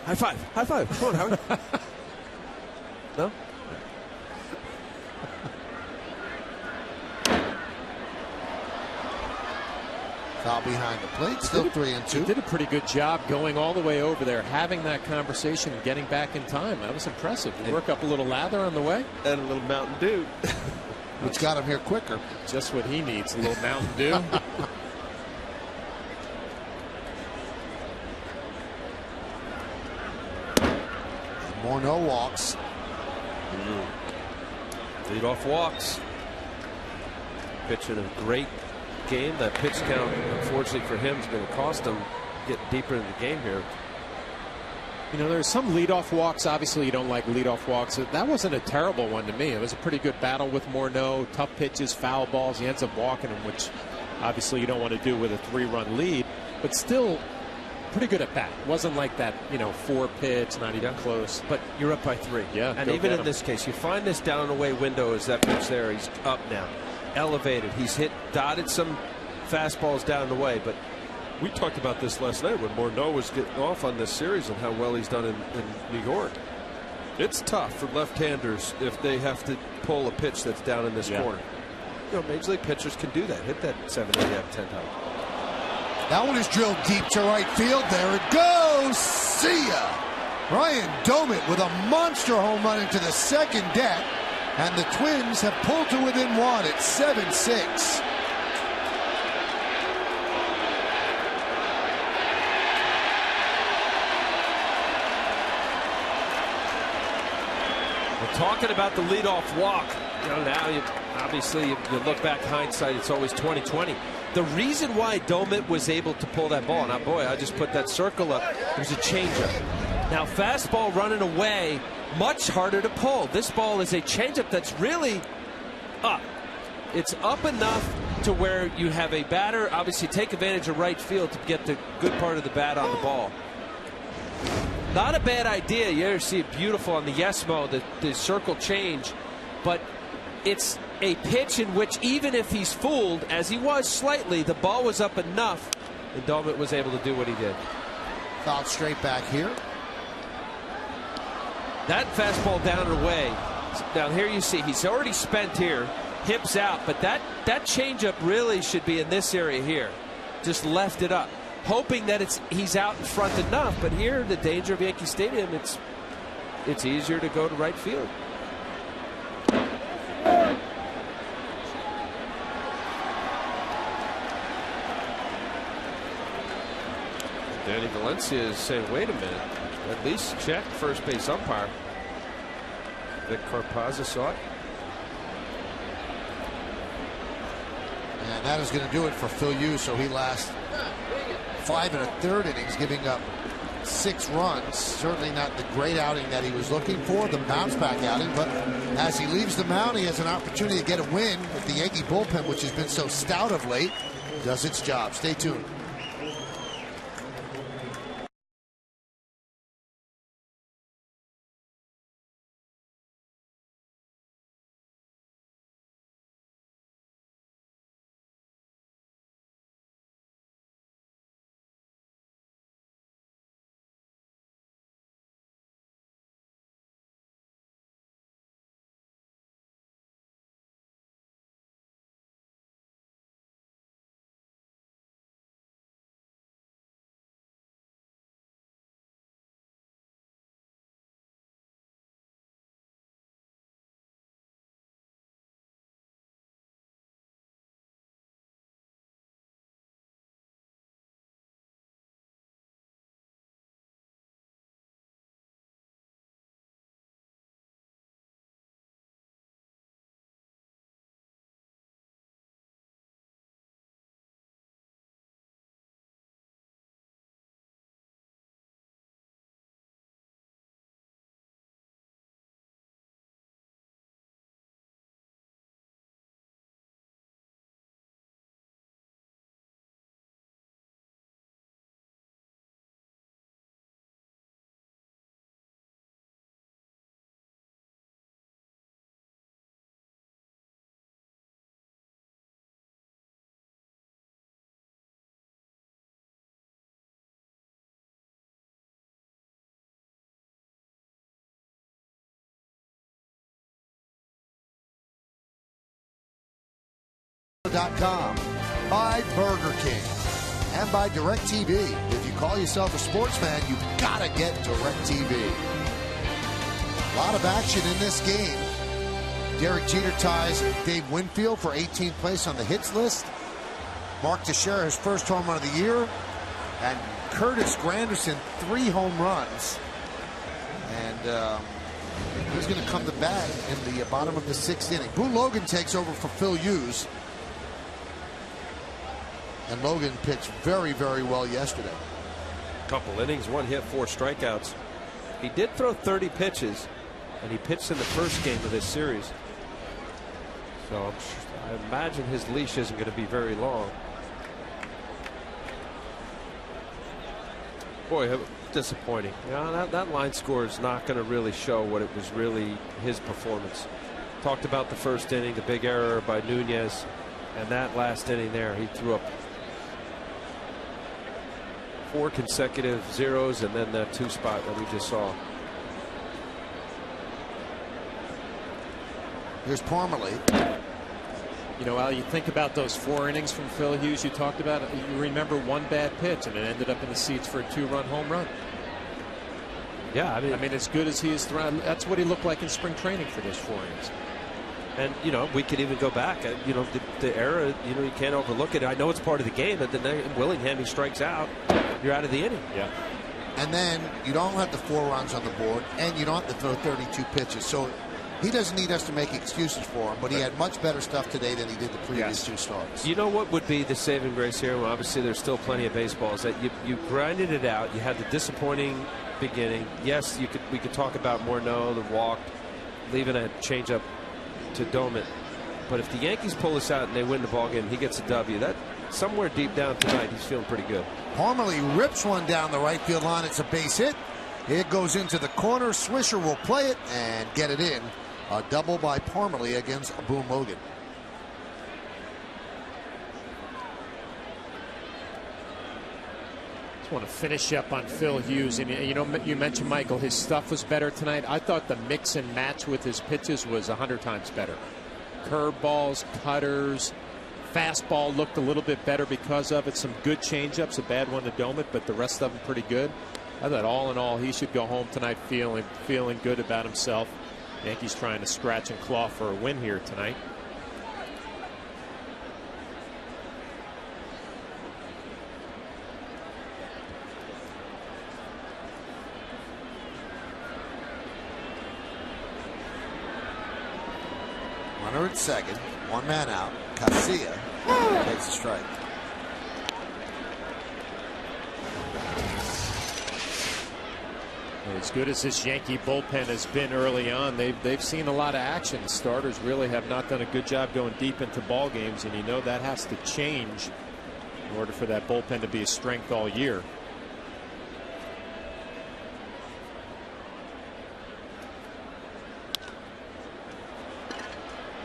High five. High five. Come on, Howie. No? Foul behind the plate. Still 3-2. He did a pretty good job going all the way over there, having that conversation and getting back in time. That was impressive. You work up a little lather on the way. And a little Mountain Dew. Which got him here quicker. Just what he needs, a little Mountain Dew. More no walks. Lead off walks. Pitching a great game. That pitch count, unfortunately for him, is going to cost him get deeper into the game here. There's some leadoff walks. Obviously, you don't like leadoff walks. That wasn't a terrible one to me. It was a pretty good battle with Morneau. Tough pitches, foul balls. He ends up walking them, which obviously you don't want to do with a 3-run lead. But still, pretty good at bat. It wasn't like that, 4-pitch, not even close. But you're up by 3. Yeah. And even in this case, you find this down and away window as that pitch there. He's up now, elevated. He's dotted some fastballs down and away, but we talked about this last night when Morneau was getting off on this series and how well he's done in New York. It's tough for left-handers if they have to pull a pitch that's down in this corner. Major league pitchers can do that. Hit that 7, 8 out of 10 times. That one is drilled deep to right field. There it goes. See ya. Ryan Domit with a monster home run into the second deck. And the Twins have pulled to within 1 at 7-6. Talking about the leadoff walk, now obviously you look back hindsight, it's always 20/20. The reason why Domit was able to pull that ball, now boy, I just put that circle up. It was a changeup. Now fastball running away, much harder to pull. This ball is a changeup that's really up. It's up enough to where you have a batter obviously take advantage of right field to get the good part of the bat on the ball. Not a bad idea. You see it beautiful on the Yesmo, the circle change, but it's a pitch in which even if he's fooled, as he was slightly, the ball was up enough, and Domit was able to do what he did. Fouled straight back here. That fastball down and away. Now here you see he's already spent here, hips out, but that changeup really should be in this area here. Just left it up, hoping that he's out in front enough. But here, the danger of Yankee Stadium, it's easier to go to right field. Danny Valencia is saying, wait a minute, at least check first base umpire. Vic Carpazza saw it. And that is going to do it for Phil Hughes. So he lasts 5 1/3 innings, giving up 6 runs. Certainly not the great outing that he was looking for, the bounce back outing. But as he leaves the mound, he has an opportunity to get a win if the Yankee bullpen, which has been so stout of late, does its job. Stay tuned. by Burger King, and by DirecTV. If you call yourself a sports fan, you gotta get DirecTV. A lot of action in this game. Derek Jeter ties Dave Winfield for 18th place on the hits list. Mark Teixeira, his first home run of the year. And Curtis Granderson, 3 home runs. And he's going to come to bat in the bottom of the 6th inning. Boone Logan takes over for Phil Hughes. And Logan pitched very, very well yesterday. Couple innings, 1 hit, 4 strikeouts. He did throw 30 pitches, and he pitched in the first game of this series. So I imagine his leash isn't going to be very long. Boy, disappointing. You know, that line score is not going to really show what it was really his performance. Talked about the first inning, the big error by Nunez, and that last inning there, he threw up 4 consecutive zeros, and then that 2 spot that we just saw. Here's Parmalee. You know, Al, you think about those 4 innings from Phil Hughes you talked about. You remember 1 bad pitch, and it ended up in the seats for a 2-run home run. Yeah, I mean, as good as he is thrown, that's what he looked like in spring training for those 4 innings. And, you know, we could even go back. You know, the error, you know, you can't overlook it. I know it's part of the game, but then Willingham, he strikes out. You're out of the inning. Yeah. And then you don't have the 4 runs on the board, and you don't have to throw 32 pitches. So he doesn't need us to make excuses for him, but he had much better stuff today than he did the previous 2 starts. You know what would be the saving grace here? Well, obviously, there's still plenty of baseballs that you grinded it out. You had the disappointing beginning. Yes, we could talk about Morneau, the walk, leaving a changeup to Doman. But if the Yankees pull this out and they win the ball game, he gets a W. That somewhere deep down tonight, he's feeling pretty good. Parmalee rips one down the right field line. It's a base hit. It goes into the corner. Swisher will play it and get it in. A double by Parmalee against Boone Logan. Just want to finish up on Phil Hughes. And you know, you mentioned, Michael, his stuff was better tonight. I thought the mix and match with his pitches was 100 times better. Curveballs, cutters, fastball looked a little bit better because of it. Some good changeups, a bad one to Doman, but the rest of them pretty good. I thought all in all, he should go home tonight feeling good about himself. Yankees trying to scratch and claw for a win here tonight. Runner at second, 1 man out. Casilla takes a strike. As good as this Yankee bullpen has been early on, they've seen a lot of action. The starters really have not done a good job going deep into ball games, and you know that has to change in order for that bullpen to be a strength all year.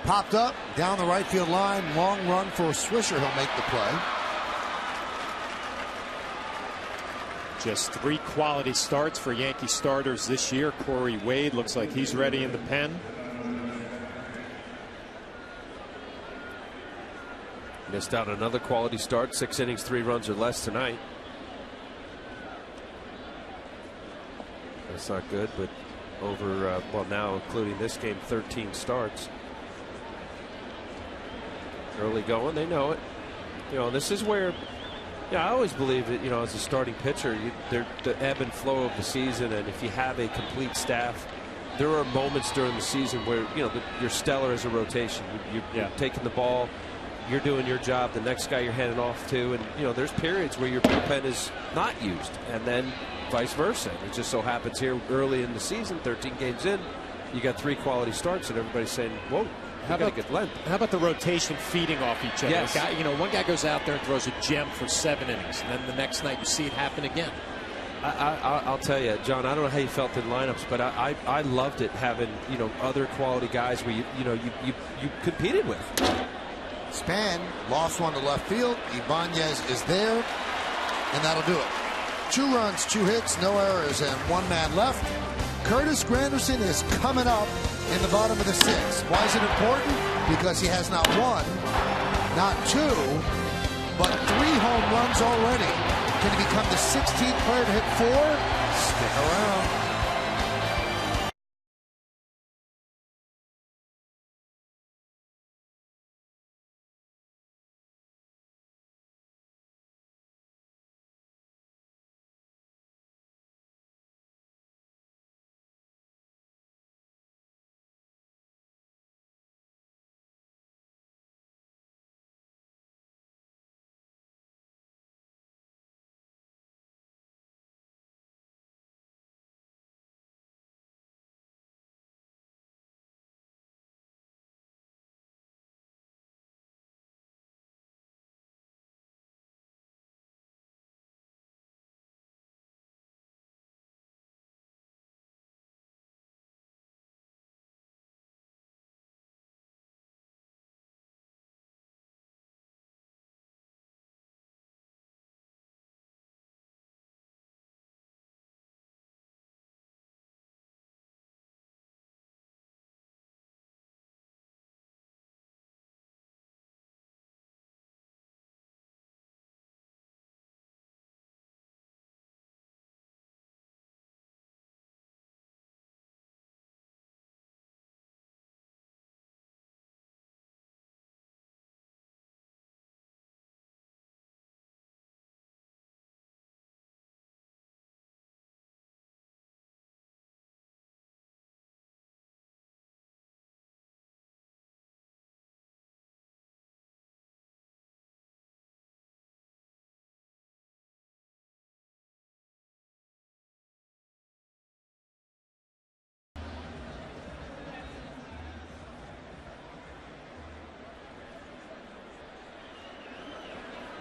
Popped up down the right field line. Long run for Swisher. He'll make the play. Just 3 quality starts for Yankee starters this year. Corey Wade looks like he's ready in the pen. Missed out another quality start. 6 innings, 3 runs or less tonight. That's not good, but over, well, now including this game, 13 starts. Early going, they know it. You know, this is where, yeah, I always believe that, you know, as a starting pitcher, the ebb and flow of the season, and if you have a complete staff, there are moments during the season where, you know, you're stellar as a rotation. You're taking the ball, you're doing your job, the next guy you're handing off to, and, you know, there's periods where your bullpen is not used, and then vice versa. It just so happens here early in the season, 13 games in, you got 3 quality starts, and everybody's saying, whoa. How about the rotation feeding off each other? Yes. Guy, you know, one guy goes out there and throws a gem for 7 innings, and then the next night you see it happen again. I'll tell you, John, I don't know how you felt in lineups, but I loved it having, you know, other quality guys where you competed with. Span lost one to left field. Ibanez is there, and that'll do it. 2 runs, 2 hits, no errors, and 1 man left. Curtis Granderson is coming up in the bottom of the 6th. Why is it important? Because he has not 1, not 2, but 3 home runs already. Can he become the 16th player to hit 4? Stick around.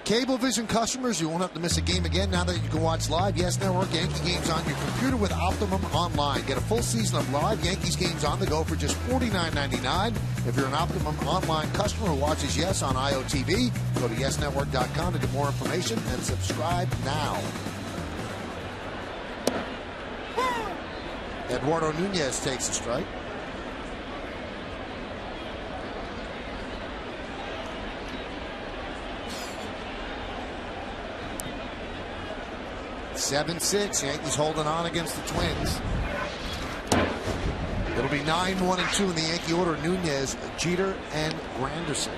Cablevision customers, you won't have to miss a game again now that you can watch live Yes Network Yankee games on your computer with Optimum Online. Get a full season of live Yankees games on the go for just $49.99. If you're an Optimum Online customer who watches Yes on IOTV, go to YesNetwork.com to get more information and subscribe now. Eduardo Nunez takes a strike. (7-6). Yankees holding on against the Twins. It'll be 9-1-2 in the Yankee order. Nunez, Jeter, and Granderson.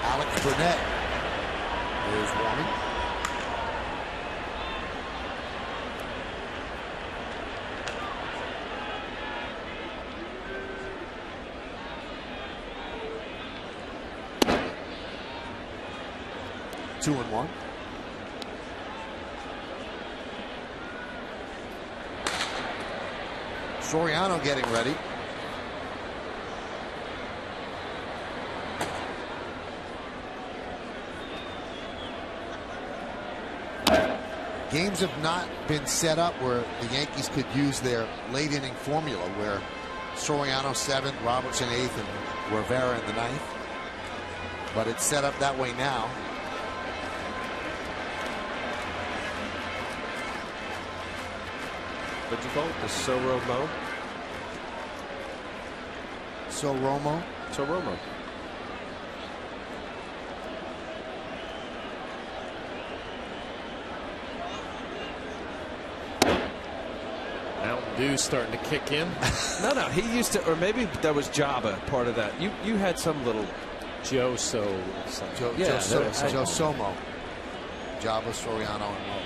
Alex Burnett is warming. Two and one. Soriano getting ready. Games have not been set up where the Yankees could use their late inning formula, where Soriano 7th, Robertson 8th, and Rivera in the 9th. But it's set up that way now. What'd you call it? The Soromo? Soromo? Soromo. Mountain Dew starting to kick in. No, he used to, or maybe that was Java part of that. You had some little Joe Somo. Java, Soriano, and Mo.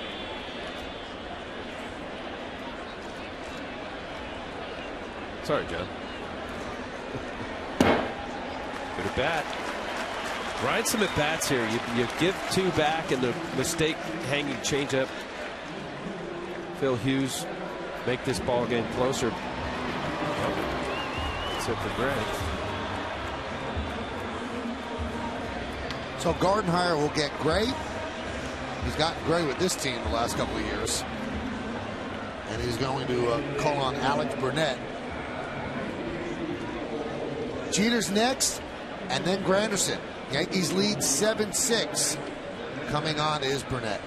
Sorry, John. Good at bat. Ride some at bats here. You give 2 back, and the mistake hanging changeup. Phil Hughes make this ball game closer. Except for Gray. So Gardenhire will get Gray. He's gotten Gray with this team the last couple of years, and he's going to call on Alex Burnett. Jeter's next, and then Granderson. Yankees lead 7-6. Coming on is Burnett.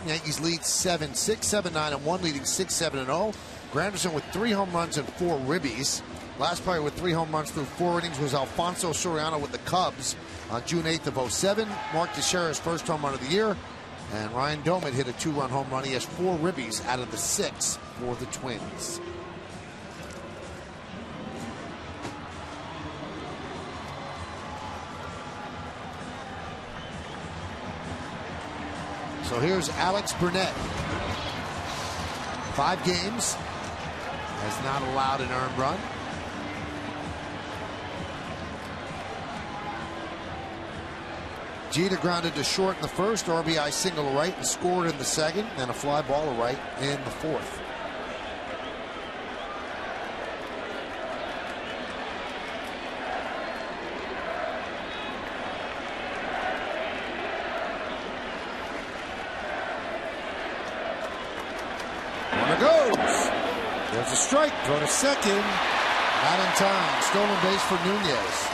Yankees lead 7-6, 7-9 and 1, leading 6-7 and 0. Granderson with 3 home runs and 4 ribbies. Last player with 3 home runs through 4 innings was Alfonso Soriano with the Cubs on June 8th of 07. Mark Teixeira's first home run of the year. And Ryan Doman hit a 2-run home run. He has 4 ribbies out of the 6 for the Twins. So here's Alex Burnett. 5 games. Has not allowed an earned run. Jeter grounded to short in the first, RBI single to right and scored in the second, and a fly ball to right in the fourth. Runner goes. There's a strike. Throw to second. Not in time. Stolen base for Nunez.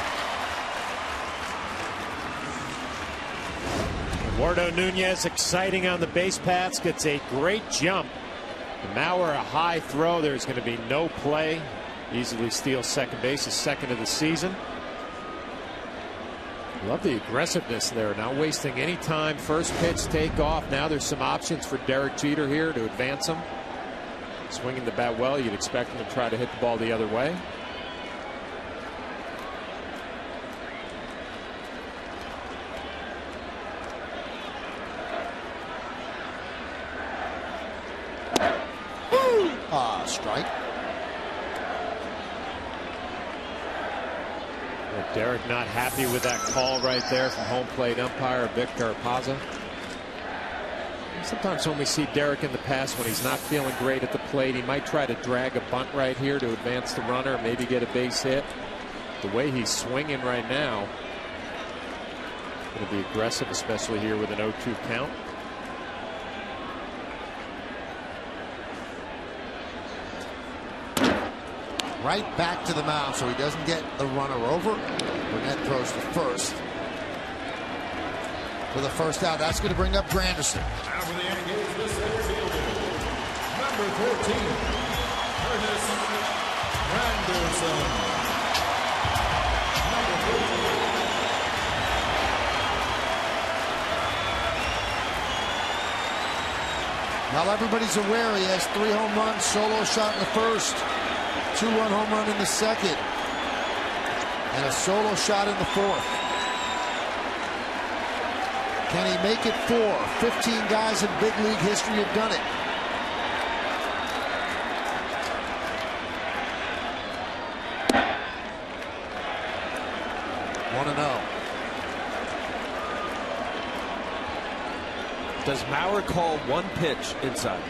Eduardo Nunez exciting on the base paths, gets a great jump. Mauer a high throw. There's going to be no play. Easily steals second base, his second of the season. Love the aggressiveness there, not wasting any time. First pitch, take off. Now there's some options for Derek Jeter here to advance him. Swinging the bat well, you'd expect him to try to hit the ball the other way. Strike. Well, Derek not happy with that call right there from home plate umpire Vic Carapazza. Sometimes when we see Derek in the past, when he's not feeling great at the plate, he might try to drag a bunt right here to advance the runner, maybe get a base hit. The way he's swinging right now, going to be aggressive, especially here with an 0-2 count. Right back to the mound, so he doesn't get the runner over. Burnett throws to first for the first out. That's going to bring up Granderson. Now for the Yankees, the center fielder, number 14, Curtis Granderson. Now everybody's aware he has 3 home runs, solo shot in the first. 2-run home run in the second, and a solo shot in the fourth. Can he make it 4? 15 guys in big league history have done it. One and 0. Does Mauer call one pitch inside?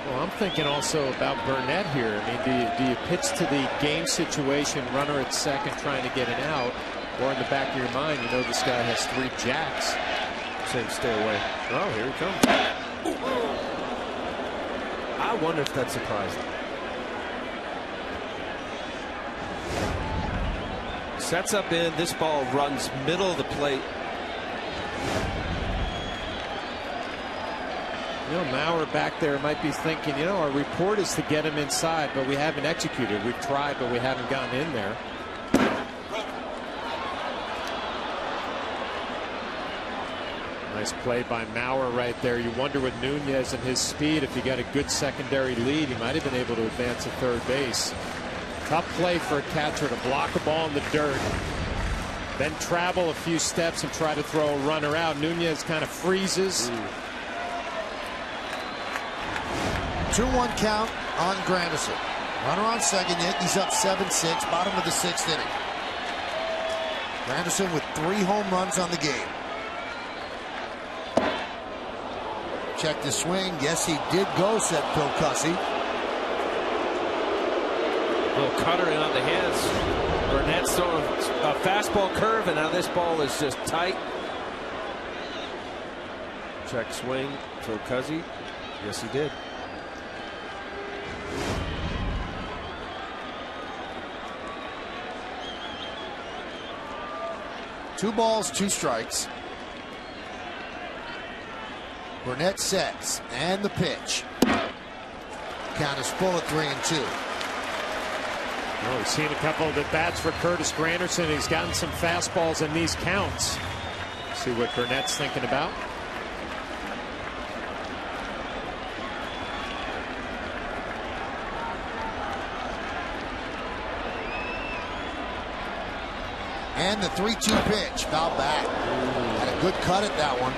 Well, I'm thinking also about Burnett here. I mean, do you pitch to the game situation, runner at second trying to get an out, or in the back of your mind, you know this guy has 3 jacks. Saying stay away. Oh, here he comes. I wonder if that surprised him. Sets up in. This ball runs middle of the plate. You know, Mauer back there might be thinking, you know, our report is to get him inside, but we haven't executed. We've tried, but we haven't gotten in there. Nice play by Mauer right there. You wonder with Nunez and his speed, if he got a good secondary lead, he might have been able to advance to third base. Tough play for a catcher to block a ball in the dirt, then travel a few steps and try to throw a runner out. Nunez kind of freezes. 2-1 count on Granderson. Runner on second. Yankees up 7-6. Bottom of the 6th inning. Granderson with 3 home runs on the game. Check the swing. Yes, he did go, said Phil Cussy. Little cutter in on the hands. Burnett's throwing a fastball curve, and now this ball is just tight. Check swing. Phil Cussy. Yes, he did. Two balls, 2 strikes. Burnett sets, and the pitch. Count is full at 3-2. Well, we've seen a couple of at-bats for Curtis Granderson. He's gotten some fastballs in these counts. See what Burnett's thinking about. And the 3-2 pitch, foul back. Had a good cut at that one.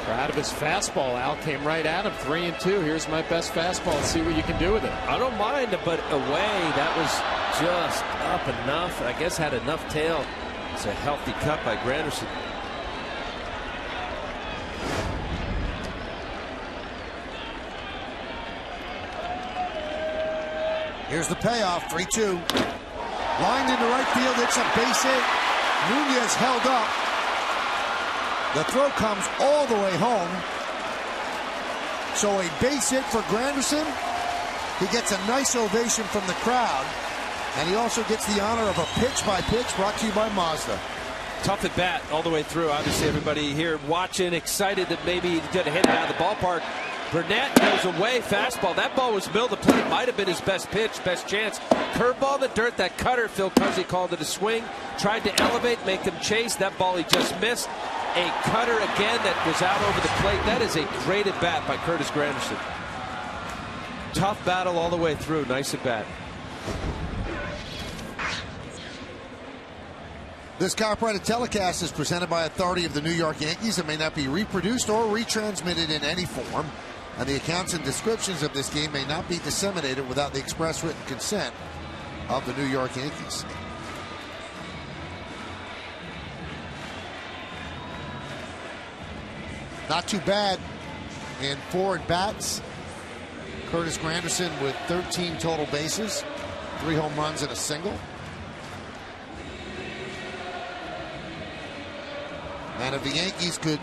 Proud of his fastball. Al came right at him. 3-2. Here's my best fastball. Let's see what you can do with it. I don't mind, but away, that was just up enough. I guess had enough tail. It's a healthy cut by Granderson. Here's the payoff, 3-2. Lined into right field, it's a base hit. Nunez held up. The throw comes all the way home. So a base hit for Granderson. He gets a nice ovation from the crowd. And he also gets the honor of a pitch-by-pitch brought to you by Mazda. Tough at bat all the way through. Obviously, everybody here watching, excited that maybe he's going to hit it out of the ballpark. Burnett goes away, fastball. That ball was middle of the plate. Might have been his best pitch, best chance. Curveball in the dirt. That cutter, Phil Cuzzy called it a swing. Tried to elevate, make him chase. That ball he just missed. A cutter again that was out over the plate. That is a great at bat by Curtis Granderson. Tough battle all the way through. Nice at bat. This copyrighted telecast is presented by authority of the New York Yankees. It may not be reproduced or retransmitted in any form, and the accounts and descriptions of this game may not be disseminated without the express written consent of the New York Yankees. Not too bad in 4 at-bats. Curtis Granderson with 13 total bases, 3 home runs and a single. And if the Yankees could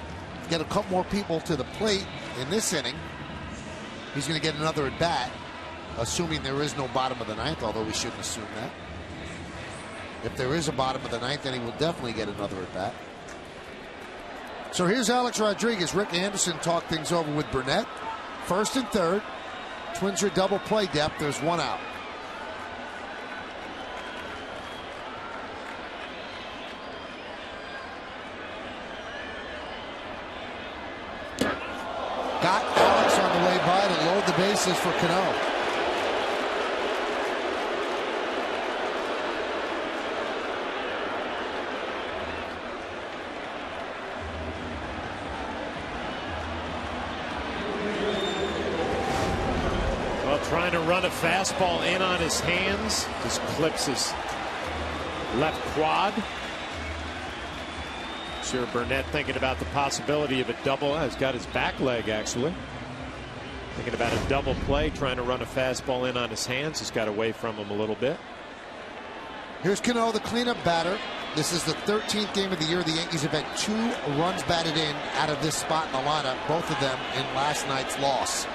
get a couple more people to the plate in this inning, he's going to get another at bat, assuming there is no bottom of the ninth, although we shouldn't assume that. If there is a bottom of the ninth, then he will definitely get another at bat. So here's Alex Rodriguez. Rick Anderson talked things over with Burnett. First and third. Twins are double play depth. There's 1 out. Got Alex on the way by to load the bases for Cano. Well, trying to run a fastball in on his hands. Just clips his left quad. Sure, Burnett thinking about the possibility of a double. He's got his back leg, actually. Thinking about a double play, trying to run a fastball in on his hands. He's got away from him a little bit. Here's Cano, the cleanup batter. This is the 13th game of the year. The Yankees have had 2 runs batted in out of this spot in the lineup, both of them in last night's loss.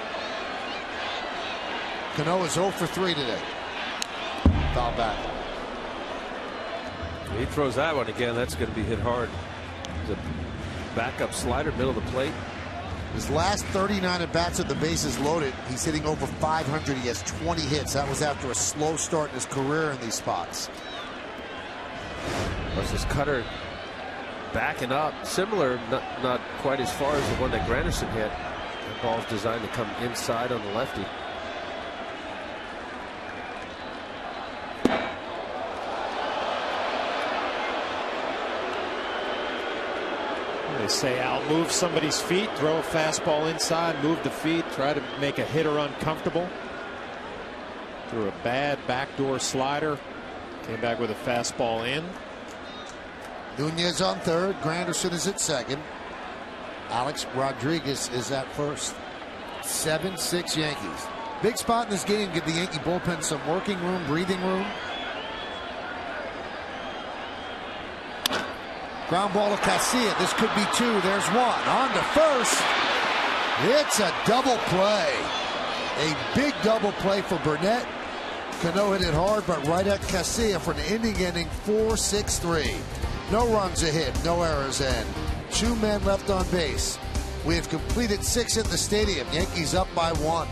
Cano is 0 for 3 today. Foul back. He throws that one again. That's going to be hit hard. The backup slider, middle of the plate. His last 39 at bats at the bases loaded, he's hitting over 500. He has 20 hits. That was after a slow start in his career in these spots. There's this cutter backing up, similar, not quite as far as the one that Granderson hit. The ball's designed to come inside on the lefty. They say Al, move somebody's feet, throw a fastball inside, move the feet, try to make a hitter uncomfortable. Threw a bad backdoor slider, came back with a fastball in. Nunez on third, Granderson is at second. Alex Rodriguez is at first. 7-6 Yankees. Big spot in this game, give the Yankee bullpen some working room, breathing room. Ground ball to Casilla. This could be 2. There's 1. On to first. It's a double play. A big double play for Burnett. Cano hit it hard, but right at Casilla for an inning-ending 4-6-3. No runs a hit, no errors in. 2 men left on base. We have completed 6 at the stadium. Yankees up by 1.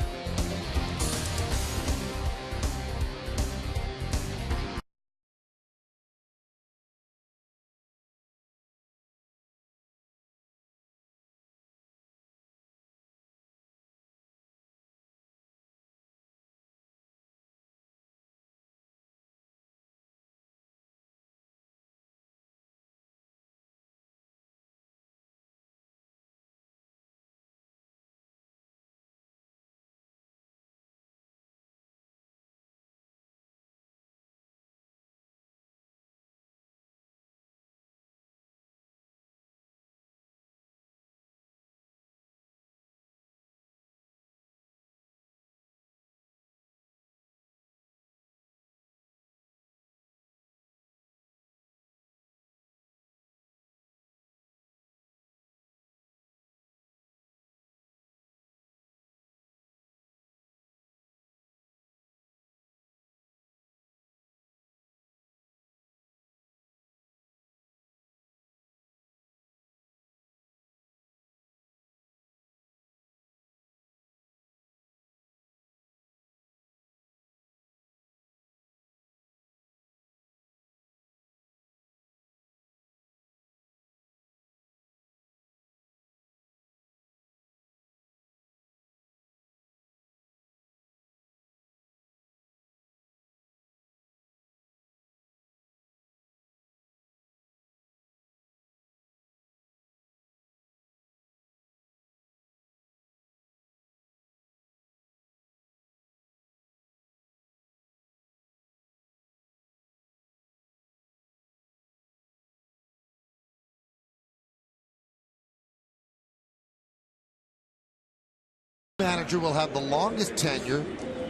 Manager will have the longest tenure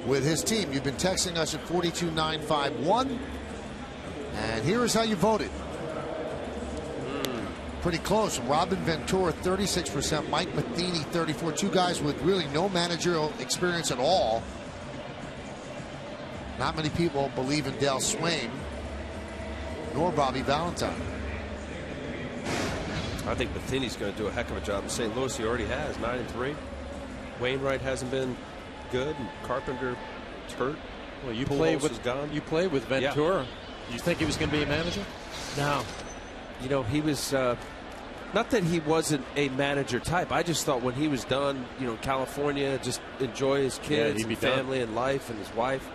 with his team. You've been texting us at 42951, and here is how you voted. Pretty close. Robin Ventura 36%, Mike Matheny 34%. 2 guys with really no managerial experience at all. Not many people believe in Dale Swain nor Bobby Valentine. I think Matheny's going to do a heck of a job in St. Louis. He already has 9-3. Wainwright hasn't been good, and Carpenter's hurt. Well, you played with Ventura. Yeah. You think he was going to be a manager? No. You know, he was not that he wasn't a manager type. I just thought when he was done, you know, California, just enjoy his kids and family and life and his wife.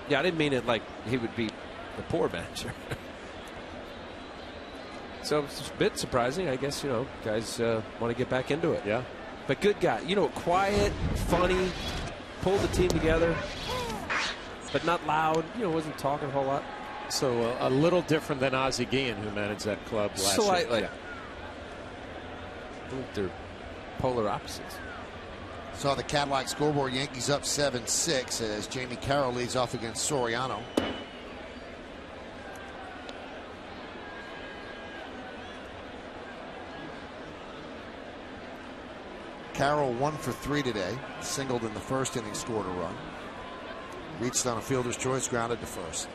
Yeah, I didn't mean it like he would be the poor manager. So it's a bit surprising, I guess. You know, guys want to get back into it. Yeah. But good guy, you know, quiet, funny, pulled the team together, but not loud. You know, wasn't talking a whole lot. So a little different than Ozzie Guillen, who managed that club last year. Slightly. Yeah. I think they're polar opposites. Saw the Cadillac scoreboard. Yankees up 7-6 as Jamie Carroll leads off against Soriano. Carroll 1 for 3 today. Singled in the first inning, scored a run. Reached on a fielder's choice, grounded to first.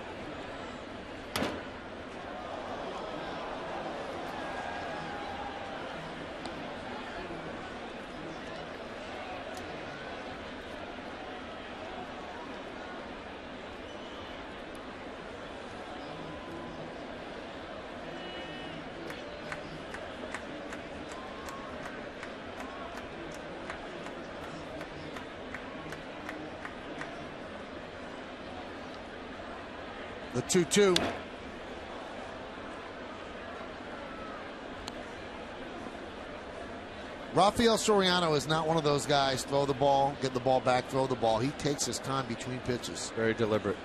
The 2-2. Rafael Soriano is not one of those guys, throw the ball, get the ball back, throw the ball. He takes his time between pitches. Very deliberate.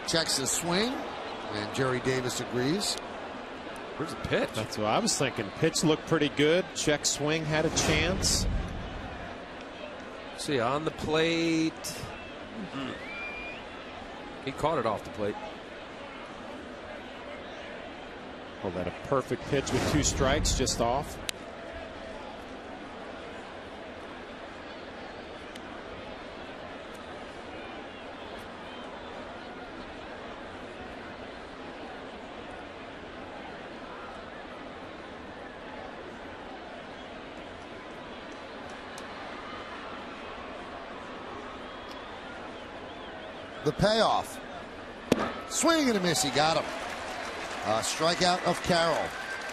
Checks the swing, and Jerry Davis agrees. Where's the pitch? That's what I was thinking. Pitch looked pretty good. Check swing had a chance. See, on the plate. He caught it off the plate. Oh, that a perfect pitch with 2 strikes, just off. the payoff. Swing and a miss. He got him. Strikeout of Carroll.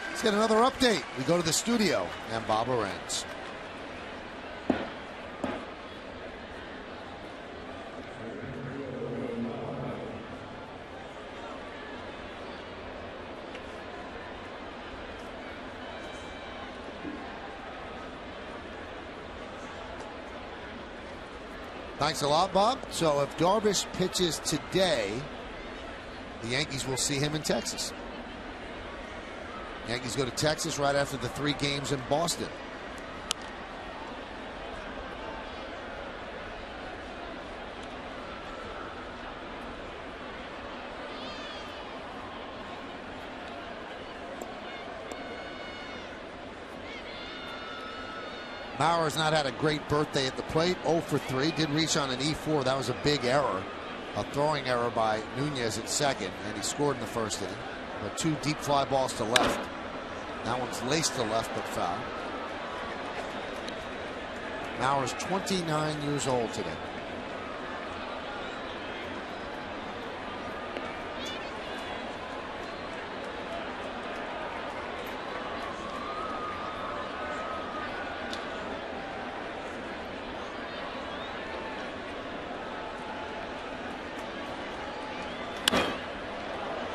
Let's get another update. We go to the studio and Bob Lorenz. Thanks a lot, Bob. So if Darvish pitches today, the Yankees will see him in Texas. Yankees go to Texas right after the 3 games in Boston. Mauer's not had a great birthday at the plate. 0 for 3. Did reach on an E4. That was a big error. A throwing error by Nunez at second. And he scored in the first inning. But 2 deep fly balls to left. That one's laced to left but foul. Mauer's 29 years old today.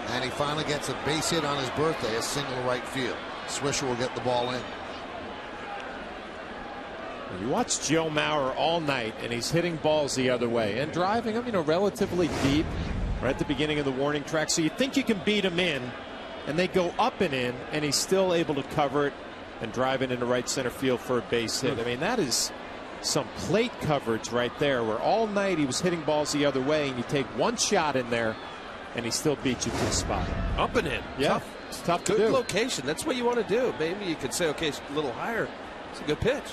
And he finally gets a base hit on his birthday, a single right field. Swisher will get the ball in. You watch Joe Mauer all night, and he's hitting balls the other way and driving them, relatively deep right at the beginning of the warning track. So you think you can beat him in, and they go up and in, and he's still able to cover it and drive it into right center field for a base hit. I mean, that is some plate coverage right there, where all night he was hitting balls the other way, and you take one shot in there, and he still beats you to the spot. Up and in. Yeah, tough. It's tough to do. Good location. That's what you want to do. Maybe you could say, okay, it's a little higher. It's a good pitch.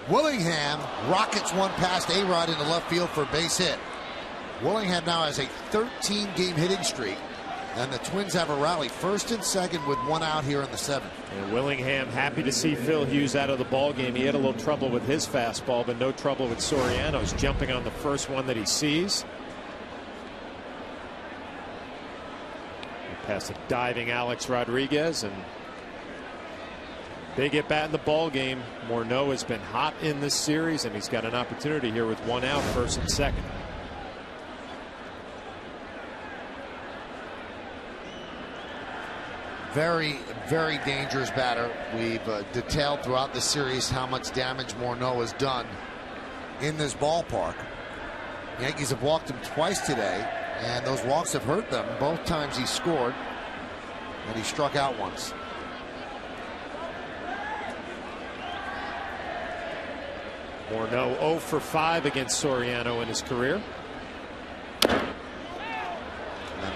Willingham rockets one past A-Rod into left field for a base hit. Willingham now has a 13-game hitting streak, and the Twins have a rally, first and second with 1 out here in the 7th. And Willingham happy to see Phil Hughes out of the ball game. He had a little trouble with his fastball, but no trouble with Soriano's jumping on the first one that he sees. Past a diving Alex Rodriguez, and big at bat in the ball game. Morneau has been hot in this series, and he's got an opportunity here with 1 out, first and second. Very, very dangerous batter. We've detailed throughout the series how much damage Morneau has done in this ballpark. Yankees have walked him twice today, and those walks have hurt them. Both times he scored, and he struck out once. Morneau 0 for 5 against Soriano in his career. And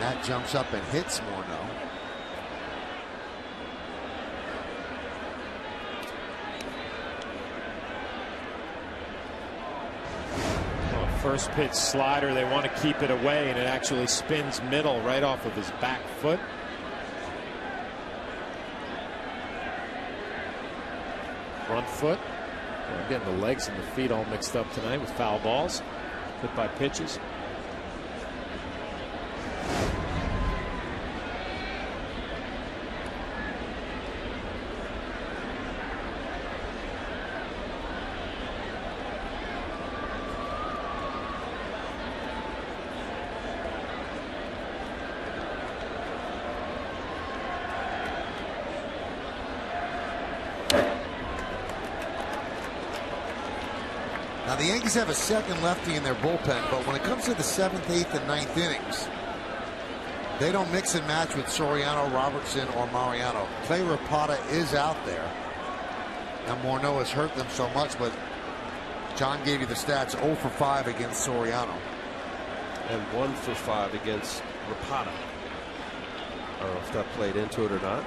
that jumps up and hits Morneau. First pitch slider, they want to keep it away, and it actually spins middle right off of his back foot. Front foot. Well, getting the legs and the feet all mixed up tonight with foul balls hit by pitches. Now the Yankees have a second lefty in their bullpen, but when it comes to the 7th, 8th, and 9th innings, they don't mix and match with Soriano, Robertson, or Mariano. Clay Rapata is out there. Now Morneau has hurt them so much, but John gave you the stats: 0 for 5 against Soriano. And 1 for 5 against Rapata. I don't know if that played into it or not.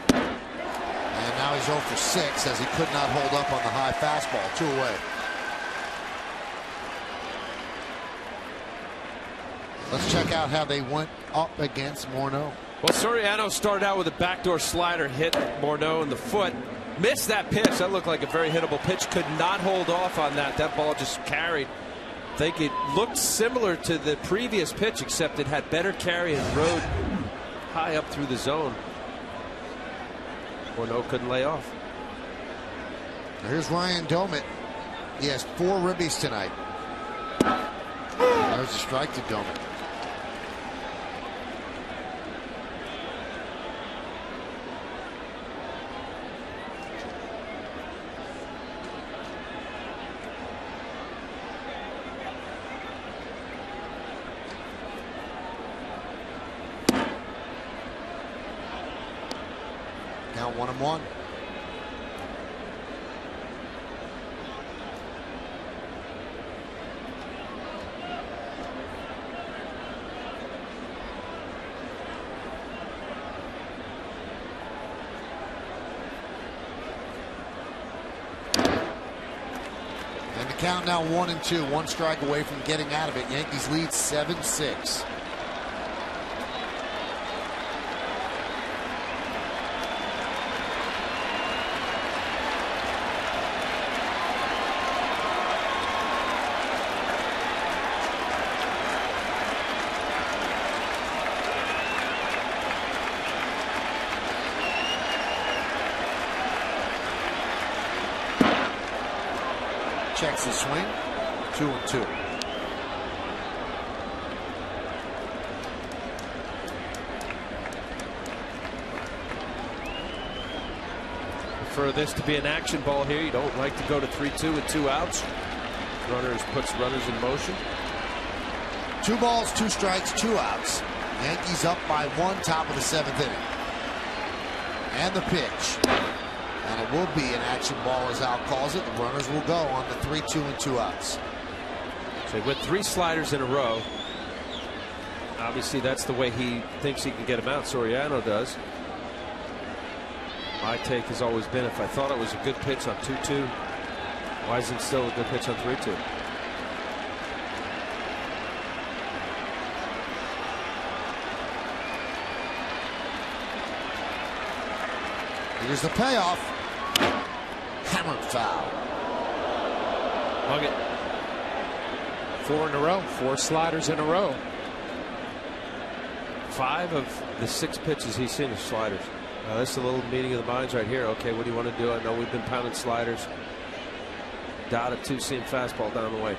And now he's 0 for 6 as he could not hold up on the high fastball. 2 away. Let's check out how they went up against Morneau. Well, Soriano started out with a backdoor slider, hit Morneau in the foot. Missed that pitch. That looked like a very hittable pitch. Could not hold off on that. That ball just carried think it looked similar to the previous pitch, except it had better carry and rode high up through the zone. Corno couldn't lay off. Here's Ryan Domit. He has 4 ribbies tonight. There's a strike to Domit. Now 1-1. And the count now 1-2. 1 strike away from getting out of it. Yankees lead 7-6. Checks the swing. 2-2. For this to be an action ball here, you don't like to go to 3-2 with 2 outs. Puts runners in motion. 2 balls, 2 strikes, 2 outs. Yankees up by 1, top of the 7th inning. And the pitch. And it will be an action ball, as Al calls it. The runners will go on the 3-2 and 2 outs. So he went 3 sliders in a row. Obviously, that's the way he thinks he can get him out. Soriano does. My take has always been, if I thought it was a good pitch on 2-2, why isn't it still a good pitch on 3-2? Here's the payoff. Hammered foul. Hung it. 4 in a row. 4 sliders in a row. 5 of the 6 pitches he's seen are sliders. That's a little meeting of the minds right here. Okay, what do you want to do? I know we've been pounding sliders. Dotted 2-seam fastball down the way.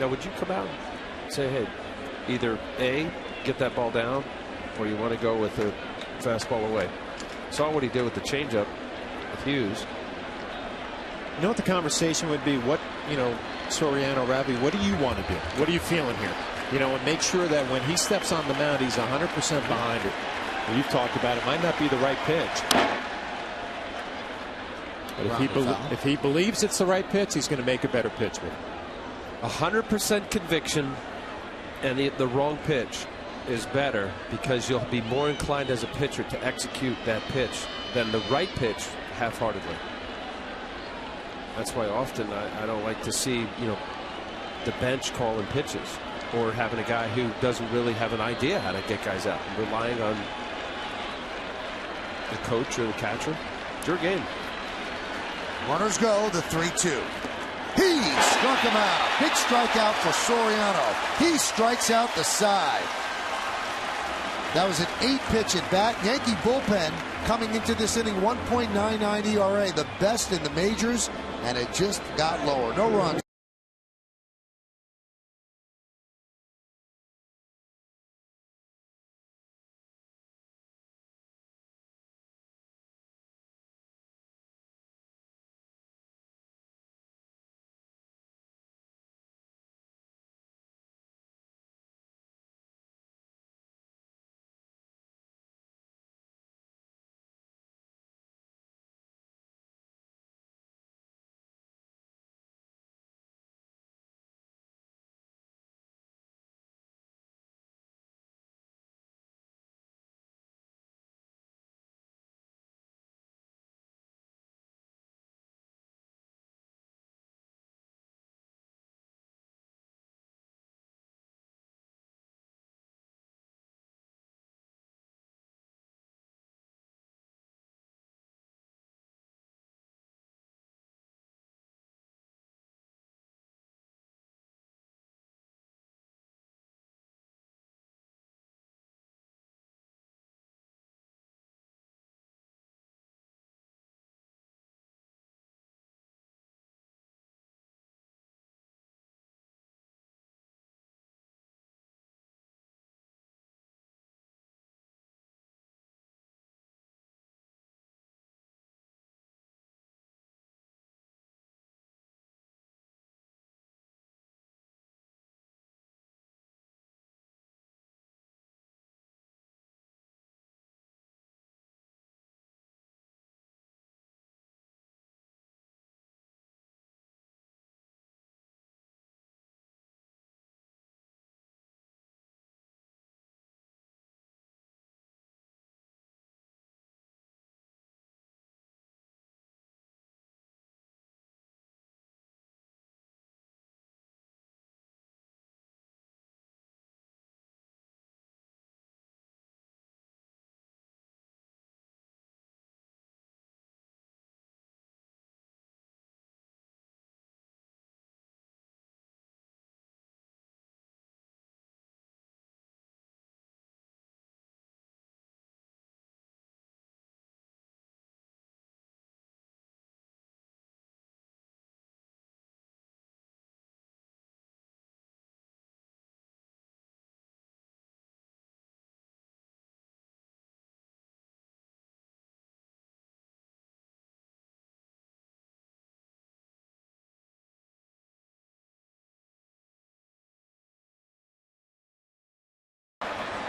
Now, would you come out and say, hey, either A, get that ball down, or you want to go with the fastball away? Saw what he did with the changeup with Hughes. You know what the conversation would be? What, Soriano, Ravi, what do you want to do? What are you feeling here? And make sure that when he steps on the mound, he's 100% behind it. You've talked about it. Might not be the right pitch. But if he believes it's the right pitch, he's going to make a better pitch with it. 100% conviction and the wrong pitch is better, because you'll be more inclined as a pitcher to execute that pitch than the right pitch half-heartedly. That's why often I don't like to see the bench calling pitches, or having a guy who doesn't really have an idea how to get guys out, and relying on the coach or the catcher. It's your game. Runners go, the 3-2. He struck him out. Big strikeout for Soriano. He strikes out the side. That was an 8-pitch at bat. Yankee bullpen coming into this inning, 1.99 ERA, the best in the majors, and it just got lower. No runs.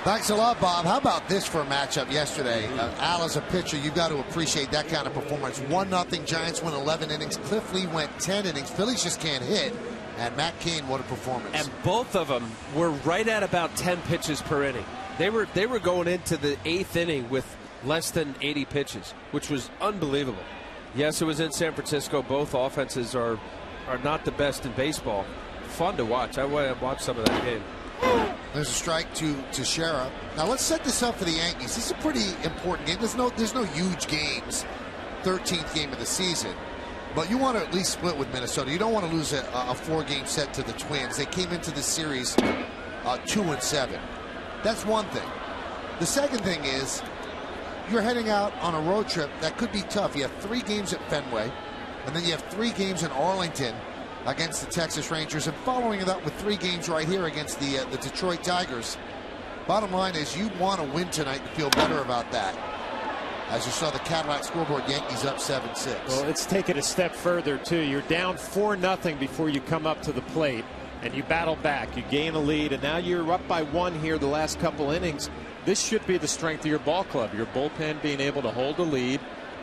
Thanks a lot, Bob. How about this for a matchup yesterday? Al, as a pitcher, you've got to appreciate that kind of performance. 1-0 Giants win 11 innings. Cliff Lee went 10 innings. Phillies just can't hit. And Matt Cain, what a performance. And both of them were right at about 10 pitches per inning. They were going into the 8th inning with less than 80 pitches, which was unbelievable. Yes, it was in San Francisco. Both offenses are not the best in baseball. Fun to watch. I want to watch some of that game. There's a strike to Teixeira. Now let's set this up for the Yankees. This is a pretty important game. There's no huge games. 13th game of the season. But you want to at least split with Minnesota. You don't want to lose a 4-game set to the Twins. They came into the series 2-7. That's one thing. The second thing is you're heading out on a road trip that could be tough. You have 3 games at Fenway, and then you have 3 games in Arlington against the Texas Rangers, and following it up with 3 games right here against the Detroit Tigers. Bottom line is you want to win tonight and feel better about that. As you saw the Cadillac scoreboard, Yankees up 7-6. Well, let's take it a step further, too. You're down 4-0 before you come up to the plate, and you battle back. You gain a lead, and now you're up by 1 here the last couple innings. This should be the strength of your ball club. Your bullpen being able to hold a lead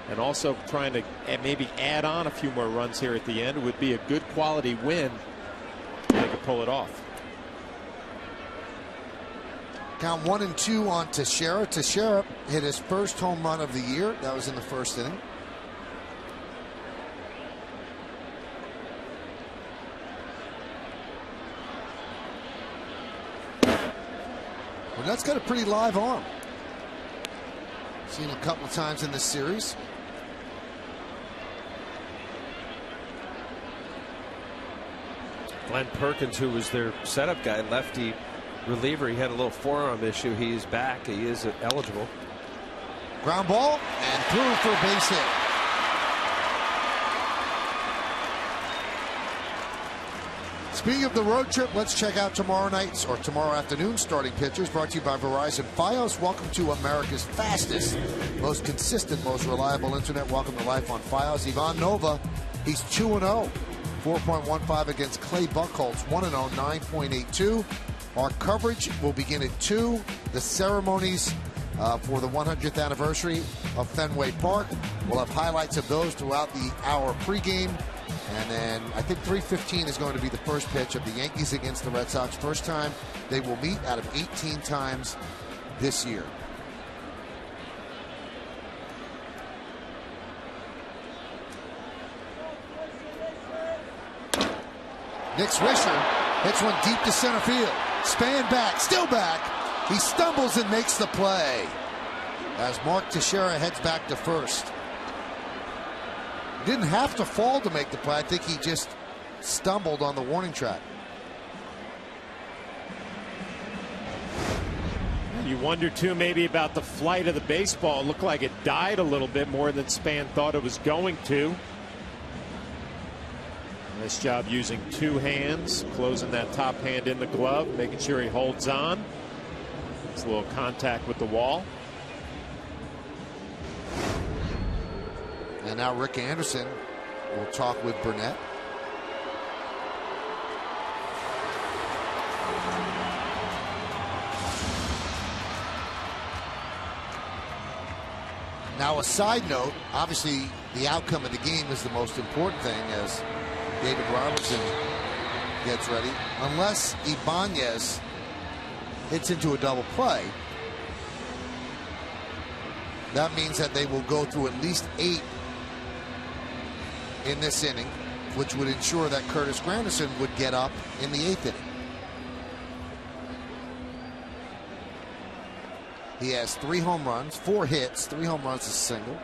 and also trying to maybe add on a few more runs here at the end would be a good quality win. They could pull it off. Count 1-2 on Teixeira. Teixeira hit his first home run of the year. That was in the first inning. Burnett's got a pretty live arm. Seen him a couple of times in this series. Glenn Perkins, who was their setup guy, lefty reliever, he had a little forearm issue. He is back. He is eligible. Ground ball and through for a base hit. Speaking of the road trip, let's check out tomorrow night's or tomorrow afternoon starting pitchers, brought to you by Verizon Fios. Welcome to America's fastest, most consistent, most reliable internet. Welcome to life on Fios. Ivan Nova, he's 2-0. 4.15 against Clay Buchholz, 1-0, 9.82. Our coverage will begin at 2. The ceremonies for the 100th anniversary of Fenway Park. We'll have highlights of those throughout the hour pregame. And then I think 3:15 is going to be the first pitch of the Yankees against the Red Sox. First time they will meet out of 18 times this year. Nick Swisher hits one deep to center field. Span back, still back. He stumbles and makes the play as Mark Teixeira heads back to first. Didn't have to fall to make the play. I think he just stumbled on the warning track. You wonder, too, maybe about the flight of the baseball. It looked like it died a little bit more than Span thought it was going to. Nice job using 2 hands, closing that top hand in the glove, making sure he holds on. It's a little contact with the wall. And now Rick Anderson will talk with Burnett. Now, a side note, obviously the outcome of the game is the most important thing as David Robertson gets ready. Unless Ibanez hits into a double play, that means that they will go through at least 8 in this inning, which would ensure that Curtis Granderson would get up in the 8th inning. He has 3 home runs, 4 hits, 3 home runs, a single.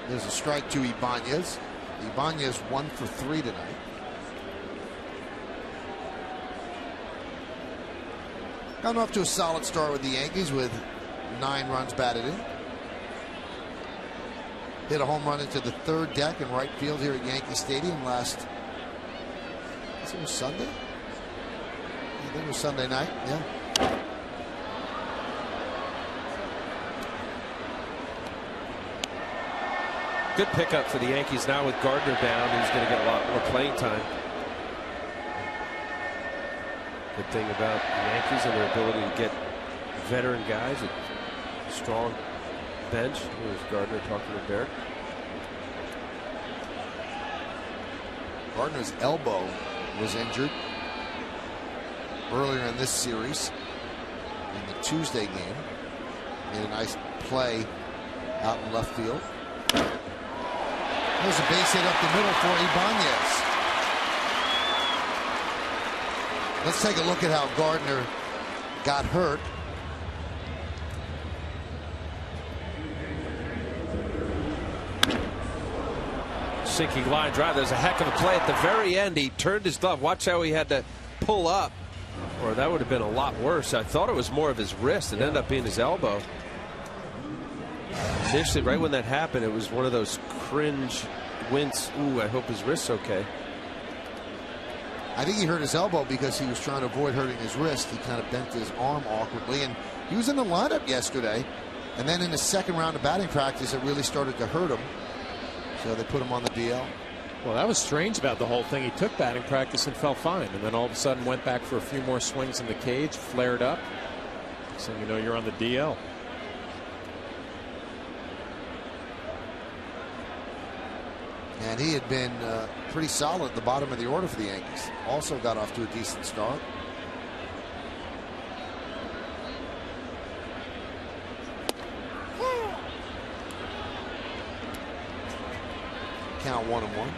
There's a strike to Ibanez. Ibanez 1 for 3 tonight. Gotten off to a solid start with the Yankees with 9 runs batted in. Hit a home run into the third deck in right field here at Yankee Stadium last, I think it was Sunday? I think it was Sunday night, yeah. Good pickup for the Yankees now with Gardner down, who's going to get a lot more playing time. Good thing about the Yankees and their ability to get veteran guys, a strong bench. Here's Gardner talking to Barrett. Gardner's elbow was injured earlier in this series in the Tuesday game. Made a nice play out in left field. There's a base hit up the middle for Ibanez. Let's take a look at how Gardner got hurt. Sinking line drive. There's a heck of a play at the very end. He turned his glove. Watch how he had to pull up, or that would have been a lot worse. I thought it was more of his wrist. It ended up being his elbow. Initially, right when that happened, it was one of those cringe wince. Ooh, I hope his wrist's okay. I think he hurt his elbow because he was trying to avoid hurting his wrist. He kind of bent his arm awkwardly, and he was in the lineup yesterday. And then in the second round of batting practice, it really started to hurt him. So they put him on the DL. Well, that was strange about the whole thing. He took batting practice and felt fine, and then all of a sudden went back for a few more swings in the cage, flared up. So you know you're on the DL. And he had been pretty solid at the bottom of the order for the Yankees. Also got off to a decent start. Count 1-1.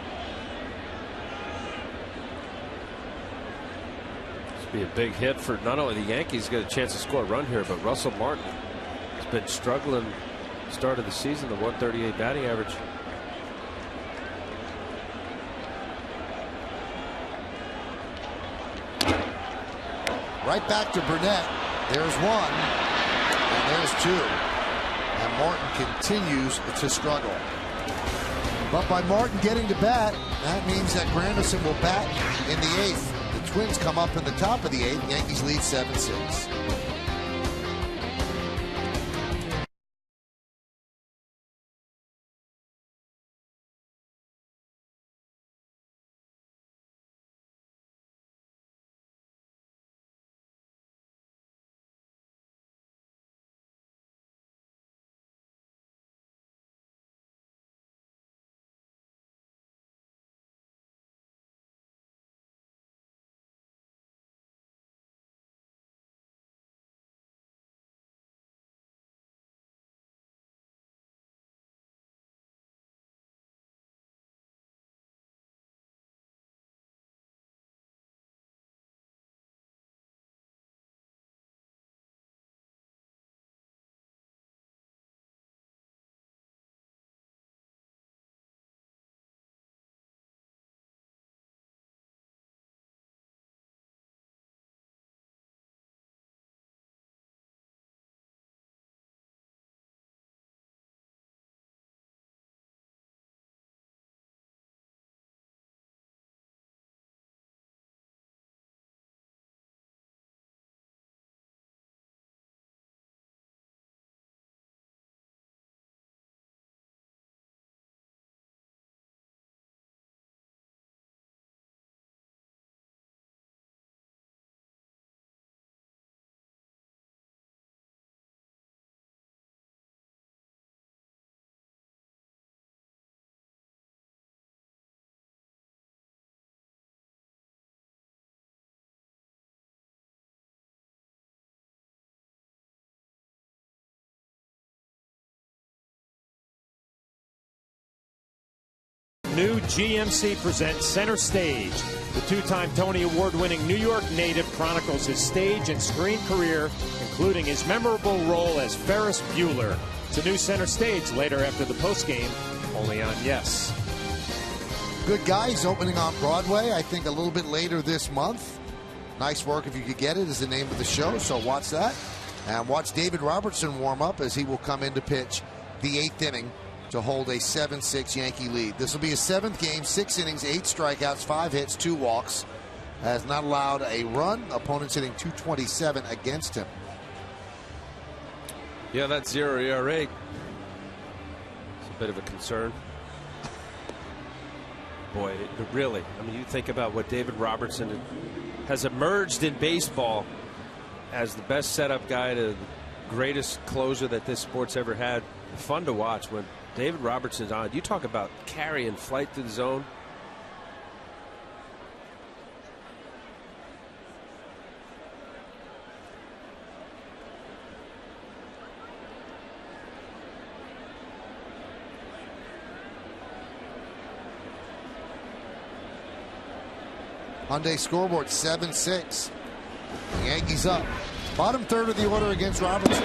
This be a big hit for not only the Yankees get a chance to score a run here, but Russell Martin has been struggling start of the season, the 138 batting average. Right back to Burnett. There's one, and there's two. And Martin continues to struggle. But by Martin getting to bat, that means that Granderson will bat in the 8th. The Twins come up in the top of the 8th. Yankees lead 7-6. New GMC presents Center Stage. The two-time Tony Award-winning New York native chronicles his stage and screen career, including his memorable role as Ferris Bueller. It's a new Center Stage later after the postgame, only on Yes. Good Guys opening on Broadway, I think a little bit later this month. Nice Work If You Could Get It is the name of the show, so watch that. And watch David Robertson warm up as he will come in to pitch the 8th inning to hold a 7-6 Yankee lead. This will be his 7th game, 6 innings, 8 strikeouts, 5 hits, 2 walks. Has not allowed a run. Opponents hitting .227 against him. Yeah, that 0 ERA. It's a bit of a concern. Boy, really, I mean, you think about what David Robertson has emerged in baseball as the best setup guy to the greatest closer that this sport's ever had. Fun to watch when David Robertson's on. You talk about carrying flight through the zone. Hyundai scoreboard 7-6. The Yankees up. Bottom third of the order against Robertson.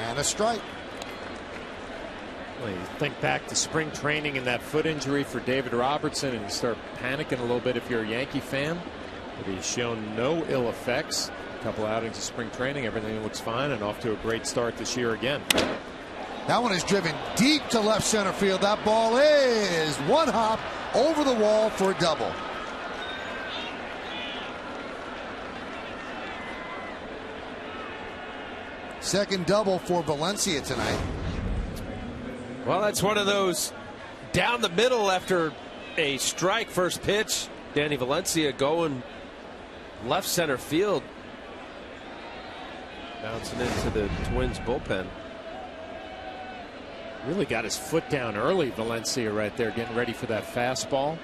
And a strike. Well, you think back to spring training and that foot injury for David Robertson, and you start panicking a little bit if you're a Yankee fan. But he's shown no ill effects. A couple outings of spring training, everything looks fine, and off to a great start this year again. That one is driven deep to left center field. That ball is one hop over the wall for a double. Second double for Valencia tonight. Well, that's one of those down the middle after a strike first pitch. Danny Valencia going left center field. Bouncing into the Twins bullpen. Really got his foot down early, Valencia, right there, getting ready for that fastball.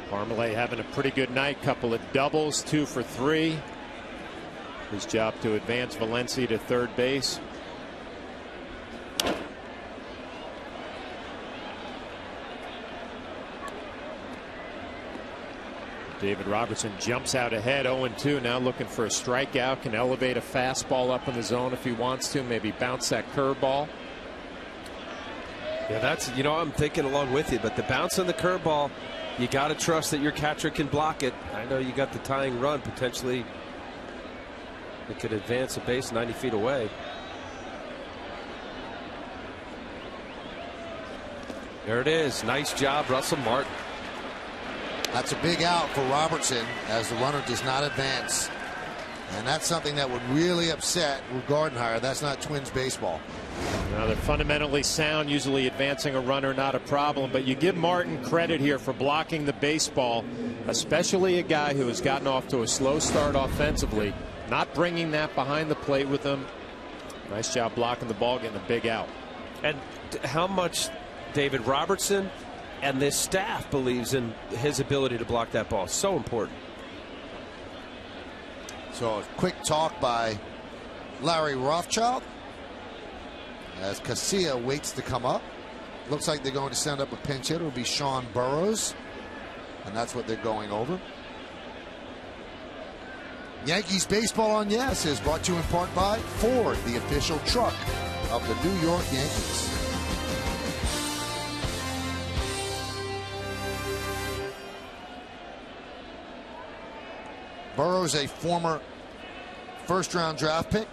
Parmalee having a pretty good night. Couple of doubles, 2 for 3. His job to advance Valencia to third base. David Robertson jumps out ahead 0-2. Now looking for a strikeout. Can elevate a fastball up in the zone if he wants to. Maybe bounce that curveball. Yeah, that's, you know, I'm thinking along with you, but the bounce on the curveball, you got to trust that your catcher can block it. I know you got the tying run. Potentially it could advance a base 90 feet away. There it is. Nice job, Russell Martin. That's a big out for Robertson as the runner does not advance. And that's something that would really upset Gardenhire. That's not Twins baseball. Now they're fundamentally sound, usually advancing a runner not a problem, but you give Martin credit here for blocking the baseball, especially a guy who has gotten off to a slow start offensively, not bringing that behind the plate with him. Nice job blocking the ball, getting a big out. And how much David Robertson and this staff believes in his ability to block that ball. So important. So a quick talk by Larry Rothschild as Casilla waits to come up. Looks like they're going to send up a pinch hitter. It'll be Sean Burrows, and that's what they're going over. Yankees Baseball on Yes is brought to you in part by Ford, the official truck of the New York Yankees. Burrows, a former first-round draft pick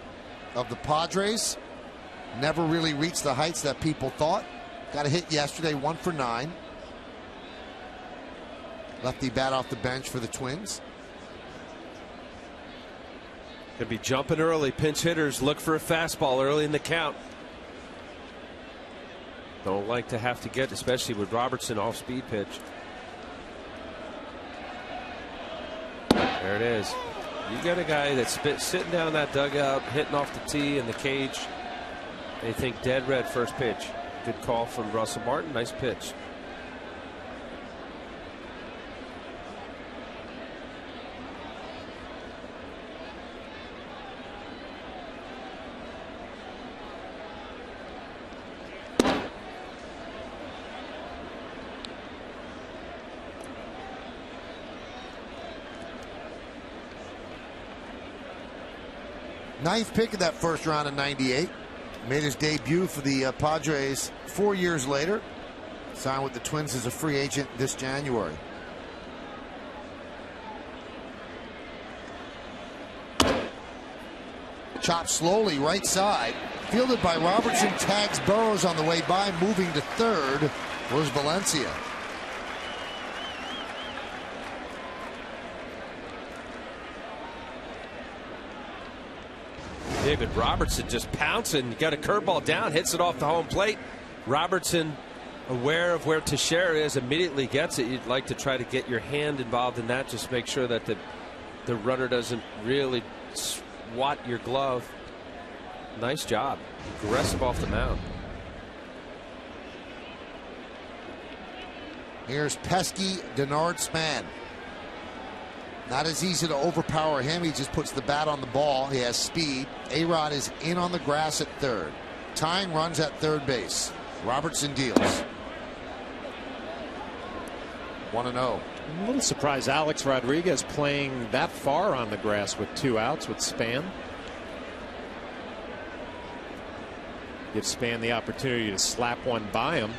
of the Padres. Never really reached the heights that people thought. Got a hit yesterday, 1 for 9. Lefty bat off the bench for the Twins. Could be jumping early. Pinch hitters look for a fastball early in the count. Don't like to have to get, especially with Robertson off-speed pitch. There it is. You got a guy that's sitting down that dugout, hitting off the tee in the cage. They think dead red first pitch. Good call from Russell Martin. Nice pitch. Ninth pick of that first round in '98. Made his debut for the Padres 4 years later. Signed with the Twins as a free agent this January. Chopped slowly right side. Fielded by Robertson, tags Burrows on the way by. Moving to third was Valencia. David Robertson just pouncing. Got a curveball down, hits it off the home plate. Robertson, aware of where Teixeira is, immediately gets it. You'd like to try to get your hand involved in that. Just make sure that the runner doesn't really swat your glove. Nice job. Aggressive off the mound. Here's pesky Denard Span. Not as easy to overpower him. He just puts the bat on the ball. He has speed. A-Rod is in on the grass at third. Tying runs at third base. Robertson deals. 1-0. I'm a little surprised Alex Rodriguez playing that far on the grass with 2 outs with Span. Give Span the opportunity to slap one by him.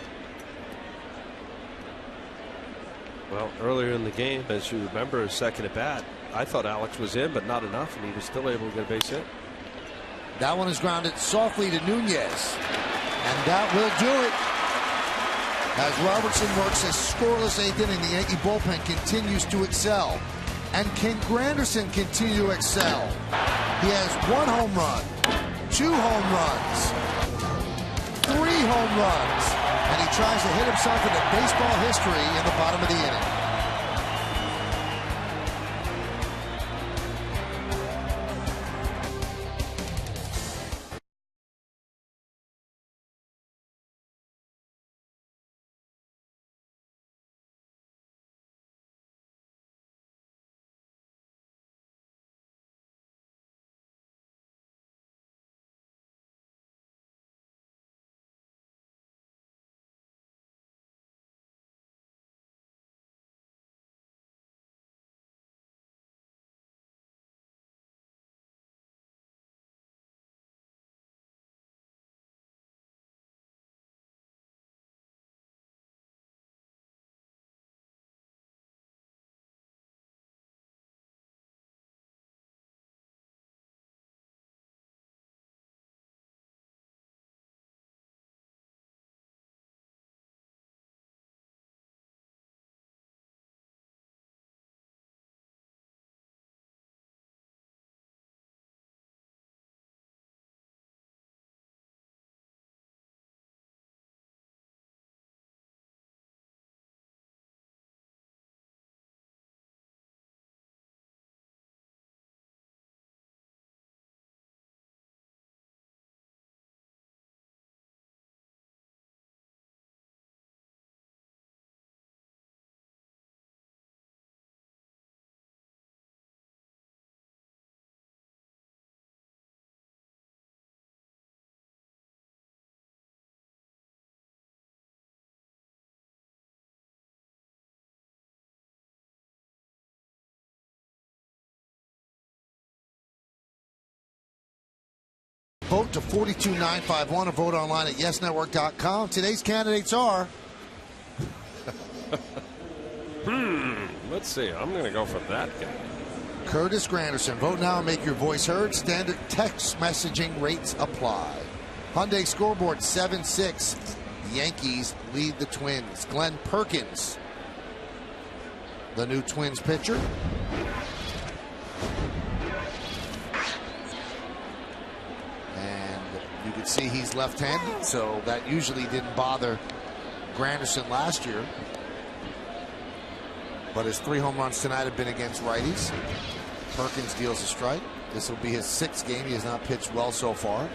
Well, earlier in the game, as you remember, his second at bat, I thought Alex was in, but not enough, and he was still able to get a base hit. That one is grounded softly to Nunez. And that will do it. As Robertson works a scoreless 8th inning, the Yankee bullpen continues to excel. And can Granderson continue to excel? He has 1 home run, 2 home runs, 3 home runs. And he tries to hit himself into baseball history in the bottom of the inning. Vote to 42951 or vote online at yesnetwork.com. Today's candidates are. Let's see. I'm going to go for that guy. Curtis Granderson. Vote now and make your voice heard. Standard text messaging rates apply. Hyundai scoreboard 7-6. Yankees lead the Twins. Glenn Perkins, the new Twins pitcher. You can see he's left-handed, so that usually didn't bother Granderson last year. But his 3 home runs tonight have been against righties. Perkins deals a strike. This will be his 6th game. He has not pitched well so far.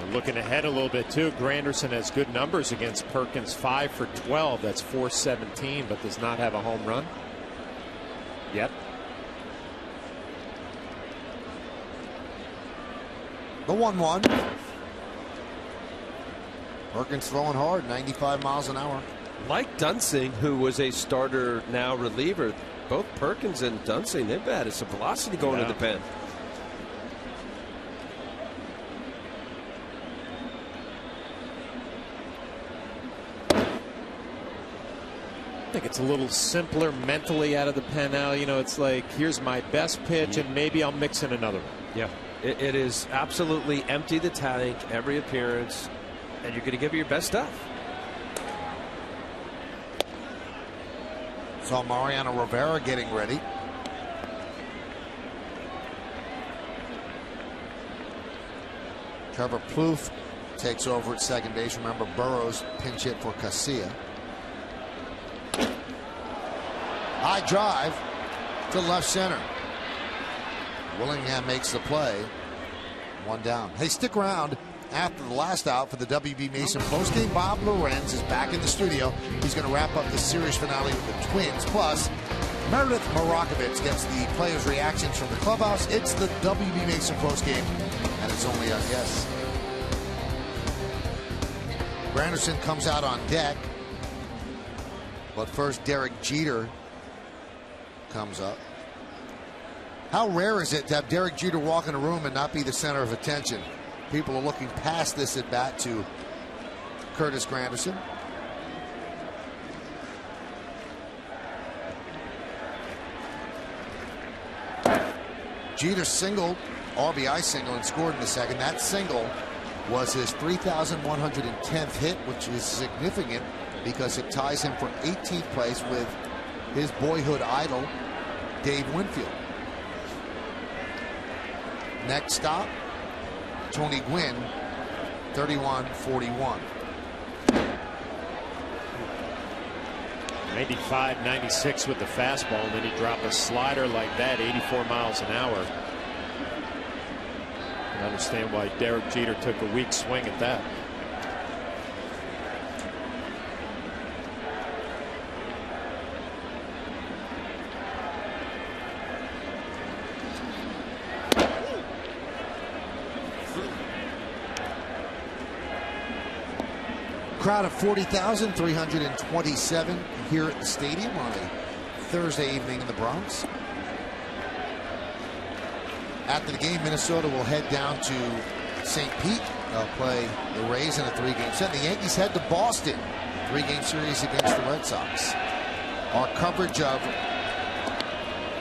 We're looking ahead a little bit, too. Granderson has good numbers against Perkins, 5 for 12. That's .417, but does not have a home run yet. The 1-1. Perkins throwing hard, 95 miles an hour. Mike Dunsing, who was a starter, now reliever, both Perkins and Dunsing, they've added some velocity going to the pen. I think it's a little simpler mentally out of the pen now. You know, it's like, here's my best pitch, and maybe I'll mix in another one. Yeah, it is absolutely empty the tank every appearance, and you're going to give it your best stuff. Saw Mariano Rivera getting ready. Trevor Plouffe takes over at second base. Remember, Burrows pinch hit for Casilla. High drive to left center. Willingham makes the play. One down. Hey, stick around after the last out for the WB Mason postgame. Bob Lorenz is back in the studio. He's going to wrap up the series finale with the Twins. Plus, Meredith Marakovitz gets the players' reactions from the clubhouse. It's the WB Mason postgame, and it's only a guess. Granderson comes out on deck. But first, Derek Jeter comes up. How rare is it to have Derek Jeter walk in a room and not be the center of attention? People are looking past this at bat to Curtis Granderson. Jeter singled, RBI single, and scored in the second. That single was his 3,110th hit, which is significant because it ties him for 18th place with his boyhood idol, Dave Winfield. Next stop, Tony Gwynn, 31-41. 95, 96 with the fastball, and then he dropped a slider like that, 84 miles an hour. I understand why Derek Jeter took a weak swing at that. Crowd of 40,327 here at the stadium on a Thursday evening in the Bronx. After the game, Minnesota will head down to St. Pete. They'll play the Rays in a 3-game set. The Yankees head to Boston, 3-game series against the Red Sox. Our coverage of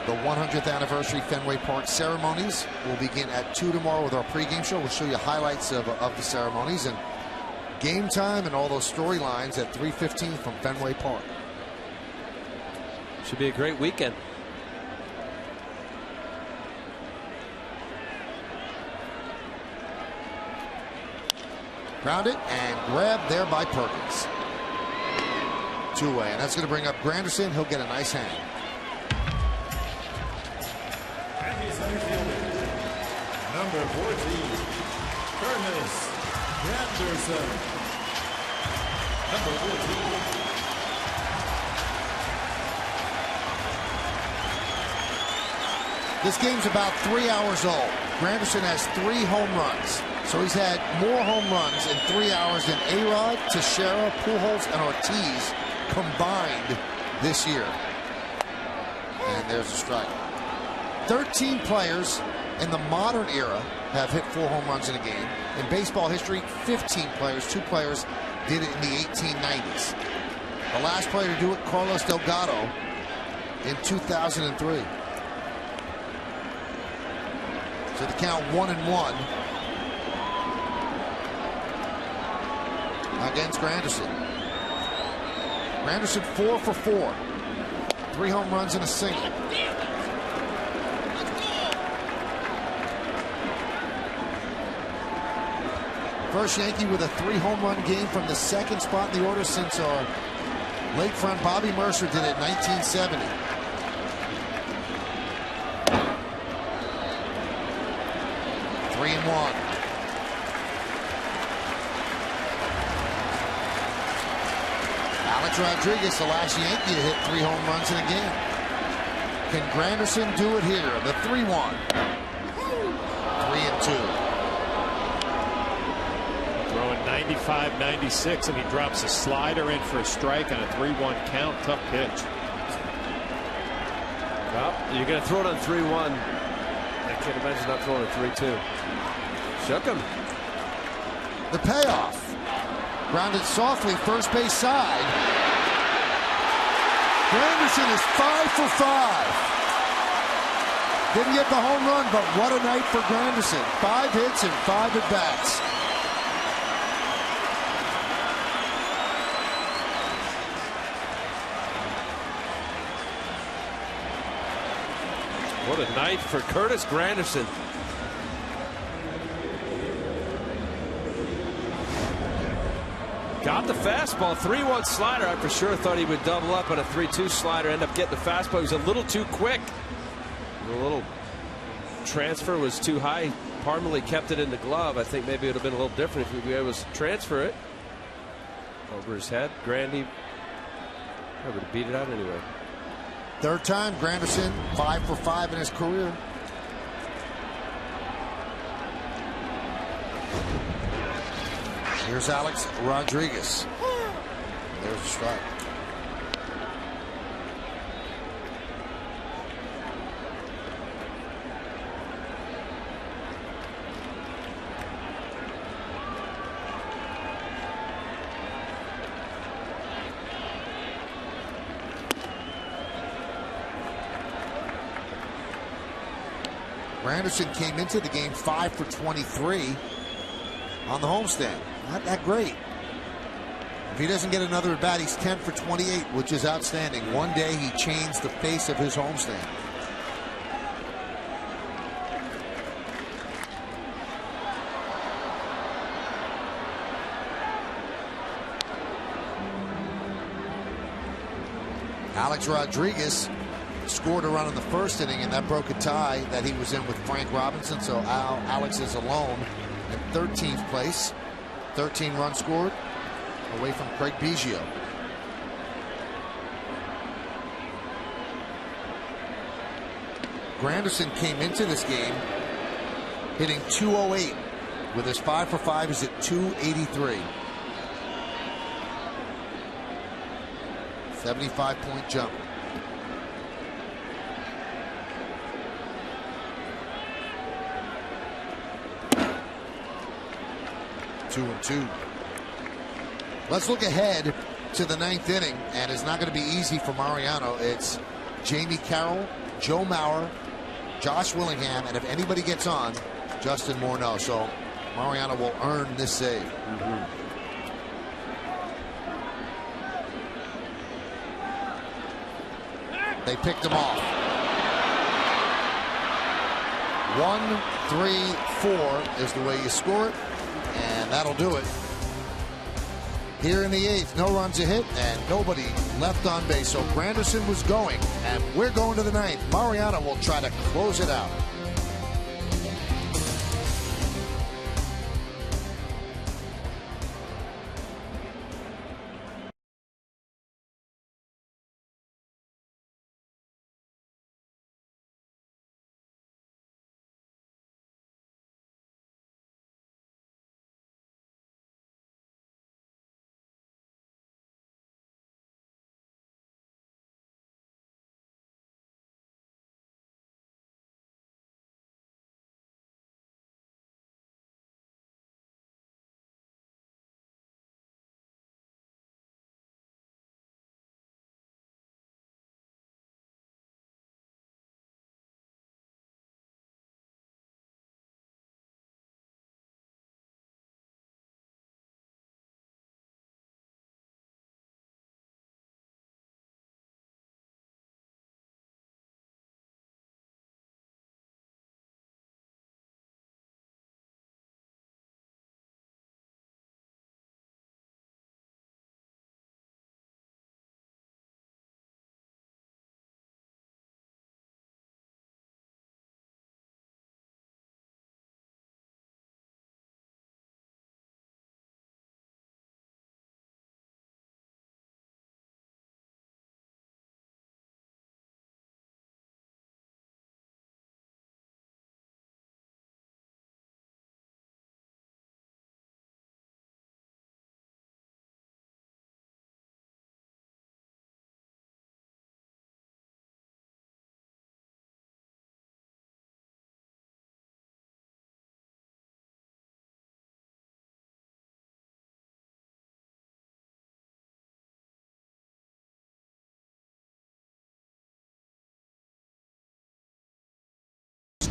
the 100th anniversary Fenway Park ceremonies will begin at 2 tomorrow with our pregame show. We'll show you highlights of the ceremonies and game time and all those storylines at 3:15 from Fenway Park. Should be a great weekend. Grounded and grabbed there by Perkins. Two-way, and that's going to bring up Granderson. He'll get a nice hang. And he's outfielding. Number 14, Curtis Granderson. Number 14. This game's about 3 hours old. Granderson has 3 home runs. So he's had more home runs in 3 hours than A-Rod, Teixeira, Pujols, and Ortiz combined this year. And there's a strike. 13 players in the modern era have hit 4 home runs in a game. In baseball history, 15 players, 2 players did it in the 1890s. The last player to do it, Carlos Delgado, in 2003. So to count 1-1 against Granderson. Granderson 4 for 4. 3 home runs and a single. First Yankee with a 3 home run game from the second spot in the order since our lakefront Bobby Mercer did it in 1970. Three and 1. Alex Rodriguez, the last Yankee to hit 3 home runs in a game. Can Granderson do it here? The 3-1. 3-2. Throwing 95, 96, and he drops a slider in for a strike on a 3-1 count. Tough pitch. Well, you're going to throw it on 3-1. I can't imagine not throwing it 3-2. Shook him. The payoff. Grounded softly, first base side. Granderson is 5 for 5. Didn't get the home run, but what a night for Granderson. 5 hits and 5 at-bats. What a night for Curtis Granderson. Got the fastball, 3-1 slider. I for sure thought he would double up on a 3-2 slider. End up getting the fastball. He was a little too quick. The little transfer was too high. Parmalee kept it in the glove. I think maybe it would have been a little different if he was able to transfer it over his head. Grandy would have beat it out anyway. Third time, Granderson 5 for 5 in his career. Here's Alex Rodriguez. There's a strike. Granderson came into the game 5 for 23 on the homestand. Not that great. If he doesn't get another at bat, he's 10 for 28, which is outstanding. One day he changed the face of his homestand. Alex Rodriguez scored a run in the first inning, and that broke a tie that he was in with Frank Robinson. So Alex is alone in 13th place. 13 runs scored away from Craig Biggio. Granderson came into this game hitting .208. With his 5 for 5, is at .283. 75-point jump. Two and two. Let's look ahead to the 9th inning, and it's not going to be easy for Mariano. It's Jamie Carroll, Joe Mauer, Josh Willingham, and if anybody gets on, Justin Morneau. So Mariano will earn this save. They picked him off. 1-3-4 is the way you score it. And that'll do it. Here in the 8th, no runs a hit and nobody left on base. So Granderson was going, and we're going to the 9th. Mariano will try to close it out.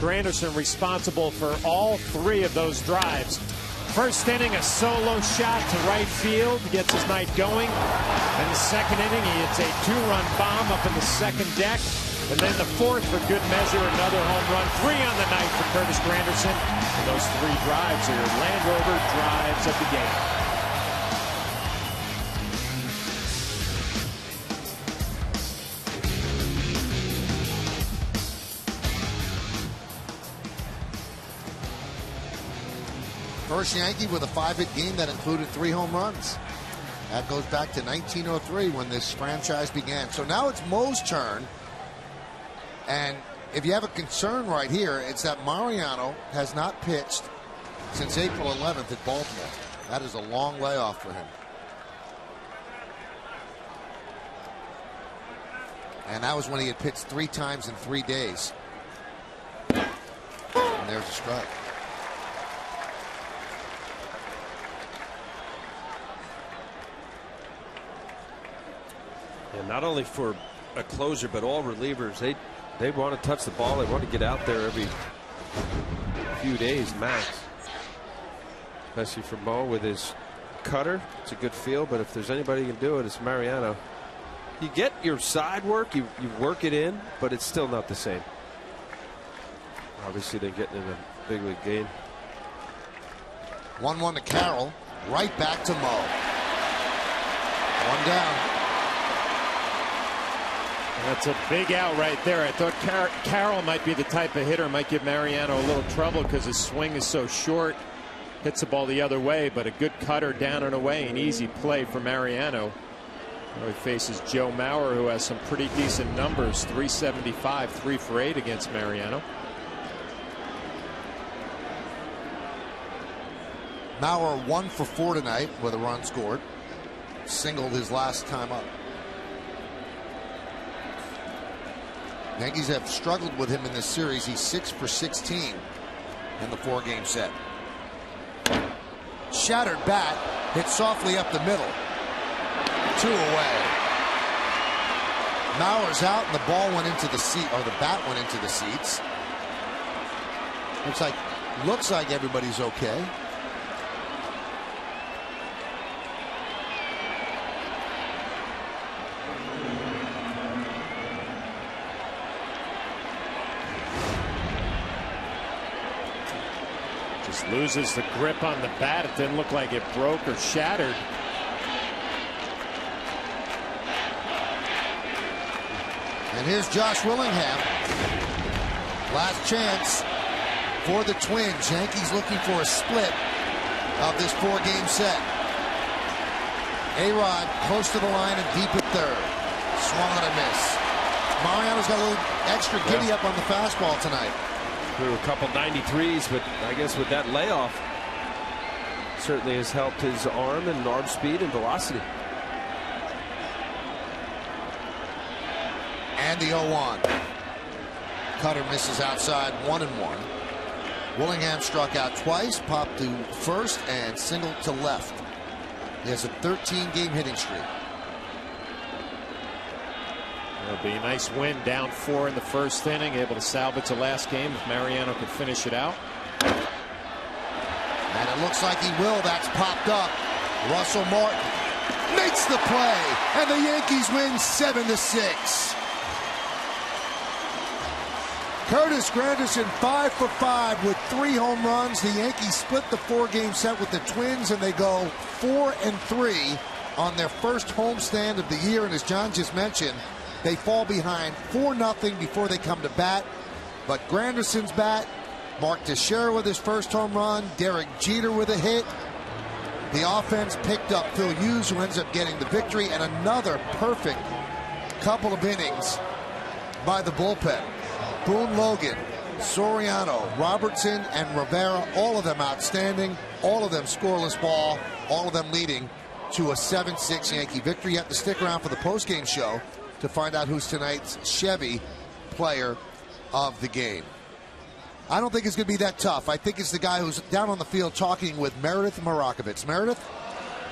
Granderson responsible for all 3 of those drives. First inning, a solo shot to right field, gets his night going. In the second inning, he hits a 2-run bomb up in the second deck. And then the fourth, for good measure, another home run. 3 on the night for Curtis Granderson. And those 3 drives are Land Rover drives of the game. First Yankee with a 5-hit game that included 3 home runs. That goes back to 1903 when this franchise began. So now it's Mo's turn. And if you have a concern right here, it's that Mariano has not pitched since April 11th at Baltimore. That is a long layoff for him. And that was when he had pitched 3 times in 3 days. And there's a strike. And not only for a closer, but all relievers, they want to touch the ball. They want to get out there every few days max. Especially for Mo with his cutter. It's a good feel, but if there's anybody who can do it, it's Mariano. You get your side work, you work it in, but it's still not the same. Obviously, they're getting in a big league game. 1-1 to Carroll. Right back to Mo. 1 down. That's a big out right there. I thought Carroll might be the type of hitter might give Mariano a little trouble because his swing is so short. Hits the ball the other way, but a good cutter down and away. An easy play for Mariano. Now he faces Joe Mauer, who has some pretty decent numbers. 375, 3 for 8 against Mariano. Mauer 1 for 4 tonight with a run scored. Singled his last time up. Yankees have struggled with him in this series. He's 6 for 16 in the 4-game set. Shattered bat hit softly up the middle. 2 away. Mauer's out and the ball went into the seat, or the bat went into the seats. Looks like everybody's okay. Loses the grip on the bat. It didn't look like it broke or shattered. And here's Josh Willingham. Last chance for the Twins. Yankees looking for a split of this 4-game set. A-Rod close to the line and deep at third. Swung on a miss. Mariano's got a little extra giddy up on the fastball tonight. Threw a couple 93s, but I guess with that layoff certainly has helped his arm and arm speed and velocity. And the 0-1. Cutter misses outside, 1-1. Willingham struck out twice, popped to first and singled to left. He has a 13-game hitting streak. It'll be a nice win, down 4 in the first inning, able to salvage the last game if Mariano can finish it out. And it looks like he will. That's popped up. Russell Martin makes the play, and the Yankees win 7-6. Curtis Granderson 5 for 5 with 3 home runs. The Yankees split the 4-game set with the Twins, and they go 4-3 on their first homestand of the year. And as John just mentioned, they fall behind 4-0 before they come to bat. But Granderson's bat, Mark Teixeira with his first home run, Derek Jeter with a hit. The offense picked up Phil Hughes, who ends up getting the victory, and another perfect couple of innings by the bullpen. Boone Logan, Soriano, Robertson, and Rivera, all of them outstanding, all of them scoreless ball, all of them leading to a 7-6 Yankee victory. You have to stick around for the postgame show to find out who's tonight's Chevy player of the game. I don't think it's going to be that tough. I think it's the guy who's down on the field talking with Meredith Marakovitz. Meredith?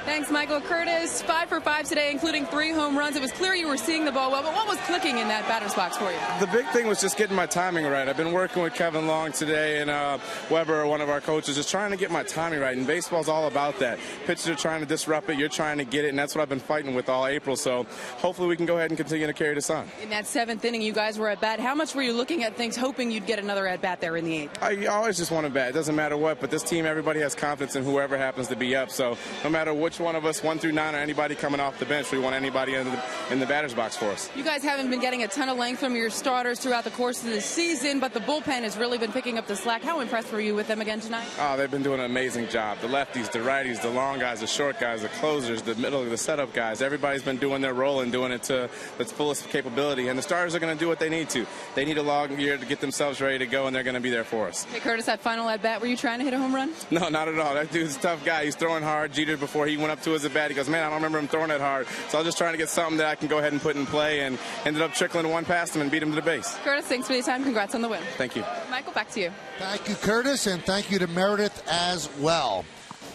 Thanks, Michael. Curtis, 5 for 5 today, including 3 home runs. It was clear you were seeing the ball well, but what was clicking in that batter's box for you? The big thing was just getting my timing right. I've been working with Kevin Long today and Weber, one of our coaches, just trying to get my timing right. And baseball's all about that. Pitchers are trying to disrupt it. You're trying to get it, and that's what I've been fighting with all April. So hopefully we can go ahead and continue to carry this on. In that 7th inning, you guys were at bat. How much were you looking at things, hoping you'd get another at bat there in the 8th? I always just want to bat. It doesn't matter what, but this team, everybody has confidence in whoever happens to be up. So no matter which one of us, 1 through 9, or anybody coming off the bench, we want anybody in the batter's box for us. You guys haven't been getting a ton of length from your starters throughout the course of the season, but the bullpen has really been picking up the slack. How impressed were you with them again tonight? Oh, they've been doing an amazing job. The lefties, the righties, the long guys, the short guys, the closers, the middle, the setup guys. Everybody's been doing their role and doing it to its fullest capability. And the starters are going to do what they need to. They need a long year to get themselves ready to go, and they're going to be there for us. Hey, Curtis, that final at bat, were you trying to hit a home run? No, not at all. That dude's a tough guy. He's throwing hard. Jeter, before he went up to his at bat, he goes, man, I don't remember him throwing that hard. So I was just trying to get something that I can go ahead and put in play, and ended up trickling one past him and beat him to the base. Curtis, thanks for your time. Congrats on the win. Thank you. Michael, back to you. Thank you, Curtis, and thank you to Meredith as well.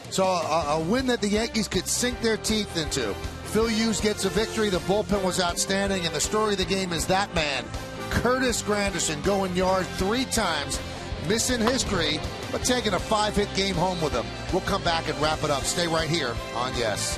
So a win that the Yankees could sink their teeth into. Phil Hughes gets a victory. The bullpen was outstanding, and the story of the game is that man, Curtis Granderson, going yard 3 times, missing history, but taking a 5-hit game home with him. We'll come back and wrap it up. Stay right here on Yes.